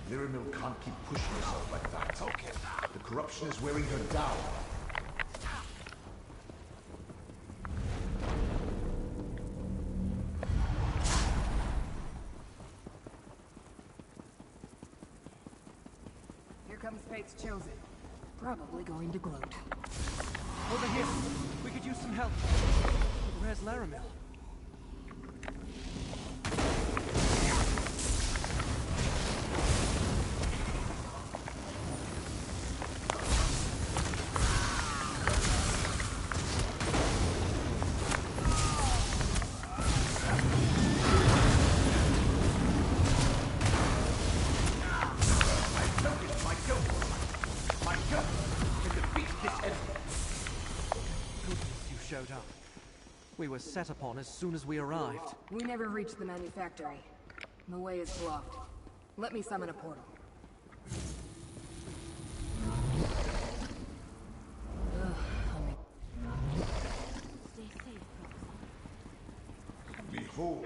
Miramill can't keep pushing herself like that. Okay. The corruption is wearing her down. Comes Fate's Chosen. Probably going to gloat. Over here! We could use some help. Where's Laramil? We were set upon as soon as we arrived. We never reached the manufactory. The way is blocked. Let me summon a portal. Behold,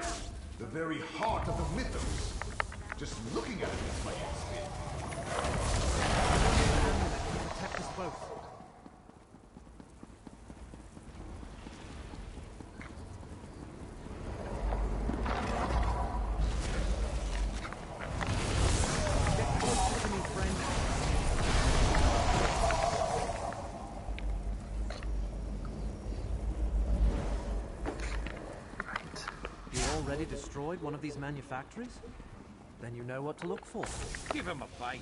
the very heart of the Mythos. Just looking at it makes my head spin. Protect us both. Destroyed one of these manufactories? Then you know what to look for. Give him a bite.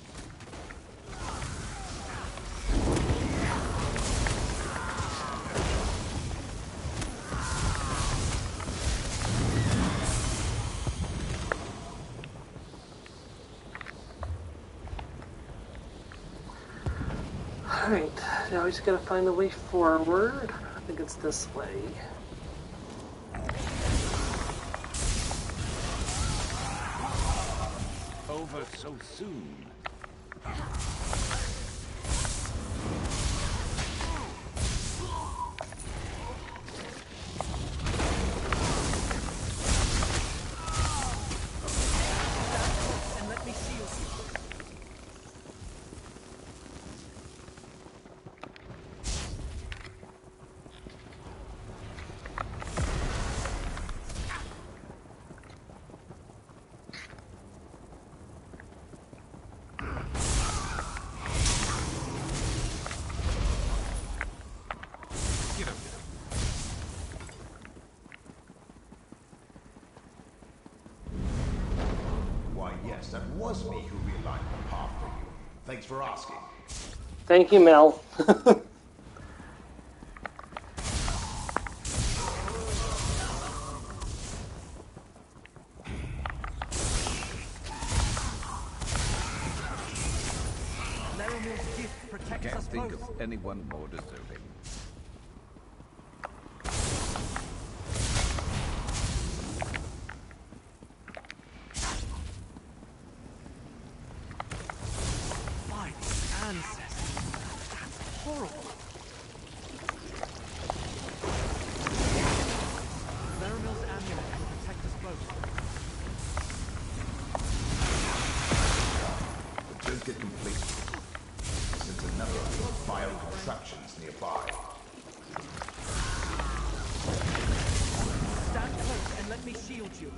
Alright, now we just gotta find the way forward. I think it's this way. Over so soon. And let me shield you. Yes, that was me who realigned the path for you. Thanks for asking. Thank you, Mel. Laramil's gift protects Can't us think both. of anyone more deserving. get complacent, since another of your vile contraptions nearby. Stand close and let me shield you.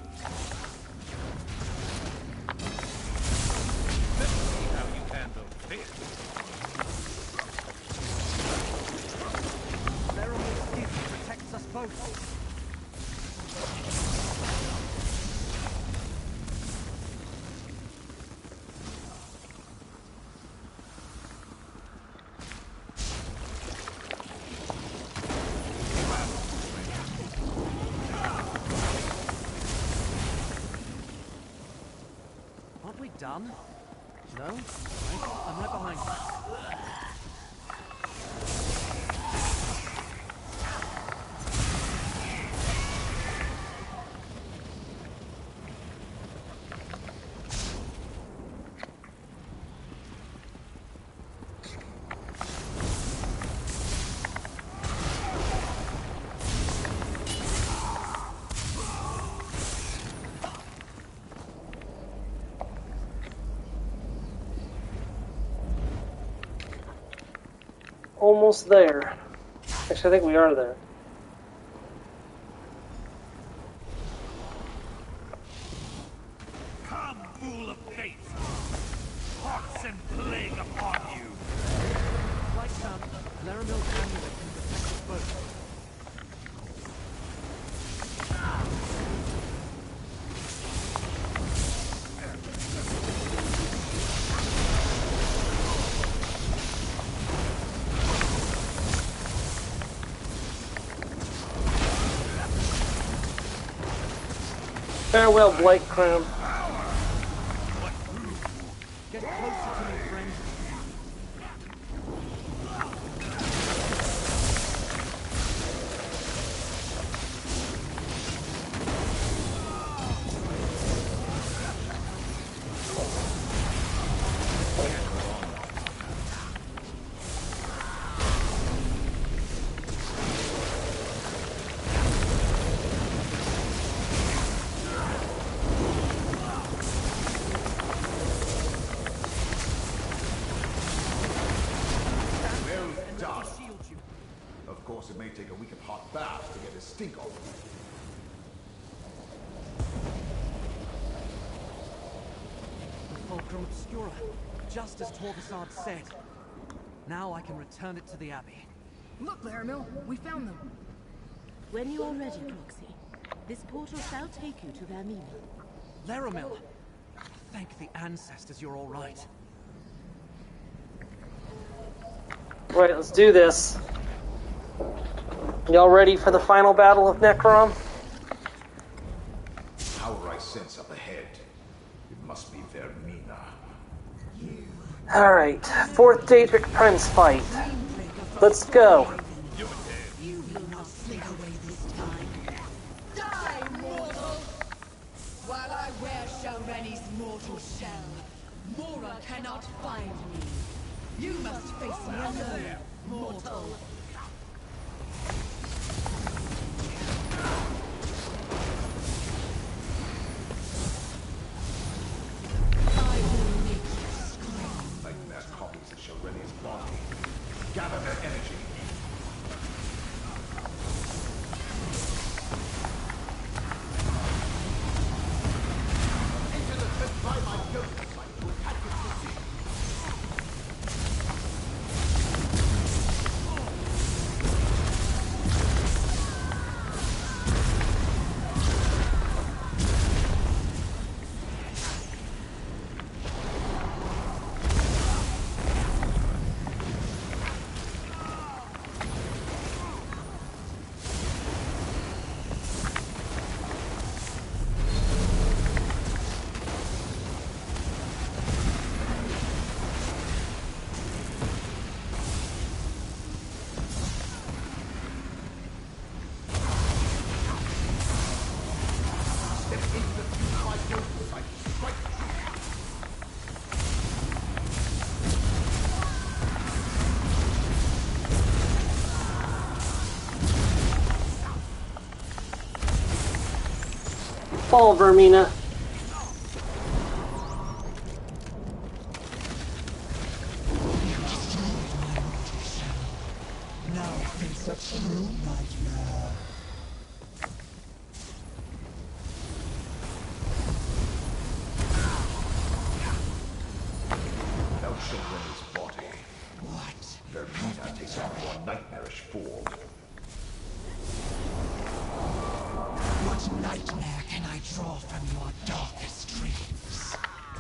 Let's see how you handle this. Theramil's gift protects us both. Aren't we done? No? I'm right behind you. Almost there. Actually, I think we are there. Come, fool of fate! Pox and plague upon you! Like Theramil's amulet can protect us both. Farewell, Blight Crown. Get closer to me, friend. Of course, it may take a week of hot baths to get his stink off. The Fulcrum Obscura, just as Torvasard said. Now I can return it to the Abbey. Look, Laramil, we found them. When you are ready, Roxy, this portal shall take you to their meaning. Laramil! Thank the ancestors you're all right. Right, let's do this. Y'all ready for the final battle of Necrom? Power I sense up ahead. It must be Vermina. Alright, 4th Daedric Prince fight. Let's go. You will not slink away this time. Die, mortal! While I wear Shalreni's mortal shell, Mora cannot find me. You must face me alone, mortal. Nightmare copies of Shalreni's body. Gather their energy. Enter the pit by my ghost sight to attack its precision. Fall, Vermina.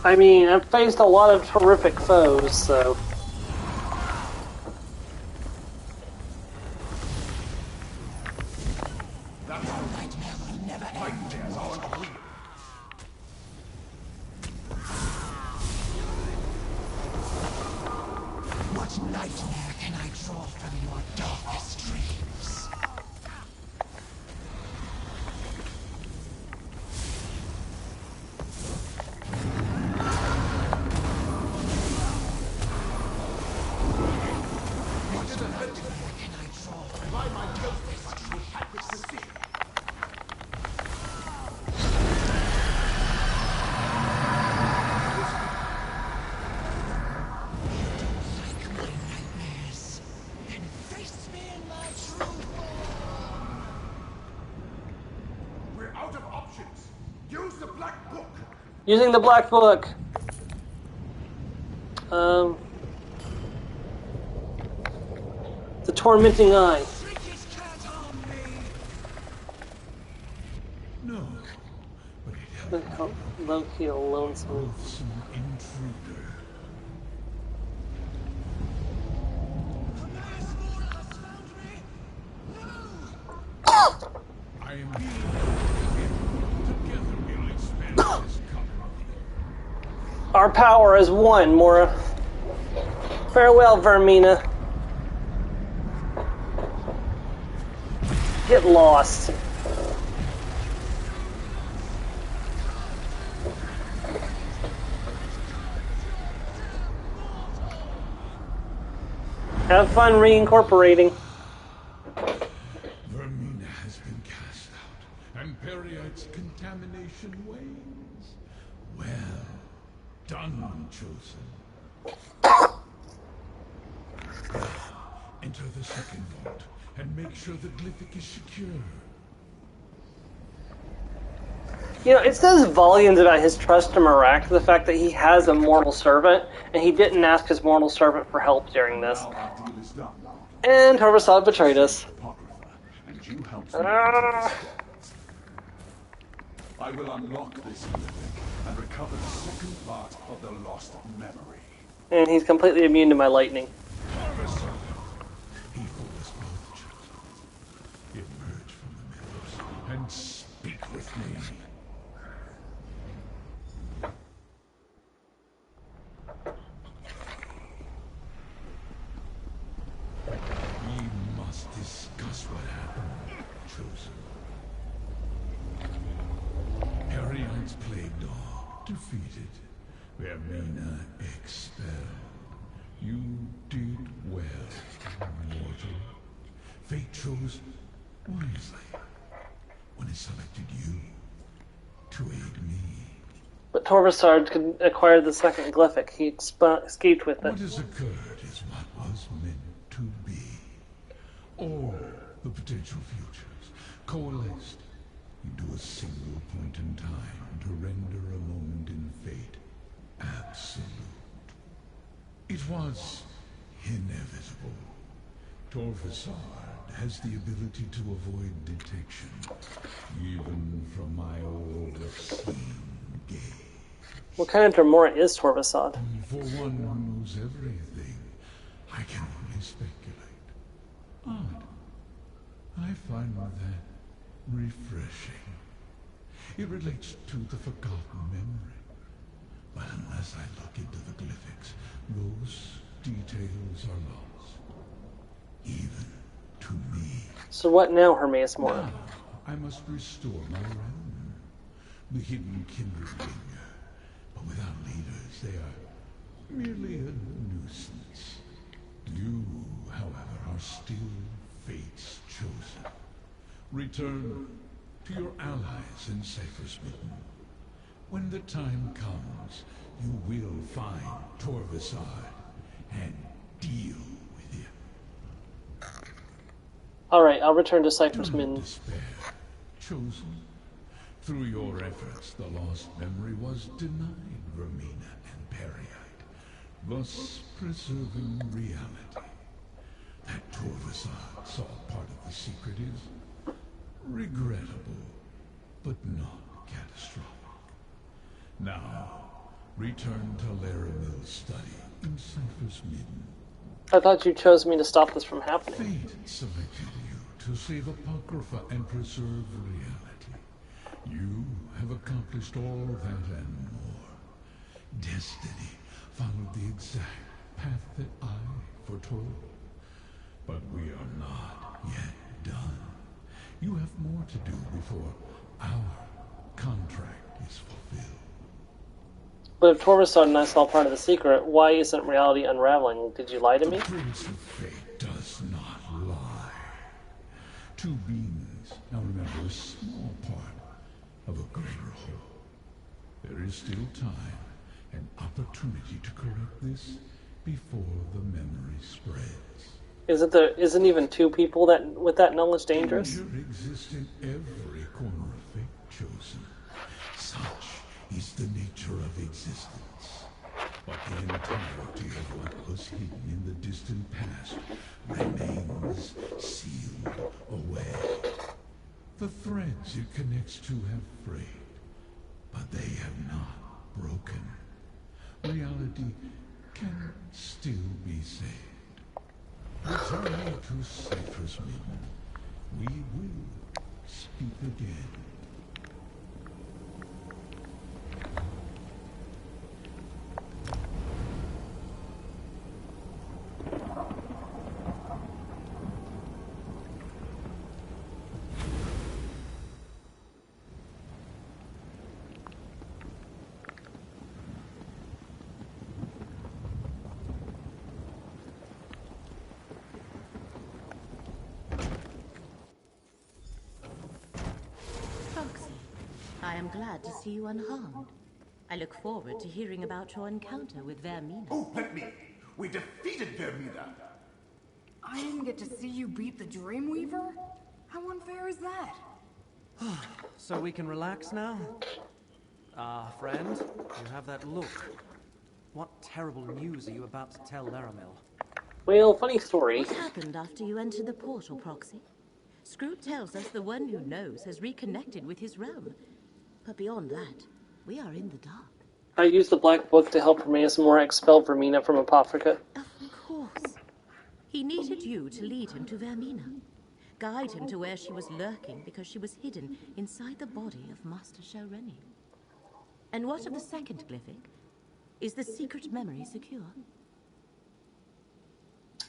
I mean, I've faced a lot of terrific foes, so... What nightmare can I draw from your darkest dreams? We're out of options. Use the black book. Using the black book. The tormenting eye. No, Locate a lonesome intruder. I am together we'll expand this company. Our power is one, Mora. Farewell, Vermina. Get lost. Have fun reincorporating. Vermina has been cast out, and Periite's contamination wanes. Well done, Chosen. Now, enter the second vault, and make sure the glyphic is secure. You know, it says volumes about his trust in Marak, the fact that he has a mortal servant, and he didn't ask his mortal servant for help during this. And Torvasad betrayed us. And you helped me. I will unlock this glyphic and recover the second part of the lost memory. And he's completely immune to my lightning. He who was both chosen. Emerge from the meadows and speak with me. We must discuss what happened, Chosen. Periite's plague dog defeated. Vermina expelled. You did well, mortal. Fate chose wisely when it selected you to aid me. But Torvasard could acquire the second glyphic. He escaped with it. What has occurred is what was meant to be. All the potential futures coalesced into a single point in time to render a moment in fate absolute. It was inevitable. Torvasard has the ability to avoid detection, even from my old obscene gaze. What kind of Dremora is Torvasad? For one who knows everything, I can only speculate. Odd. I find that refreshing. It relates to the forgotten memory. But unless I look into the glyphics, those details are lost. Even to me. So what now, Hermaeus Mora? Now, I must restore my realm. The hidden kindred linger, but without leaders, they are merely a nuisance. You, however, are still fate's chosen. Return to your allies in Cypher's Mitten. When the time comes, you will find Torvasard and deal with him. Alright, I'll return to Cypher's Mitten. Despair, chosen. Through your efforts, the lost memory was denied Vermina and Periite, thus preserving reality. That Torvasard saw part of the secret is regrettable, but not catastrophic. Now, Return to Laramil's study in Cypher's Midden. I thought you chose me to stop this from happening. Fate selected you to save Apocrypha and preserve reality. You have accomplished all that and more. Destiny followed the exact path that I foretold. But we are not yet done. You have more to do before our contract is fulfilled. But if Torvastad and I saw part of the secret, why isn't reality unraveling? Did you lie to me? The Prince of Fate does not lie. Two beings now remember a small part of a greater whole. There is still time and opportunity to correct this before the memory spreads. Isn't even two people that with that knowledge dangerous? Danger exists in every corner of Fate, Chosen. Such is the nature of existence. But the entirety of what was hidden in the distant past remains sealed away. The threads it connects to have frayed, but they have not broken. Reality can still be saved. Returning to Cypher's Midden, we will speak again. I am glad to see you unharmed. I look forward to hearing about your encounter with Vermina. Oh, let me! We defeated Vermina! I didn't get to see you beat the Dreamweaver? How unfair is that? So we can relax now? Ah, friend, you have that look. What terrible news are you about to tell Laramil? Well, funny story. What happened after you entered the portal, Proxy? Scroot tells us the one who knows has reconnected with his realm. But beyond that, we are in the dark. I used the Black Book to help Hermaeus Mora expel Vermina from Apocrypha. Of course. He needed you to lead him to Vermina. Guide him to where she was lurking because she was hidden inside the body of Master Shelreni. And what of the second glyphic? Is the secret memory secure?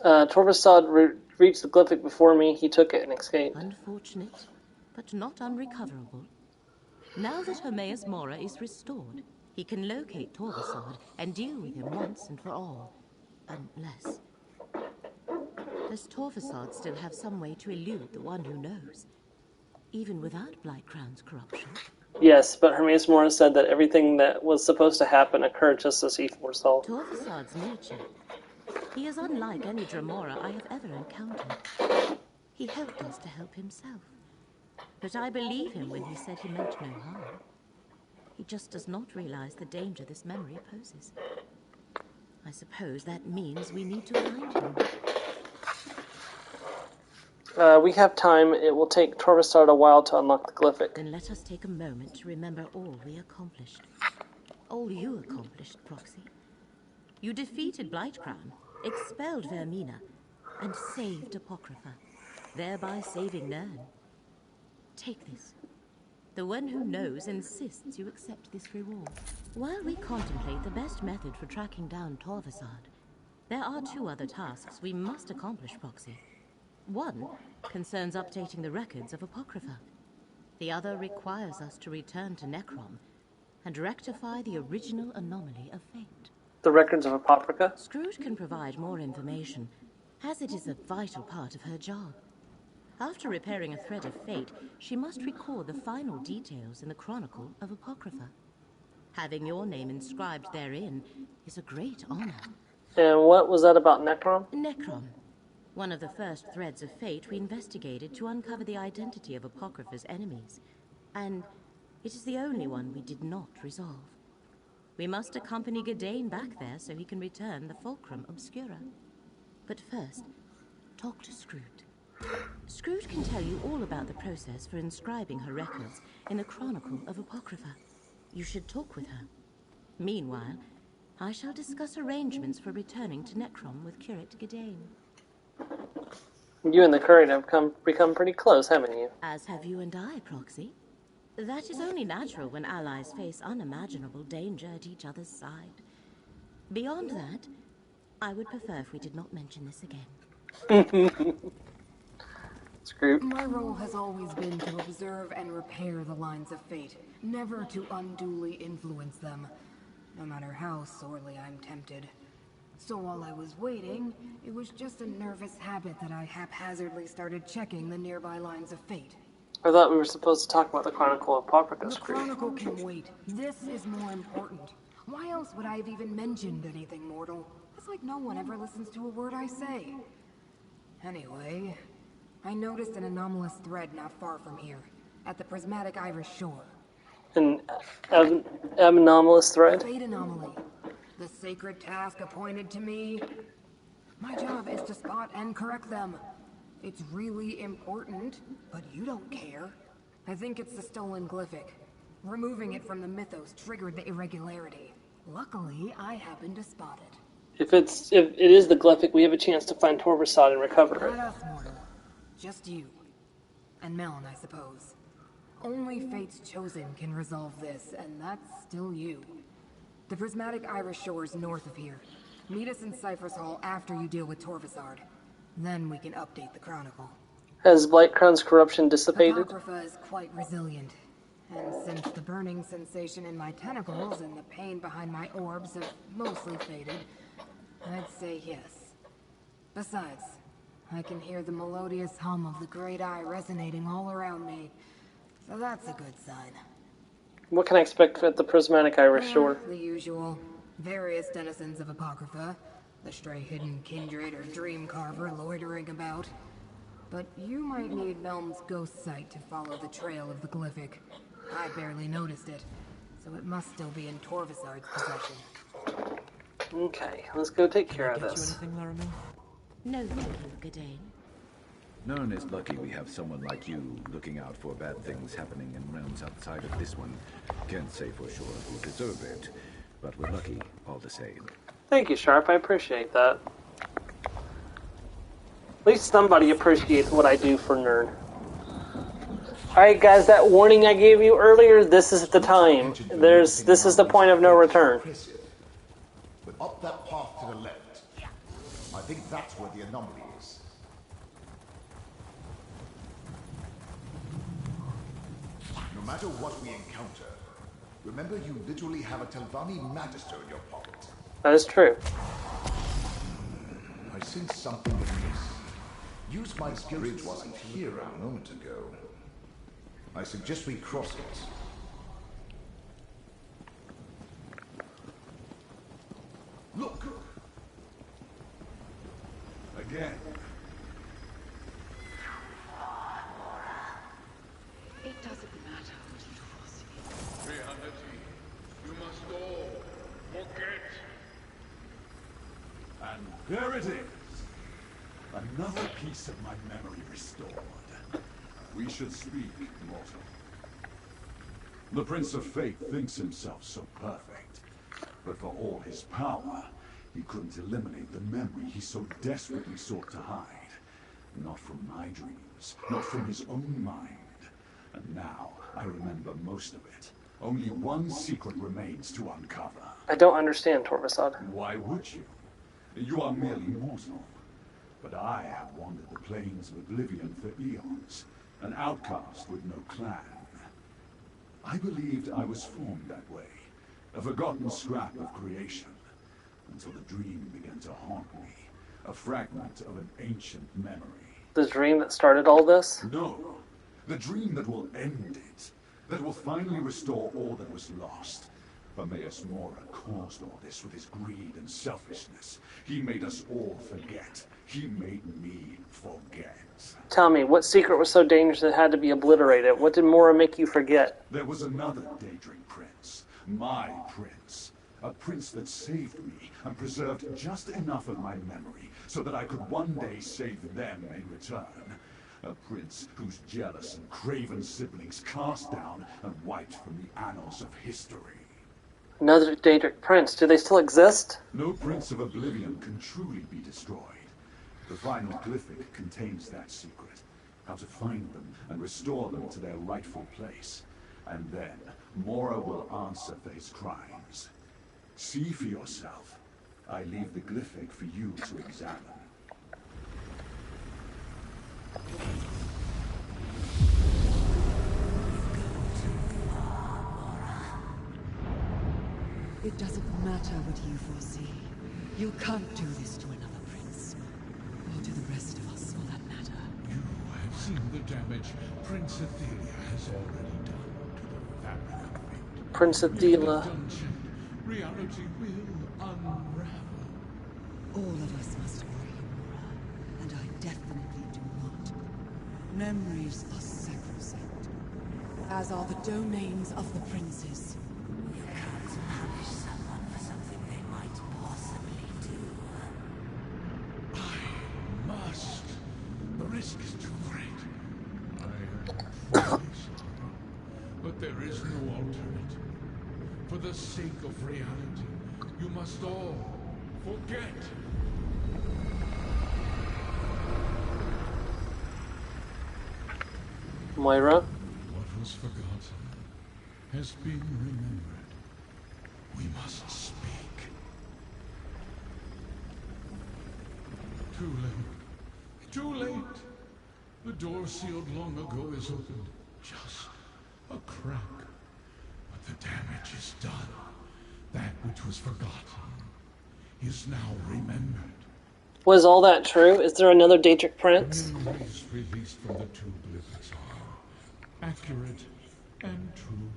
Torvastad reached the glyphic before me. He took it and escaped. Unfortunate, but not unrecoverable. Now that Hermaeus Mora is restored, he can locate Torvastad and deal with him once and for all. Unless... Does Torvastad still have some way to elude the one who knows? Even without Blightcrown's corruption? Yes, but Hermaeus Mora said that everything that was supposed to happen occurred just as he foresaw. Torvastad's nature. He is unlike any Dremora I have ever encountered. He helped us to help himself. But I believe him when he said he meant no harm. He just does not realize the danger this memory poses. I suppose that means we need to find him. We have time. It will take Torvastad a while to unlock the glyphic. Then let us take a moment to remember all we accomplished. All you accomplished, Proxy. You defeated Blightcrown, expelled Vermina, and saved Apocrypha, thereby saving Nern. Take this. The one who knows insists you accept this reward. While we contemplate the best method for tracking down Torvastad, there are two other tasks we must accomplish, Proxy. One concerns updating the records of Apocrypha. The other requires us to return to Necrom and rectify the original anomaly of fate. The records of Apocrypha? Scrooge can provide more information, as it is a vital part of her job. After repairing a thread of fate, she must record the final details in the Chronicle of Apocrypha. Having your name inscribed therein is a great honor. And what was that about Necrom? Necrom. One of the first threads of fate we investigated to uncover the identity of Apocrypha's enemies. And it is the only one we did not resolve. We must accompany Gadain back there so he can return the Fulcrum Obscura. But first, talk to Scroot. Scroot can tell you all about the process for inscribing her records in the Chronicle of Apocrypha. You should talk with her. Meanwhile, I shall discuss arrangements for returning to Necrom with Curate Gadain. You and the curate have become pretty close, haven't you? As have you and I, Proxy. That is only natural when allies face unimaginable danger at each other's side. Beyond that, I would prefer if we did not mention this again. Screw. My role has always been to observe and repair the lines of fate, never to unduly influence them, no matter how sorely I'm tempted. So while I was waiting, it was just a nervous habit that I haphazardly started checking the nearby lines of fate. I thought we were supposed to talk about the Chronicle of Paprika. The Chronicle can wait. This is more important. Why else would I have even mentioned anything mortal? It's like no one ever listens to a word I say. Anyway, I noticed an anomalous thread not far from here, at the prismatic Irish shore. An anomalous thread? Fate anomaly. The sacred task appointed to me. My job is to spot and correct them. It's really important, but you don't care. I think it's the stolen glyphic. Removing it from the mythos triggered the irregularity. Luckily, I happened to spot it. If it is the glyphic, we have a chance to find Torvarsod and recover it. Not us, mortal. Just you. And Melon, I suppose. Only Fate's Chosen can resolve this, and that's still you. The prismatic Irish shores north of here. Meet us in Cypher's Hall after you deal with Torvarsod. Then we can update the Chronicle. Has Blightcrown's corruption dissipated? Apocrypha is quite resilient. And since the burning sensation in my tentacles and the pain behind my orbs have mostly faded, I'd say yes. Besides, I can hear the melodious hum of the Great Eye resonating all around me, so that's a good sign. What can I expect at the prismatic Irish shore? The usual. Various denizens of Apocrypha. The stray hidden kindred or dream carver loitering about. But you might need Melm's ghost sight to follow the trail of the glyphic. I barely noticed it, so it must still be in Torvarsard's possession. Okay, let's go take care of this. Anything, Laramie? No, thank you, Gadain. None is lucky we have someone like you looking out for bad things happening in realms outside of this one. Can't say for sure who deserve it, but we're lucky all the same. Thank you, Sharp. I appreciate that. At least somebody appreciates what I do for Nerd. Alright guys, that warning I gave you earlier, this is the time. This is the point of no return. But up that path to the left, I think that's where the anomaly is. No matter what we encounter, remember you literally have a Telvanni Magister in your pocket. That is true. I sense something amiss. Use my bridge wasn't here a moment ago. I suggest we cross it. Look! Again. It doesn't matter what you foresee. Reality, you must all forget. And there it is. Another piece of my memory restored. We should speak, mortal. The Prince of Fate thinks himself so perfect, but for all his power, he couldn't eliminate the memory he so desperately sought to hide. Not from my dreams, not from his own mind. And now, I remember most of it. Only one secret remains to uncover. I don't understand, Torvarsod. Why would you? You are merely mortal. But I have wandered the plains of oblivion for eons, an outcast with no clan. I believed I was formed that way, a forgotten scrap of creation, until the dream began to haunt me, a fragment of an ancient memory. The dream that started all this? No, the dream that will end it, that will finally restore all that was lost. Hermaeus Mora caused all this with his greed and selfishness. He made us all forget. He made me forget. Tell me, what secret was so dangerous it had to be obliterated? What did Mora make you forget? There was another Daedric prince. My prince. A prince that saved me and preserved just enough of my memory so that I could one day save them in return. A prince whose jealous and craven siblings cast down and wiped from the annals of history. Another Daedric prince. Do they still exist? No Prince of Oblivion can truly be destroyed. The final glyphic contains that secret. How to find them and restore them to their rightful place. And then, Mora will answer for his crimes. See for yourself. I leave the glyphic for you to examine. It doesn't matter what you foresee. You can't do this to another prince. Or to the rest of us, for that matter. You have seen the damage Prince Athelia has already done to the fabric of fate. Prince In the Athelia. dungeon, reality will unravel. All of us must grieve, Mora, and I definitely do not. Memories are sacrosanct, as are the domains of the princes. You can't punish someone for something they might possibly do. I must. The risk is too great. I am truly sorry, but there is no alternative. For the sake of reality, you must all forget. Moira? What was forgotten has been remembered. We must speak. Too late. Too late. The door sealed long ago is opened. Just a crack. But the damage is done. That which was forgotten is now remembered. Was all that true? Is there another Daedric prince? The memories released from the two glyphics are accurate and true.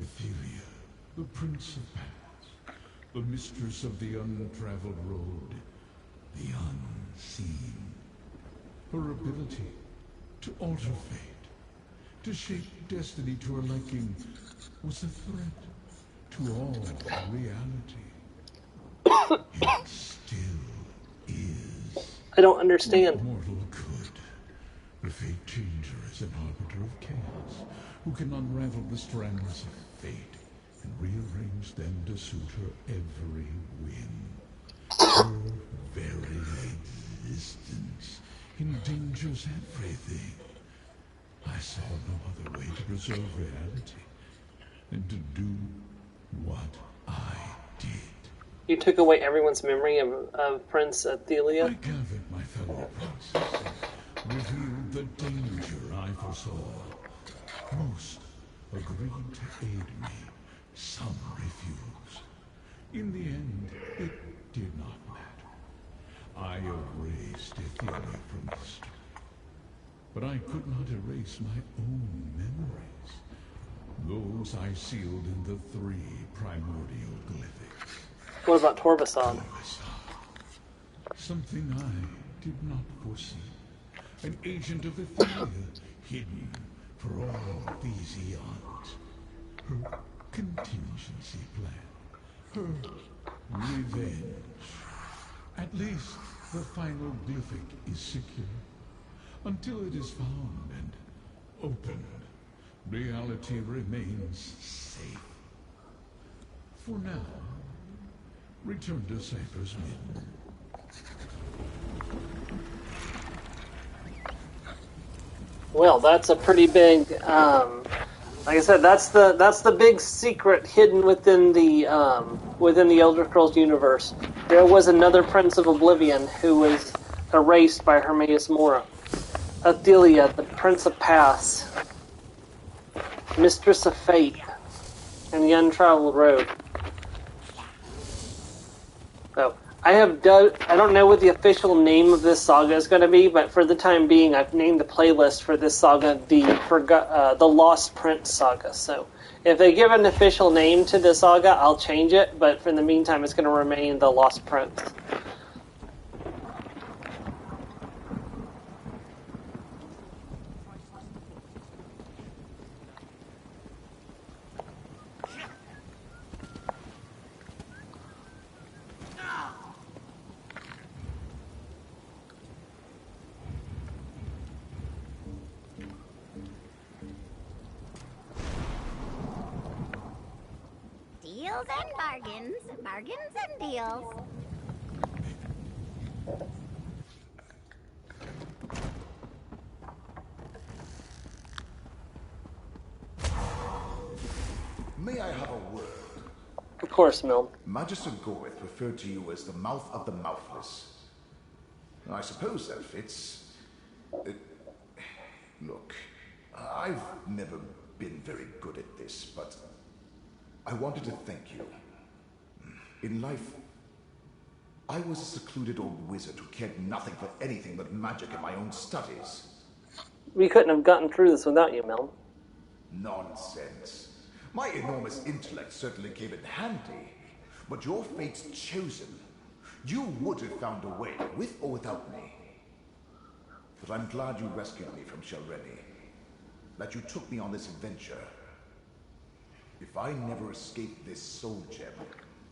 Athelia, the Prince of Paths, the mistress of the untraveled road, the unseen. Her ability to alter fate, to shape destiny to her liking, was a threat to all reality. It still is. I don't understand. What mortal could? The fate changer is an arbiter of chaos, who can unravel the strands of fate and rearrange them to suit her every whim. Her very existence endangers everything. I saw no other way to preserve reality than to do what I did. You took away everyone's memory of Prince Athelia? I gathered my fellow princes, revealed the danger I foresaw. Most agreed to aid me, some refused. In the end, it did not matter. I erased Athelia from history. But I could not erase my own memories. Those I sealed in the 3 primordial glyphics. What about Torvason? Something I did not foresee. An agent of Athelia, hidden for all these eons. Her contingency plan. Her revenge. At least the final glyphic is secure. Until it is found and opened, reality remains safe. For now, return to Cypher's Midden. Well, that's a pretty big, like I said, that's the big secret hidden within the Elder Scrolls universe. There was another Prince of Oblivion who was erased by Hermaeus Mora. Athelia, the Prince of Paths, Mistress of Fate, and the Untraveled Road. So, I don't know what the official name of this saga is going to be, but for the time being, I've named the playlist for this saga the Lost Prince Saga. So, if they give an official name to the saga, I'll change it, but for the meantime, it's going to remain the Lost Prince. Deals and bargains. Bargains and deals. May I have a word? Of course, Milne. Magister Goreth referred to you as the mouth of the mouthless. I suppose that fits. Look, I've never been very good at this, but I wanted to thank you. In life, I was a secluded old wizard who cared nothing for anything but magic and my own studies. We couldn't have gotten through this without you, Milne. Nonsense. My enormous intellect certainly came in handy, but your fate's chosen. You would have found a way, with or without me. But I'm glad you rescued me from Shelreni, that you took me on this adventure. If I never escaped this soul gem...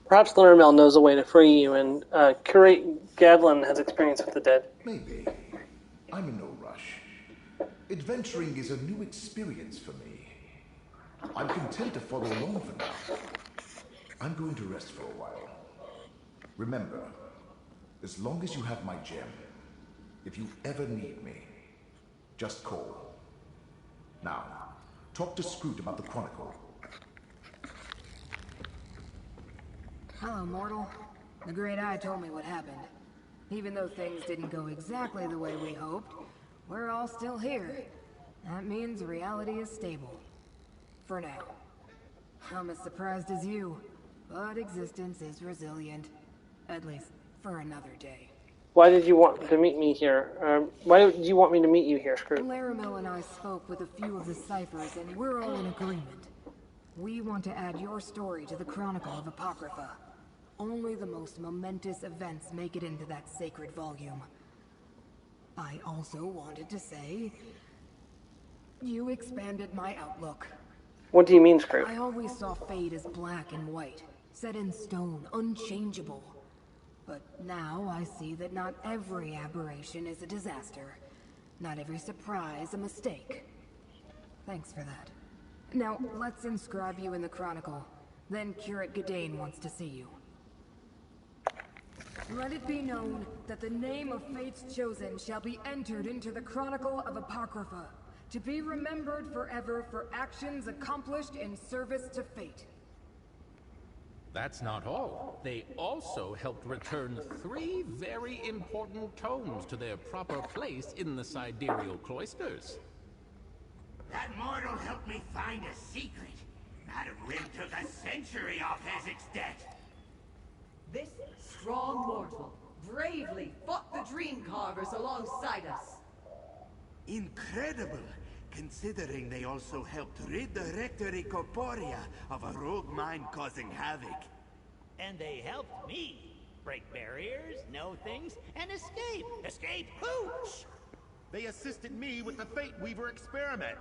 Perhaps Laramel knows a way to free you, and Curate Gadlin has experience with the dead. Maybe. I'm in no rush. Adventuring is a new experience for me. I'm content to follow along for now. I'm going to rest for a while. Remember, as long as you have my gem, if you ever need me, just call. Now, talk to Scroot about the Chronicle. Hello, mortal. The Great Eye told me what happened. Even though things didn't go exactly the way we hoped, we're all still here. That means reality is stable. For now. I'm as surprised as you, but existence is resilient. At least, for another day. Why did you want to meet me here? Why did you want me to meet you here, Scroot? Laramel and I spoke with a few of the ciphers, and we're all in agreement. We want to add your story to the Chronicle of Apocrypha. Only the most momentous events make it into that sacred volume. I also wanted to say... you expanded my outlook. What do you mean, Scroot? I always saw fate as black and white, set in stone, unchangeable. But now I see that not every aberration is a disaster. Not every surprise a mistake. Thanks for that. Now, let's inscribe you in the Chronicle. Then Curate Gadain wants to see you. Let it be known that the name of Fate's Chosen shall be entered into the Chronicle of Apocrypha, to be remembered forever for actions accomplished in service to fate. That's not all. They also helped return 3 very important tomes to their proper place in the sidereal cloisters. That mortal helped me find a secret. Madam Rim took a century off Ezek's debt. This strong mortal bravely fought the Dream Carvers alongside us. Incredible, considering they also helped rid the Rectory Corporea of a rogue mind causing havoc. And they helped me break barriers, know things, and escape. Escape hooch! They assisted me with the Fate Weaver experiment.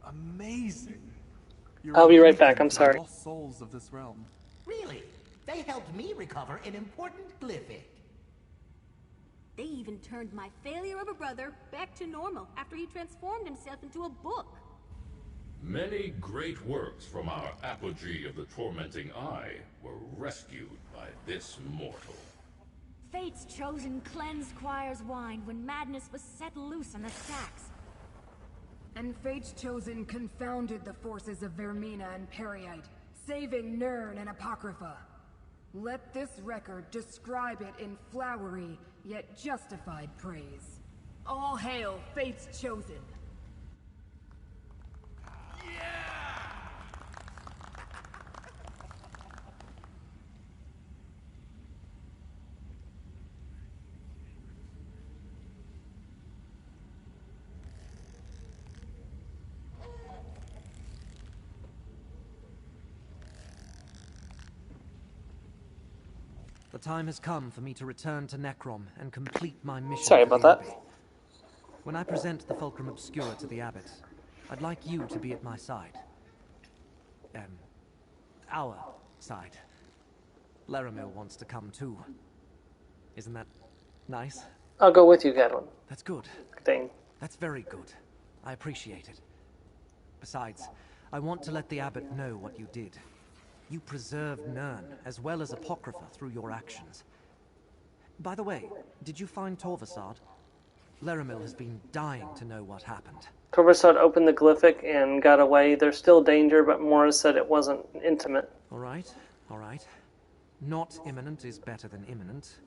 Amazing. I'll be right back, I'm sorry. Lost souls of this realm. Really? They helped me recover an important glyphic. They even turned my failure of a brother back to normal after he transformed himself into a book. Many great works from our apogee of the Tormenting Eye were rescued by this mortal. Fate's Chosen cleansed Quire's wine when madness was set loose on the stacks. And Fate's Chosen confounded the forces of Vermina and Periite, saving Nirn and Apocrypha. Let this record describe it in flowery, yet justified praise. All hail Fate's Chosen! The time has come for me to return to Necrom and complete my mission. Sorry about that. When I present the Fulcrum Obscura to the Abbot, I'd like you to be at my side. Our side. Laramil wants to come too. Isn't that nice? I'll go with you, Gadwin. That's good. Thing. That's very good. I appreciate it. Besides, I want to let the Abbot know what you did. You preserved Nirn, as well as Apocrypha, through your actions. By the way, did you find Torvasad? Laramil has been dying to know what happened. Torvasad opened the glyphic and got away. There's still danger, but Mora said it wasn't intimate. All right. Not imminent is better than imminent.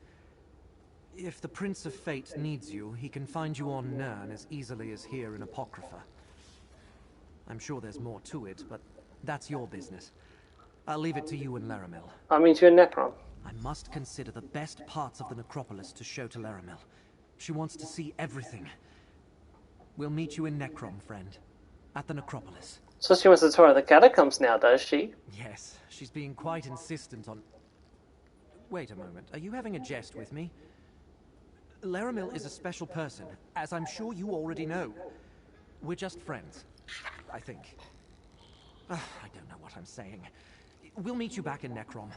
If the Prince of Fate needs you, he can find you on Nirn as easily as here in Apocrypha. I'm sure there's more to it, but that's your business. I'll leave it to you and Laramil. I'll meet you in Necrom. I must consider the best parts of the necropolis to show to Laramil. She wants to see everything. We'll meet you in Necrom, friend. At the necropolis. So she wants to tour the catacombs now, does she? Yes, she's being quite insistent on... Wait a moment, are you having a jest with me? Laramil is a special person, as I'm sure you already know. We're just friends, I think. I don't know what I'm saying. We'll meet you back in Necrom.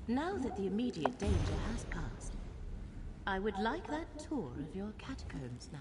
Now that the immediate danger has passed, I would like that tour of your catacombs now.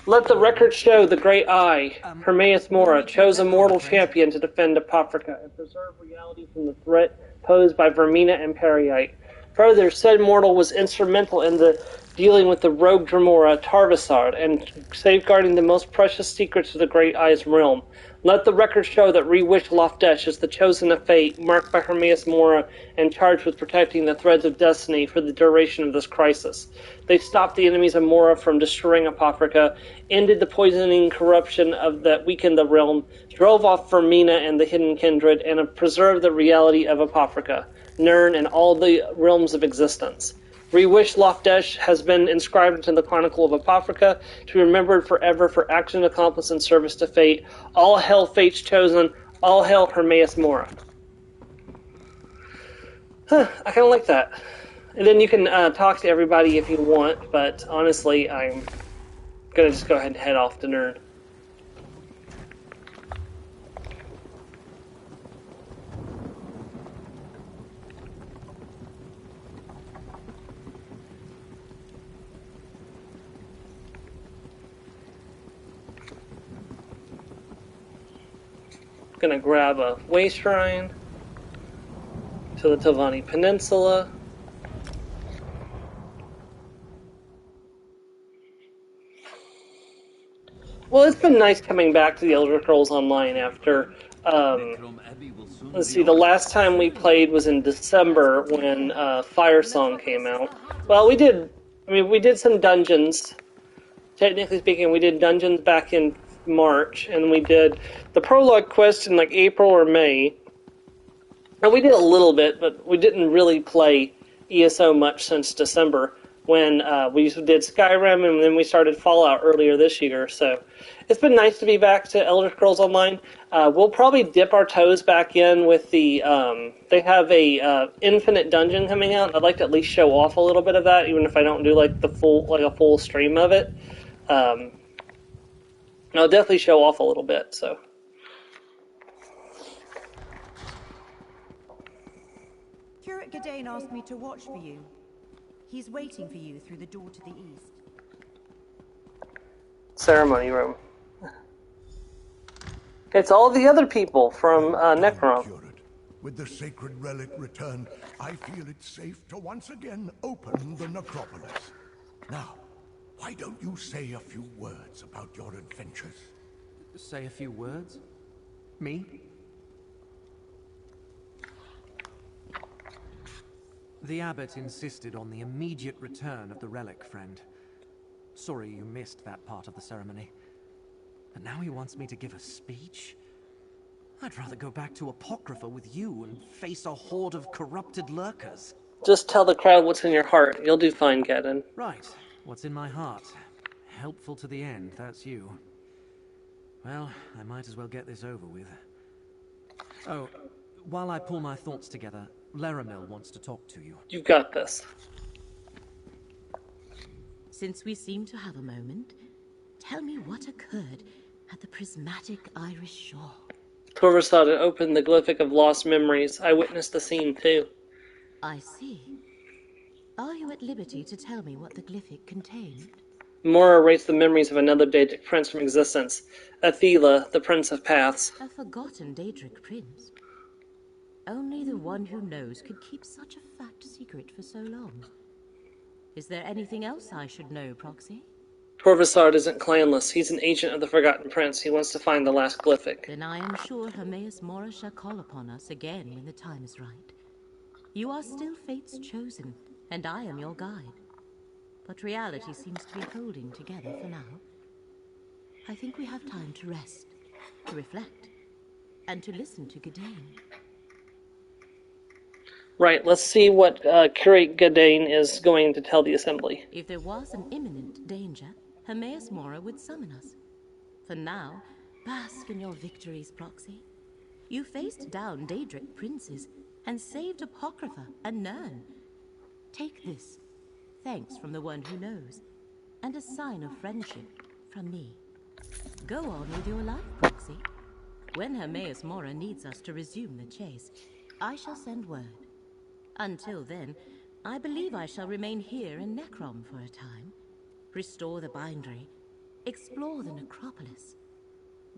Let the record show the Great Eye, Hermaeus Mora, chose a mortal champion to defend Apocrypha and preserve reality from the threat posed by Vermina and Periite. Further, said mortal was instrumental in the dealing with the rogue Dremora, Tarvasard, and safeguarding the most precious secrets of the Great Eye's realm. Let the record show that Reewish Lofdesh is the chosen of fate, marked by Hermaeus Mora, and charged with protecting the threads of destiny for the duration of this crisis. They stopped the enemies of Mora from destroying Apocrypha, ended the poisoning corruption that weakened the realm, drove off Vermina and the Hidden Kindred, and have preserved the reality of Apocrypha, Nirn, and all the realms of existence. Reewish Lofdesh has been inscribed into the Chronicle of Apocrypha to be remembered forever for action accomplished in service to fate. All hail Fate's chosen. All hail Hermaeus Mora. I kind of like that. And then you can talk to everybody if you want, but honestly, I'm going to just go ahead and head off to Nirn. Gonna grab a way shrine to the Telvanni Peninsula. Well, it's been nice coming back to the Elder Scrolls Online after, let's see, the last time we played was in December when Fire Song came out. Well, we did some dungeons. Technically speaking, we did dungeons back in March, and we did the prologue quest in like April or May. And we did a little bit, but we didn't really play ESO much since December when we did Skyrim, and then we started Fallout earlier this year. So it's been nice to be back to Elder Scrolls Online. We'll probably dip our toes back in with the they have a Infinite Dungeon coming out. I'd like to at least show off a little bit of that, even if I don't do like a full stream of it. I'll definitely show off a little bit, so. Curate Gadain asked me to watch for you. He's waiting for you through the door to the east. Ceremony room. It's all the other people from Necrom. With the sacred relic returned, I feel it's safe to once again open the necropolis. Now, why don't you say a few words about your adventures? Say a few words? Me? The abbot insisted on the immediate return of the relic, friend. Sorry you missed that part of the ceremony. But now he wants me to give a speech? I'd rather go back to Apocrypha with you and face a horde of corrupted lurkers. Just tell the crowd what's in your heart. You'll do fine, Gaddon. Right. What's in my heart? Helpful to the end, that's you. Well, I might as well get this over with. Oh, while I pull my thoughts together, Laramil wants to talk to you. You've got this. Since we seem to have a moment, tell me what occurred at the prismatic Irish shore. Torvasad had opened the glyphic of lost memories. I witnessed the scene too. I see. Are you at liberty to tell me what the glyphic contained? Mora erased the memories of another Daedric prince from existence, Athela, the Prince of Paths. A forgotten Daedric prince? Only the one who knows could keep such a fat secret for so long. Is there anything else I should know, Proxy? Torvasard isn't clanless. He's an agent of the Forgotten Prince. He wants to find the last glyphic. Then I am sure Hermaeus Mora shall call upon us again when the time is right. You are still Fate's chosen, and I am your guide. But reality seems to be holding together for now. I think we have time to rest, to reflect, and to listen to Gadain. Right, let's see what Curate Gadain is going to tell the Assembly. If there was an imminent danger, Hermaeus Mora would summon us. For now, bask in your victories, Proxy. You faced down Daedric princes and saved Apocrypha and Nirn. Take this, thanks from the one who knows, and a sign of friendship from me. Go on with your life, Proxy. When Hermaeus Mora needs us to resume the chase, I shall send word. Until then, I believe I shall remain here in Necrom for a time. Restore the bindery, explore the necropolis,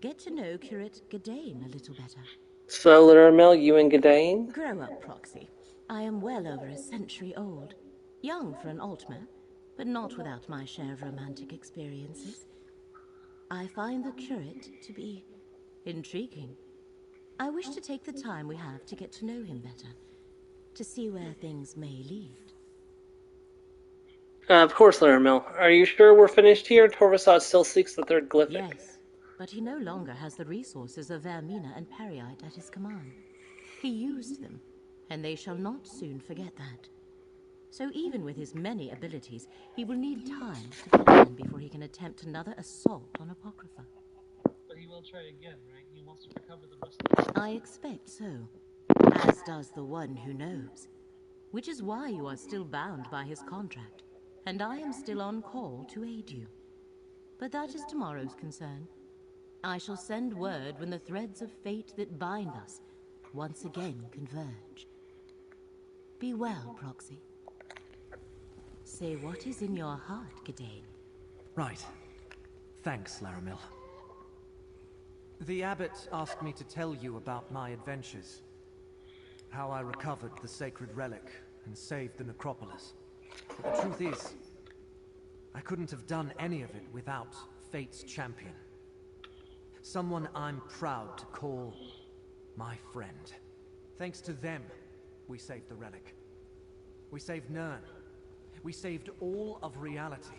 get to know Curate Gadain a little better. So, Laramel, you and Gadain? Grow up, Proxy. I am well over a century old. Young for an Altmer, but not without my share of romantic experiences. I find the curate to be intriguing. I wish to take the time we have to get to know him better, to see where things may lead. Of course, Laramel. Are you sure we're finished here? Torvasad still seeks the third glyphic. Yes, but he no longer has the resources of Vermina and Periite at his command. He used them, and they shall not soon forget that. So even with his many abilities, he will need time to plan before he can attempt another assault on Apocrypha. But he will try again, right? He wants to recover the rest of it. I expect so, as does the one who knows. Which is why you are still bound by his contract, and I am still on call to aid you. But that is tomorrow's concern. I shall send word when the threads of fate that bind us once again converge. Be well, Proxy. Say what is in your heart, Gadain. Right. Thanks, Laramil. The abbot asked me to tell you about my adventures. How I recovered the sacred relic and saved the necropolis. But the truth is, I couldn't have done any of it without Fate's champion. Someone I'm proud to call my friend. Thanks to them, we saved the relic. We saved Nirn. We saved all of reality.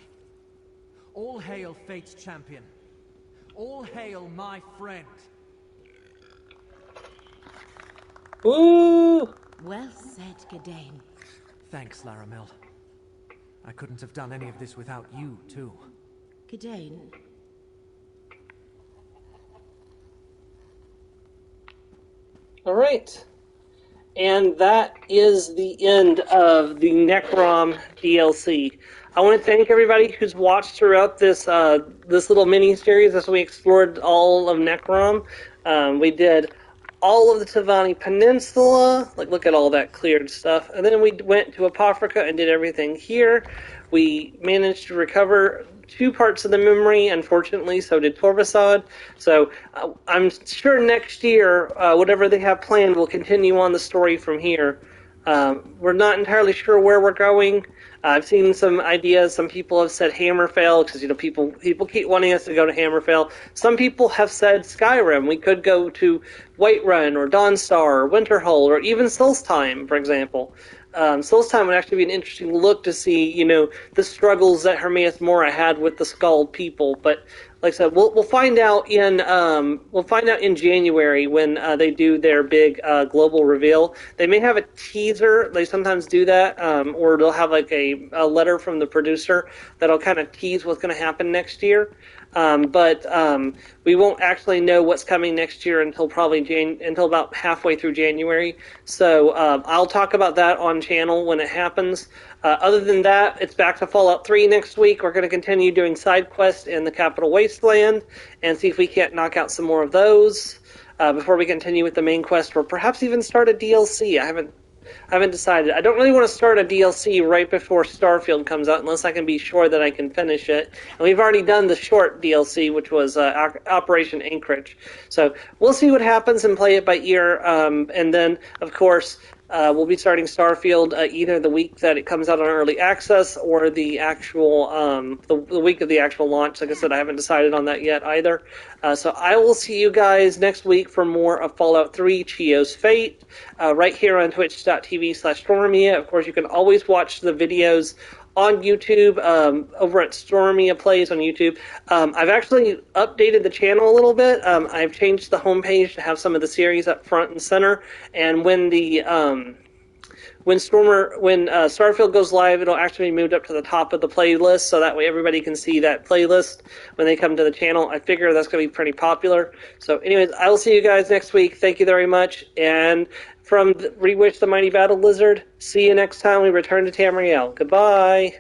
All hail Fate's champion. All hail my friend. Woo! Well said, Gadain. Thanks, Laramil. I couldn't have done any of this without you, too. Gadain. All right. And that is the end of the Necrom DLC. I want to thank everybody who's watched throughout this this little mini-series as we explored all of Necrom. We did all of the Tavani Peninsula. Like, look at all that cleared stuff. And then we went to Apocrypha and did everything here. We managed to recover 2 parts of the memory, unfortunately, so did Torvasad. So I'm sure next year, whatever they have planned, will continue on the story from here. We're not entirely sure where we're going. I've seen some ideas. Some people have said Hammerfell, because people keep wanting us to go to Hammerfell. Some people have said Skyrim. We could go to Whiterun or Dawnstar or Winterhold or even Solstheim, for example. Solstheim would actually be an interesting look to see, the struggles that Hermaeus Mora had with the Skald people. But like I said, we'll find out in January when they do their big global reveal. They may have a teaser. They sometimes do that, or they'll have like a letter from the producer that'll kind of tease what's going to happen next year. But we won't actually know what's coming next year until until about halfway through January. So I'll talk about that on channel when it happens. Other than that, it's back to Fallout 3 next week. We're going to continue doing side quests in the Capital Wasteland and see if we can't knock out some more of those before we continue with the main quest, or perhaps even start a DLC. I haven't I haven't decided. I don't really want to start a DLC right before Starfield comes out unless I can be sure that I can finish it. And we've already done the short DLC, which was Operation Anchorage. So we'll see what happens and play it by ear. And then, of course, we'll be starting Starfield either the week that it comes out on early access or the actual the week of the actual launch. Like I said, I haven't decided on that yet either. So I will see you guys next week for more of Fallout 3 Chio's Fate right here on twitch.tv/Stormia. Of course, you can always watch the videos on YouTube, over at Stormia Plays on YouTube. I've actually updated the channel a little bit. I've changed the homepage to have some of the series up front and center. And when the when Starfield goes live, it'll actually be moved up to the top of the playlist, so that way everybody can see that playlist when they come to the channel. I figure that's going to be pretty popular. So anyways, I will see you guys next week. Thank you very much. And from Reewish the Mighty Battle Lizard, see you next time we return to Tamriel. Goodbye.